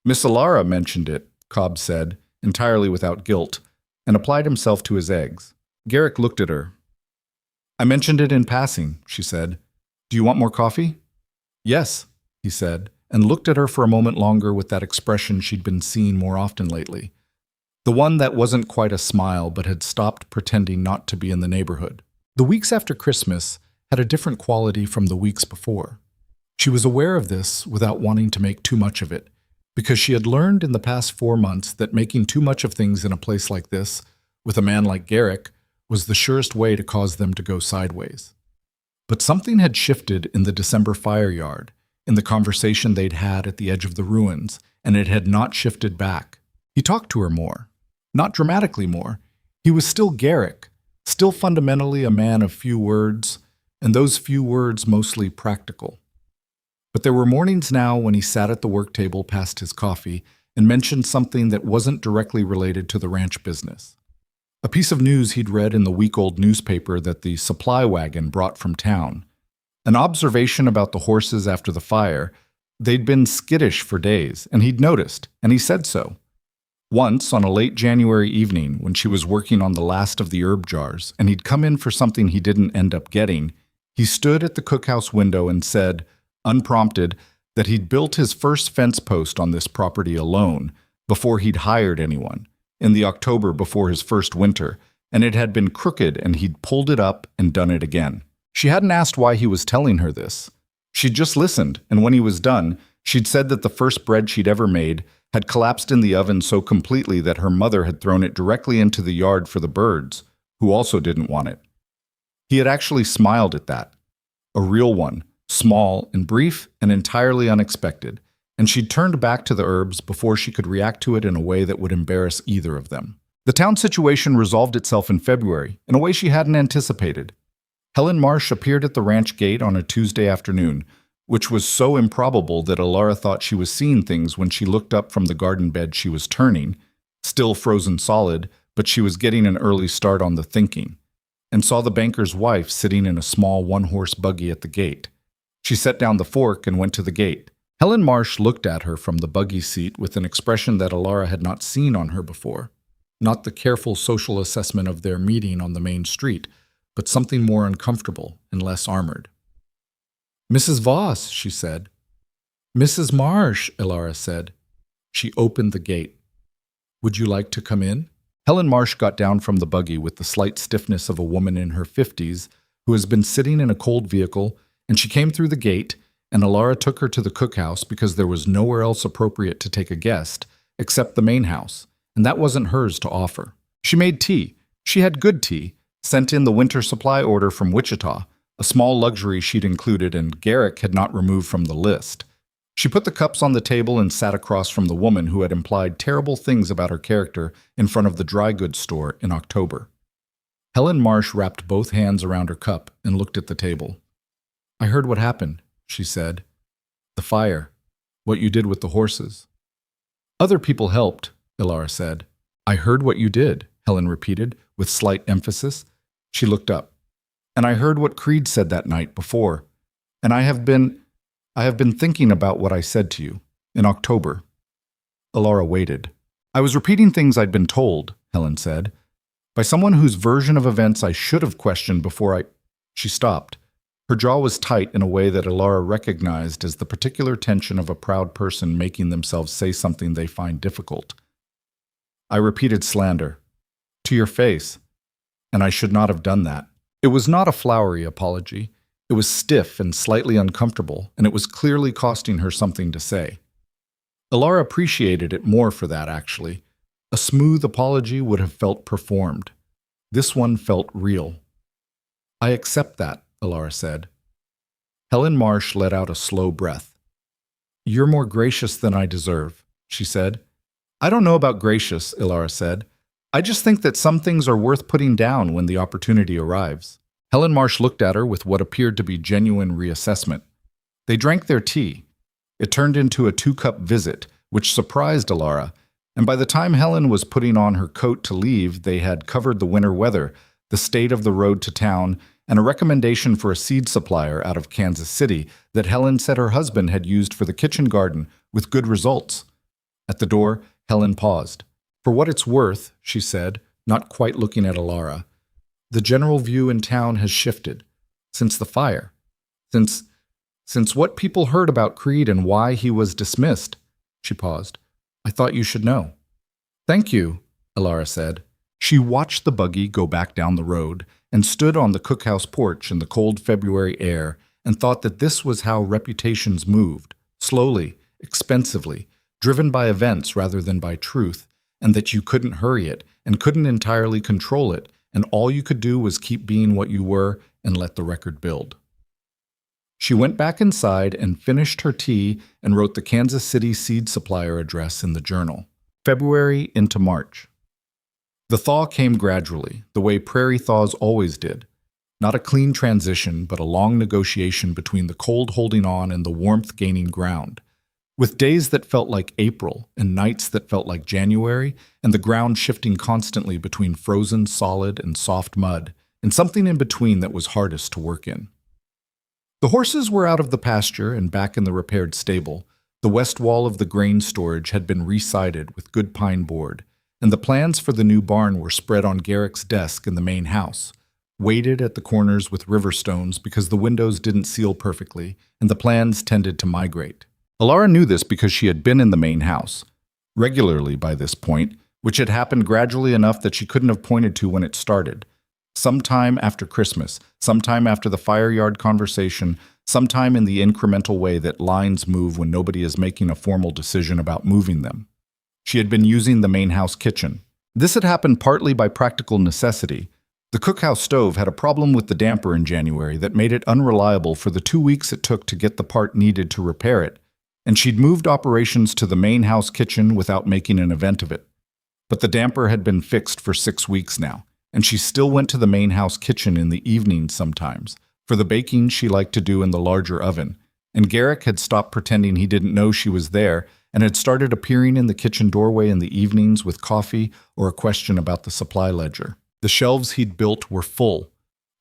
"Miss Alara mentioned it," Cobb said, entirely without guilt, and applied himself to his eggs. Garrick looked at her. "I mentioned it in passing," she said. "Do you want more coffee?" "Yes," he said, and looked at her for a moment longer with that expression she'd been seeing more often lately. The one that wasn't quite a smile but had stopped pretending not to be in the neighborhood. The weeks after Christmas had a different quality from the weeks before. She was aware of this without wanting to make too much of it, because she had learned in the past 4 months that making too much of things in a place like this, with a man like Garrick, was the surest way to cause them to go sideways. But something had shifted in the December fire yard, in the conversation they'd had at the edge of the ruins, and it had not shifted back. He talked to her more. Not dramatically more. He was still Garrick, still fundamentally a man of few words, and those few words mostly practical. But there were mornings now when he sat at the work table past his coffee and mentioned something that wasn't directly related to the ranch business. A piece of news he'd read in the week-old newspaper that the supply wagon brought from town. An observation about the horses after the fire. They'd been skittish for days, and he'd noticed, and he said so. Once, on a late January evening, when she was working on the last of the herb jars, and he'd come in for something he didn't end up getting, he stood at the cookhouse window and said, unprompted, that he'd built his first fence post on this property alone, before he'd hired anyone, in the October before his first winter, and it had been crooked and he'd pulled it up and done it again. She hadn't asked why he was telling her this. She'd just listened, and when he was done, she'd said that the first bread she'd ever made had collapsed in the oven so completely that her mother had thrown it directly into the yard for the birds, who also didn't want it. He had actually smiled at that. A real one, small and brief and entirely unexpected, and she'd turned back to the herbs before she could react to it in a way that would embarrass either of them. The town situation resolved itself in February, in a way she hadn't anticipated. Helen Marsh appeared at the ranch gate on a Tuesday afternoon, which was so improbable that Alara thought she was seeing things when she looked up from the garden bed she was turning, still frozen solid, but she was getting an early start on the thinking, and saw the banker's wife sitting in a small one-horse buggy at the gate. She set down the fork and went to the gate. Helen Marsh looked at her from the buggy seat with an expression that Alara had not seen on her before. Not the careful social assessment of their meeting on the main street, but something more uncomfortable and less armored. "Mrs. Voss," she said. "Mrs. Marsh," Alara said. She opened the gate. "Would you like to come in?" Helen Marsh got down from the buggy with the slight stiffness of a woman in her 50s who has been sitting in a cold vehicle, and she came through the gate, and Alara took her to the cookhouse because there was nowhere else appropriate to take a guest except the main house, and that wasn't hers to offer. She made tea. She had good tea, sent in the winter supply order from Wichita, a small luxury she'd included and Garrick had not removed from the list. She put the cups on the table and sat across from the woman who had implied terrible things about her character in front of the dry goods store in October. Helen Marsh wrapped both hands around her cup and looked at the table. "I heard what happened," she said. "The fire. What you did with the horses." "Other people helped," Alara said. "I heard what you did," Helen repeated, with slight emphasis. She looked up. "And I heard what Creed said that night before. And I have been thinking about what I said to you in October." Alara waited. "I was repeating things I'd been told," Helen said. By someone whose version of events I should have questioned before I... She stopped. Her jaw was tight in a way that Ilara recognized as the particular tension of a proud person making themselves say something they find difficult. I repeated slander. To your face. And I should not have done that. It was not a flowery apology. It was stiff and slightly uncomfortable, and it was clearly costing her something to say. Ilara appreciated it more for that, actually. A smooth apology would have felt performed. This one felt real. I accept that, Ilara said. Helen Marsh let out a slow breath. You're more gracious than I deserve, she said. I don't know about gracious, Ilara said. I just think that some things are worth putting down when the opportunity arrives. Helen Marsh looked at her with what appeared to be genuine reassessment. They drank their tea. It turned into a 2-cup visit, which surprised Ilara, and by the time Helen was putting on her coat to leave, they had covered the winter weather, the state of the road to town, and a recommendation for a seed supplier out of Kansas City that Helen said her husband had used for the kitchen garden with good results. At the door, Helen paused. For what it's worth, she said, not quite looking at Ilara, the general view in town has shifted. Since the fire. Since what people heard about Creed and why he was dismissed. She paused. I thought you should know. Thank you, Ilara said. She watched the buggy go back down the road and stood on the cookhouse porch in the cold February air and thought that this was how reputations moved, slowly, expensively, driven by events rather than by truth, and that you couldn't hurry it and couldn't entirely control it, and all you could do was keep being what you were and let the record build. She went back inside and finished her tea and wrote the Kansas City seed supplier address in the journal. February into March. The thaw came gradually, the way prairie thaws always did. Not a clean transition, but a long negotiation between the cold holding on and the warmth gaining ground. With days that felt like April and nights that felt like January, and the ground shifting constantly between frozen, solid, and soft mud, and something in between that was hardest to work in. The horses were out of the pasture and back in the repaired stable. The west wall of the grain storage had been re-sided with good pine board, and the plans for the new barn were spread on Garrick's desk in the main house, weighted at the corners with river stones because the windows didn't seal perfectly, and the plans tended to migrate. Ilara knew this because she had been in the main house, regularly by this point, which had happened gradually enough that she couldn't have pointed to when it started. Sometime after Christmas, sometime after the fire yard conversation, sometime in the incremental way that lines move when nobody is making a formal decision about moving them. She had been using the main house kitchen. This had happened partly by practical necessity. The cookhouse stove had a problem with the damper in January that made it unreliable for the 2 weeks it took to get the part needed to repair it, and she'd moved operations to the main house kitchen without making an event of it. But the damper had been fixed for 6 weeks now, and she still went to the main house kitchen in the evenings sometimes, for the baking she liked to do in the larger oven, and Garrick had stopped pretending he didn't know she was there and had started appearing in the kitchen doorway in the evenings with coffee or a question about the supply ledger. The shelves he'd built were full.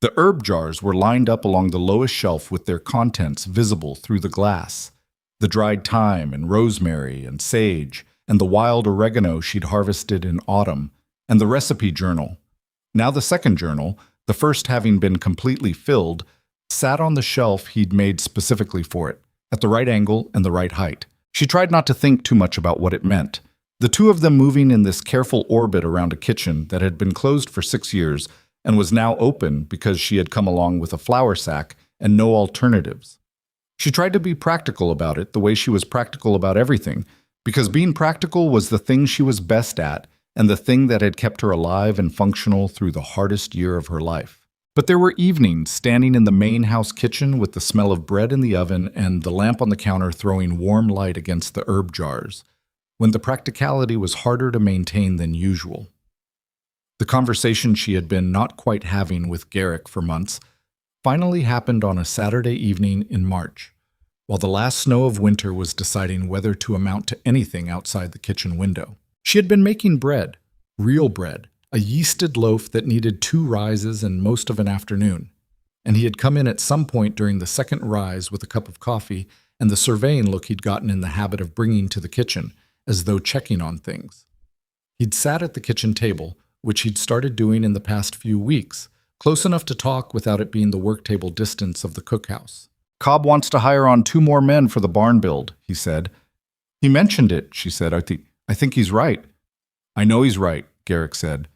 The herb jars were lined up along the lowest shelf with their contents visible through the glass. The dried thyme and rosemary and sage, and the wild oregano she'd harvested in autumn, and the recipe journal. Now the second journal, the first having been completely filled, sat on the shelf he'd made specifically for it, at the right angle and the right height. She tried not to think too much about what it meant. The two of them moving in this careful orbit around a kitchen that had been closed for 6 years and was now open because she had come along with a flour sack and no alternatives. She tried to be practical about it the way she was practical about everything, because being practical was the thing she was best at and the thing that had kept her alive and functional through the hardest year of her life. But there were evenings standing in the main house kitchen with the smell of bread in the oven and the lamp on the counter throwing warm light against the herb jars, when the practicality was harder to maintain than usual. The conversation she had been not quite having with Garrick for months finally happened on a Saturday evening in March, while the last snow of winter was deciding whether to amount to anything outside the kitchen window. She had been making bread, real bread, a yeasted loaf that needed 2 rises and most of an afternoon, and he had come in at some point during the second rise with a cup of coffee and the surveying look he'd gotten in the habit of bringing to the kitchen, as though checking on things. He'd sat at the kitchen table, which he'd started doing in the past few weeks, close enough to talk without it being the work table distance of the cookhouse. Cobb wants to hire on 2 more men for the barn build, he said. He mentioned it, she said. I think he's right. I know he's right, Garrick said.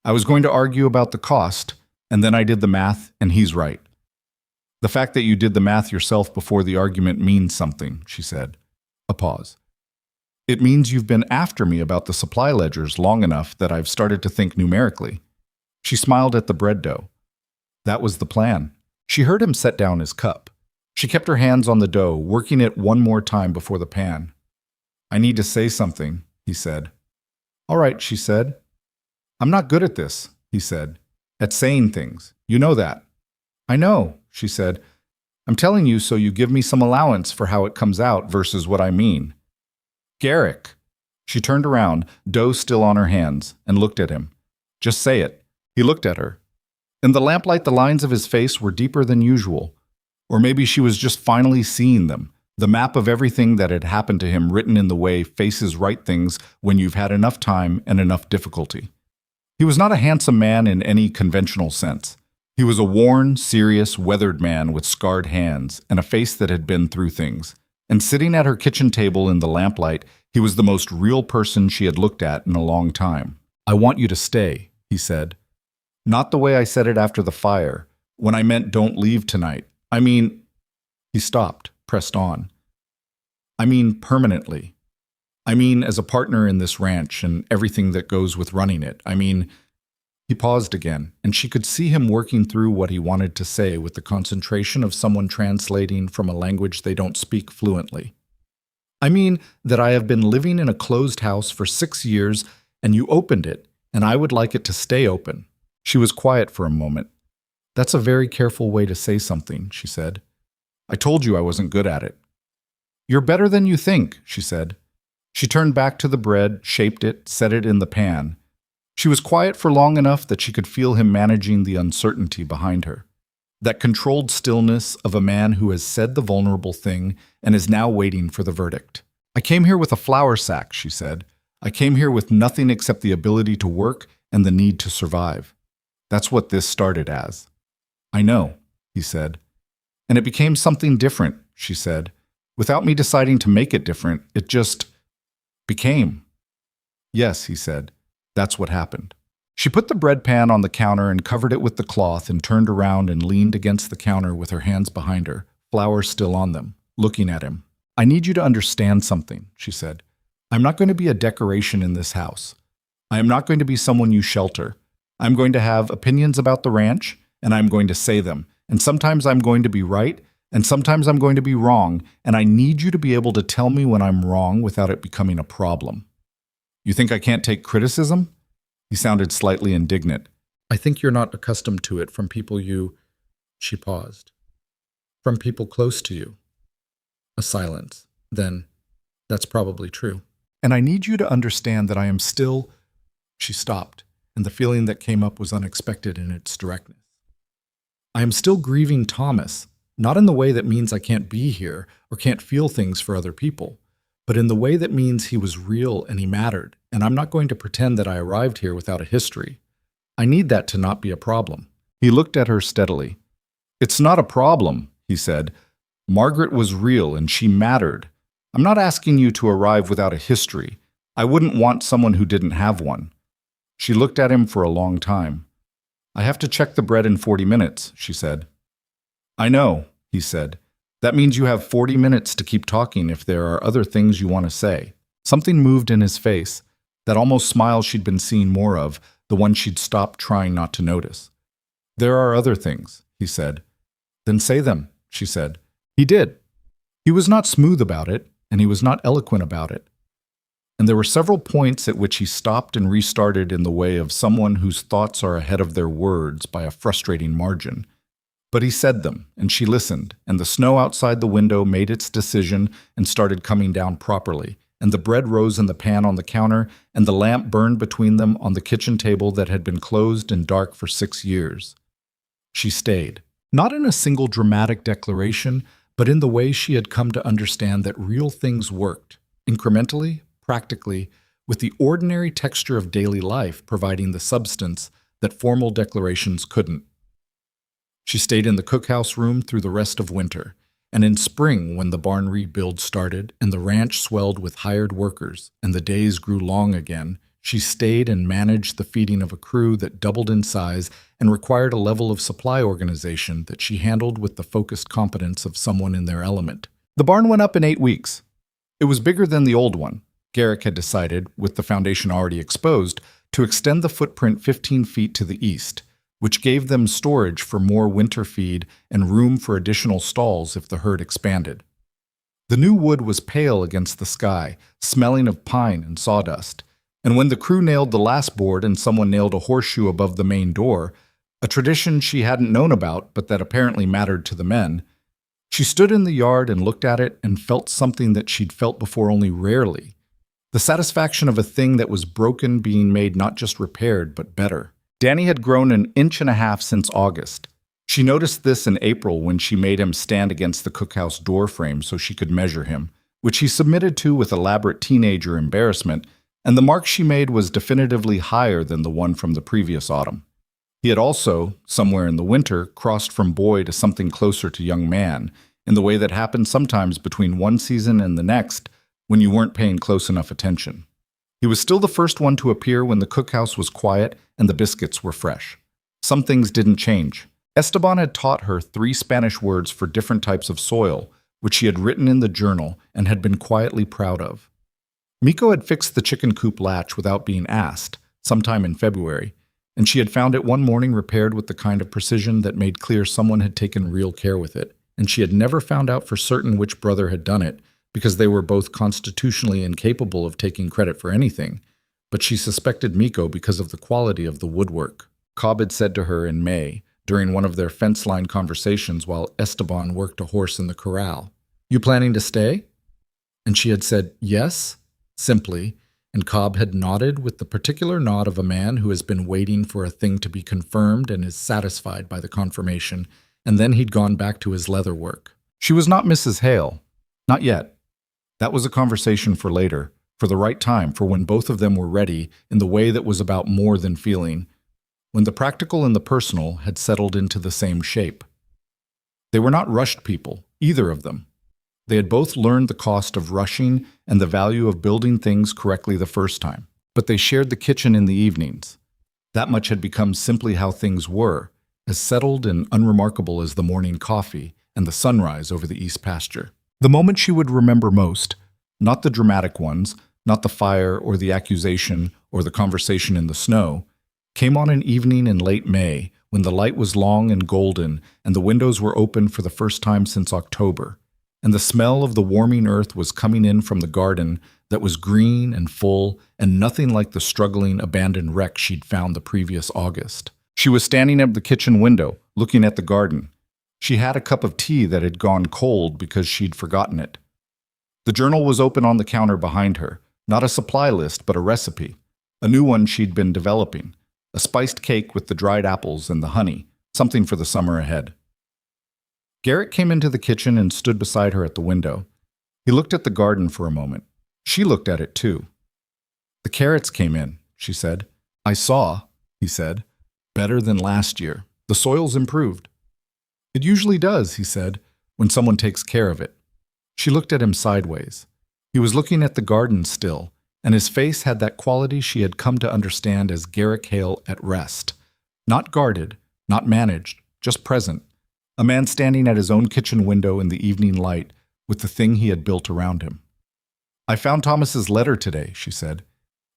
I was going to argue about the cost, and then I did the math, and he's right. The fact that you did the math yourself before the argument means something, she said. A pause. It means you've been after me about the supply ledgers long enough that I've started to think numerically. She smiled at the bread dough. That was the plan. She heard him set down his cup. She kept her hands on the dough, working it one more time before the pan. I need to say something, he said. All right, she said. I'm not good at this, he said, at saying things. You know that. I know, she said. I'm telling you so you give me some allowance for how it comes out versus what I mean. Garrick. She turned around, dough still on her hands, and looked at him. Just say it. He looked at her. In the lamplight, the lines of his face were deeper than usual. Or maybe she was just finally seeing them, the map of everything that had happened to him written in the way faces write things when you've had enough time and enough difficulty. He was not a handsome man in any conventional sense. He was a worn, serious, weathered man with scarred hands and a face that had been through things. And sitting at her kitchen table in the lamplight, he was the most real person she had looked at in a long time. I want you to stay, he said. Not the way I said it after the fire, when I meant don't leave tonight. I mean, he stopped, pressed on. I mean permanently. I mean as a partner in this ranch and everything that goes with running it. I mean, he paused again, and she could see him working through what he wanted to say with the concentration of someone translating from a language they don't speak fluently. I mean that I have been living in a closed house for 6 years, and you opened it, and I would like it to stay open. She was quiet for a moment. That's a very careful way to say something, she said. I told you I wasn't good at it. You're better than you think, she said. She turned back to the bread, shaped it, set it in the pan. She was quiet for long enough that she could feel him managing the uncertainty behind her. That controlled stillness of a man who has said the vulnerable thing and is now waiting for the verdict. I came here with a flour sack, she said. I came here with nothing except the ability to work and the need to survive. That's what this started as. I know, he said. And it became something different, she said. Without me deciding to make it different, it just became. Yes, he said. That's what happened. She put the bread pan on the counter and covered it with the cloth and turned around and leaned against the counter with her hands behind her, flour still on them, looking at him. I need you to understand something, she said. I'm not going to be a decoration in this house. I am not going to be someone you shelter. I'm going to have opinions about the ranch, and I'm going to say them. And sometimes I'm going to be right, and sometimes I'm going to be wrong, and I need you to be able to tell me when I'm wrong without it becoming a problem. You think I can't take criticism? He sounded slightly indignant. I think you're not accustomed to it from people you... She paused. From people close to you. A silence. Then, that's probably true. And I need you to understand that I am still... She stopped, and the feeling that came up was unexpected in its directness. I am still grieving Thomas, not in the way that means I can't be here or can't feel things for other people, but in the way that means he was real and he mattered, and I'm not going to pretend that I arrived here without a history. I need that to not be a problem. He looked at her steadily. It's not a problem, he said. Margaret was real and she mattered. I'm not asking you to arrive without a history. I wouldn't want someone who didn't have one. She looked at him for a long time. I have to check the bread in 40 minutes, she said. I know, he said. That means you have 40 minutes to keep talking if there are other things you want to say. Something moved in his face, that almost smile she'd been seeing more of, the one she'd stopped trying not to notice. There are other things, he said. Then say them, she said. He did. He was not smooth about it, and he was not eloquent about it. And there were several points at which he stopped and restarted in the way of someone whose thoughts are ahead of their words by a frustrating margin. But he said them, and she listened, and the snow outside the window made its decision and started coming down properly, and the bread rose in the pan on the counter, and the lamp burned between them on the kitchen table that had been closed and dark for 6 years. She stayed, not in a single dramatic declaration, but in the way she had come to understand that real things worked, incrementally, practically, with the ordinary texture of daily life providing the substance that formal declarations couldn't. She stayed in the cookhouse room through the rest of winter, and in spring, when the barn rebuild started and the ranch swelled with hired workers and the days grew long again, she stayed and managed the feeding of a crew that doubled in size and required a level of supply organization that she handled with the focused competence of someone in their element. The barn went up in 8 weeks. It was bigger than the old one. Garrick had decided, with the foundation already exposed, to extend the footprint 15 feet to the east, which gave them storage for more winter feed and room for additional stalls if the herd expanded. The new wood was pale against the sky, smelling of pine and sawdust, and when the crew nailed the last board and someone nailed a horseshoe above the main door, a tradition she hadn't known about but that apparently mattered to the men, she stood in the yard and looked at it and felt something that she'd felt before only rarely, the satisfaction of a thing that was broken being made not just repaired but better. Danny had grown 1.5 inches since August. She noticed this in April when she made him stand against the cookhouse door frame so she could measure him, which he submitted to with elaborate teenager embarrassment, and the mark she made was definitively higher than the one from the previous autumn. He had also, somewhere in the winter, crossed from boy to something closer to young man, in the way that happened sometimes between one season and the next when you weren't paying close enough attention. He was still the first one to appear when the cookhouse was quiet and the biscuits were fresh. Some things didn't change. Esteban had taught her 3 Spanish words for different types of soil, which she had written in the journal and had been quietly proud of. Miko had fixed the chicken coop latch without being asked, sometime in February, and she had found it one morning repaired with the kind of precision that made clear someone had taken real care with it, and she had never found out for certain which brother had done it, because they were both constitutionally incapable of taking credit for anything, but she suspected Miko because of the quality of the woodwork. Cobb had said to her in May, during one of their fence-line conversations while Esteban worked a horse in the corral, "You planning to stay?" And she had said, "Yes," simply, and Cobb had nodded with the particular nod of a man who has been waiting for a thing to be confirmed and is satisfied by the confirmation, and then he'd gone back to his leather work. She was not Mrs. Hale. Not yet. That was a conversation for later, for the right time, for when both of them were ready in the way that was about more than feeling, when the practical and the personal had settled into the same shape. They were not rushed people, either of them. They had both learned the cost of rushing and the value of building things correctly the first time, but they shared the kitchen in the evenings. That much had become simply how things were, as settled and unremarkable as the morning coffee and the sunrise over the east pasture. The moment she would remember most, not the dramatic ones, not the fire or the accusation or the conversation in the snow, came on an evening in late May when the light was long and golden and the windows were open for the first time since October, and the smell of the warming earth was coming in from the garden that was green and full and nothing like the struggling, abandoned wreck she'd found the previous August. She was standing at the kitchen window, looking at the garden. She had a cup of tea that had gone cold because she'd forgotten it. The journal was open on the counter behind her, not a supply list but a recipe, a new one she'd been developing, a spiced cake with the dried apples and the honey, something for the summer ahead. Garrett came into the kitchen and stood beside her at the window. He looked at the garden for a moment. She looked at it too. "The carrots came in," she said. "I saw," he said. "Better than last year. The soil's improved." "It usually does," he said, "when someone takes care of it." She looked at him sideways. He was looking at the garden still, and his face had that quality she had come to understand as Garrick Hale at rest. Not guarded, not managed, just present. A man standing at his own kitchen window in the evening light with the thing he had built around him. "I found Thomas's letter today," she said.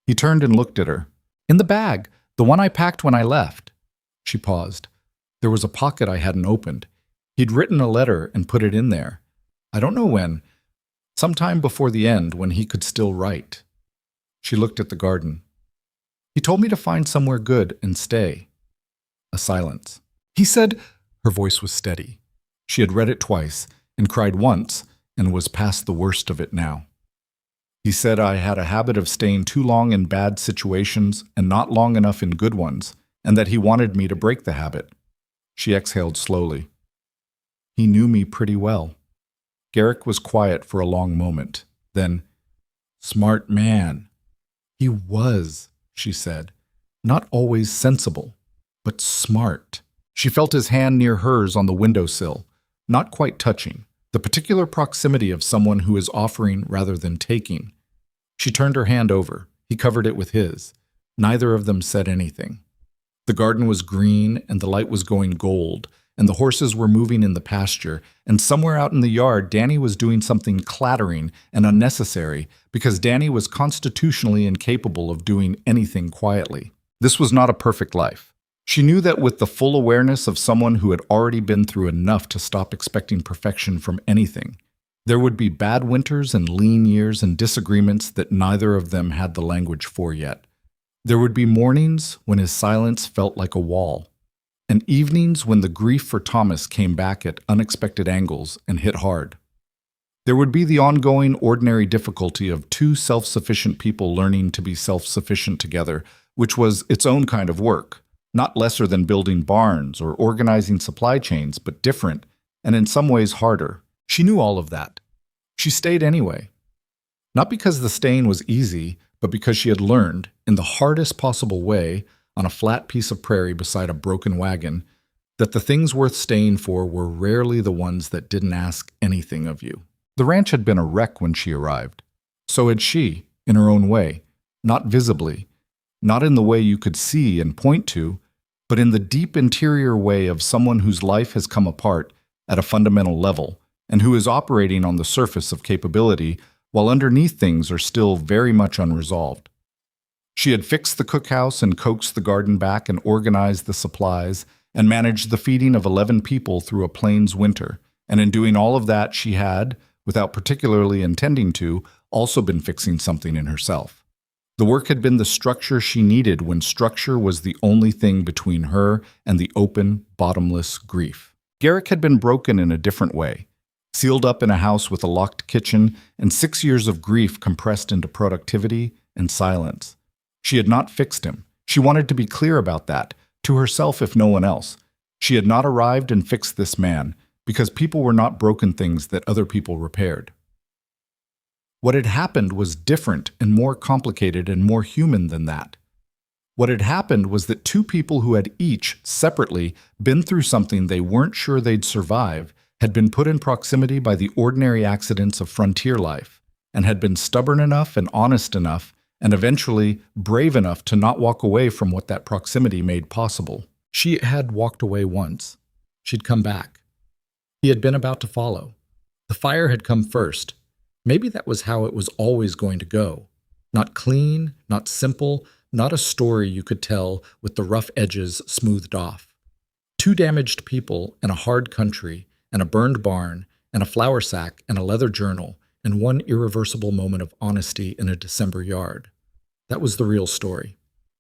He turned and looked at her. "In the bag, the one I packed when I left." She paused. There was a pocket I hadn't opened. He'd written a letter and put it in there. I don't know when. Sometime before the end when he could still write. She looked at the garden. "He told me to find somewhere good and stay." A silence. "He said..." Her voice was steady. She had read it twice and cried once and was past the worst of it now. "He said I had a habit of staying too long in bad situations and not long enough in good ones, and that he wanted me to break the habit." She exhaled slowly. "He knew me pretty well." Garrick was quiet for a long moment. Then, "Smart man." He was, she said, not always sensible, but smart. She felt his hand near hers on the windowsill, not quite touching, the particular proximity of someone who is offering rather than taking. She turned her hand over. He covered it with his. Neither of them said anything. The garden was green and the light was going gold, and the horses were moving in the pasture, and somewhere out in the yard, Danny was doing something clattering and unnecessary because Danny was constitutionally incapable of doing anything quietly. This was not a perfect life. She knew that with the full awareness of someone who had already been through enough to stop expecting perfection from anything. There would be bad winters and lean years and disagreements that neither of them had the language for yet. There would be mornings when his silence felt like a wall, and evenings when the grief for Thomas came back at unexpected angles and hit hard. There would be the ongoing ordinary difficulty of two self-sufficient people learning to be self-sufficient together, which was its own kind of work, not lesser than building barns or organizing supply chains, but different, and in some ways harder. She knew all of that. She stayed anyway. Not because the staying was easy, but because she had learned, in the hardest possible way, on a flat piece of prairie beside a broken wagon, that the things worth staying for were rarely the ones that didn't ask anything of you. The ranch had been a wreck when she arrived. So had she, in her own way, not visibly, not in the way you could see and point to, but in the deep interior way of someone whose life has come apart at a fundamental level, and who is operating on the surface of capability while underneath things are still very much unresolved. She had fixed the cookhouse and coaxed the garden back and organized the supplies and managed the feeding of 11 people through a plains winter, and in doing all of that she had, without particularly intending to, also been fixing something in herself. The work had been the structure she needed when structure was the only thing between her and the open, bottomless grief. Garrick had been broken in a different way. Sealed up in a house with a locked kitchen and 6 years of grief compressed into productivity and silence. She had not fixed him. She wanted to be clear about that, to herself if no one else. She had not arrived and fixed this man, because people were not broken things that other people repaired. What had happened was different and more complicated and more human than that. What had happened was that two people who had each, separately, been through something they weren't sure they'd survive had been put in proximity by the ordinary accidents of frontier life, and had been stubborn enough and honest enough, and eventually brave enough to not walk away from what that proximity made possible. She had walked away once. She'd come back. He had been about to follow. The fire had come first. Maybe that was how it was always going to go. Not clean, not simple, not a story you could tell with the rough edges smoothed off. Two damaged people and a hard country and a burned barn and a flour sack and a leather journal and one irreversible moment of honesty in a December yard. That was the real story,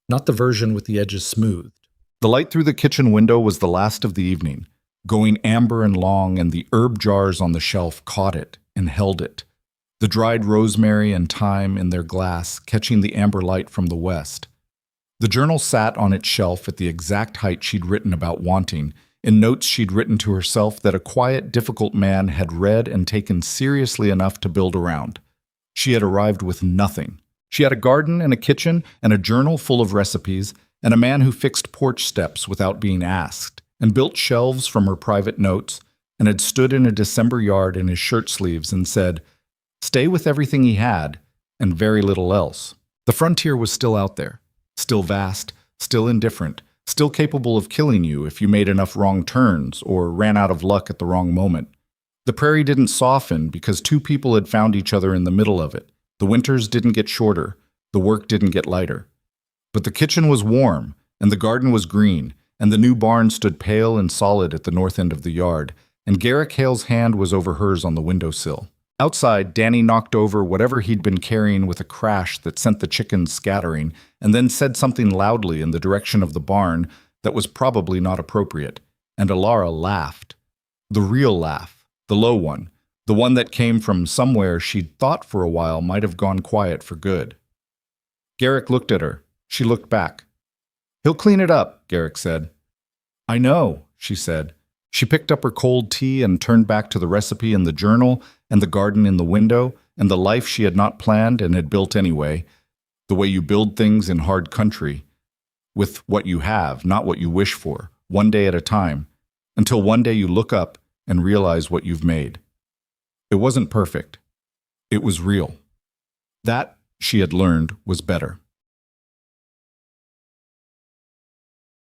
not the version with the edges smoothed. The light through the kitchen window was the last of the evening, going amber and long, and the herb jars on the shelf caught it and held it. The dried rosemary and thyme in their glass catching the amber light from the west. The journal sat on its shelf at the exact height she'd written about wanting, in notes she'd written to herself that a quiet, difficult man had read and taken seriously enough to build around. She had arrived with nothing. She had a garden and a kitchen and a journal full of recipes, and a man who fixed porch steps without being asked, and built shelves from her private notes, and had stood in a December yard in his shirt sleeves and said, "Stay with everything he had, and very little else." The frontier was still out there, still vast, still indifferent, still capable of killing you if you made enough wrong turns or ran out of luck at the wrong moment. The prairie didn't soften because two people had found each other in the middle of it. The winters didn't get shorter, the work didn't get lighter. But the kitchen was warm, and the garden was green, and the new barn stood pale and solid at the north end of the yard, and Garrick Hale's hand was over hers on the windowsill. Outside, Danny knocked over whatever he'd been carrying with a crash that sent the chickens scattering, and then said something loudly in the direction of the barn that was probably not appropriate, and Alara laughed. The real laugh, the low one, the one that came from somewhere she'd thought for a while might have gone quiet for good. Garrick looked at her. She looked back. "He'll clean it up," Garrick said. "I know," she said. She picked up her cold tea and turned back to the recipe in the journal and the garden in the window and the life she had not planned and had built anyway. The way you build things in hard country with what you have, not what you wish for, one day at a time, until one day you look up and realize what you've made. It wasn't perfect. It was real. That, she had learned, was better.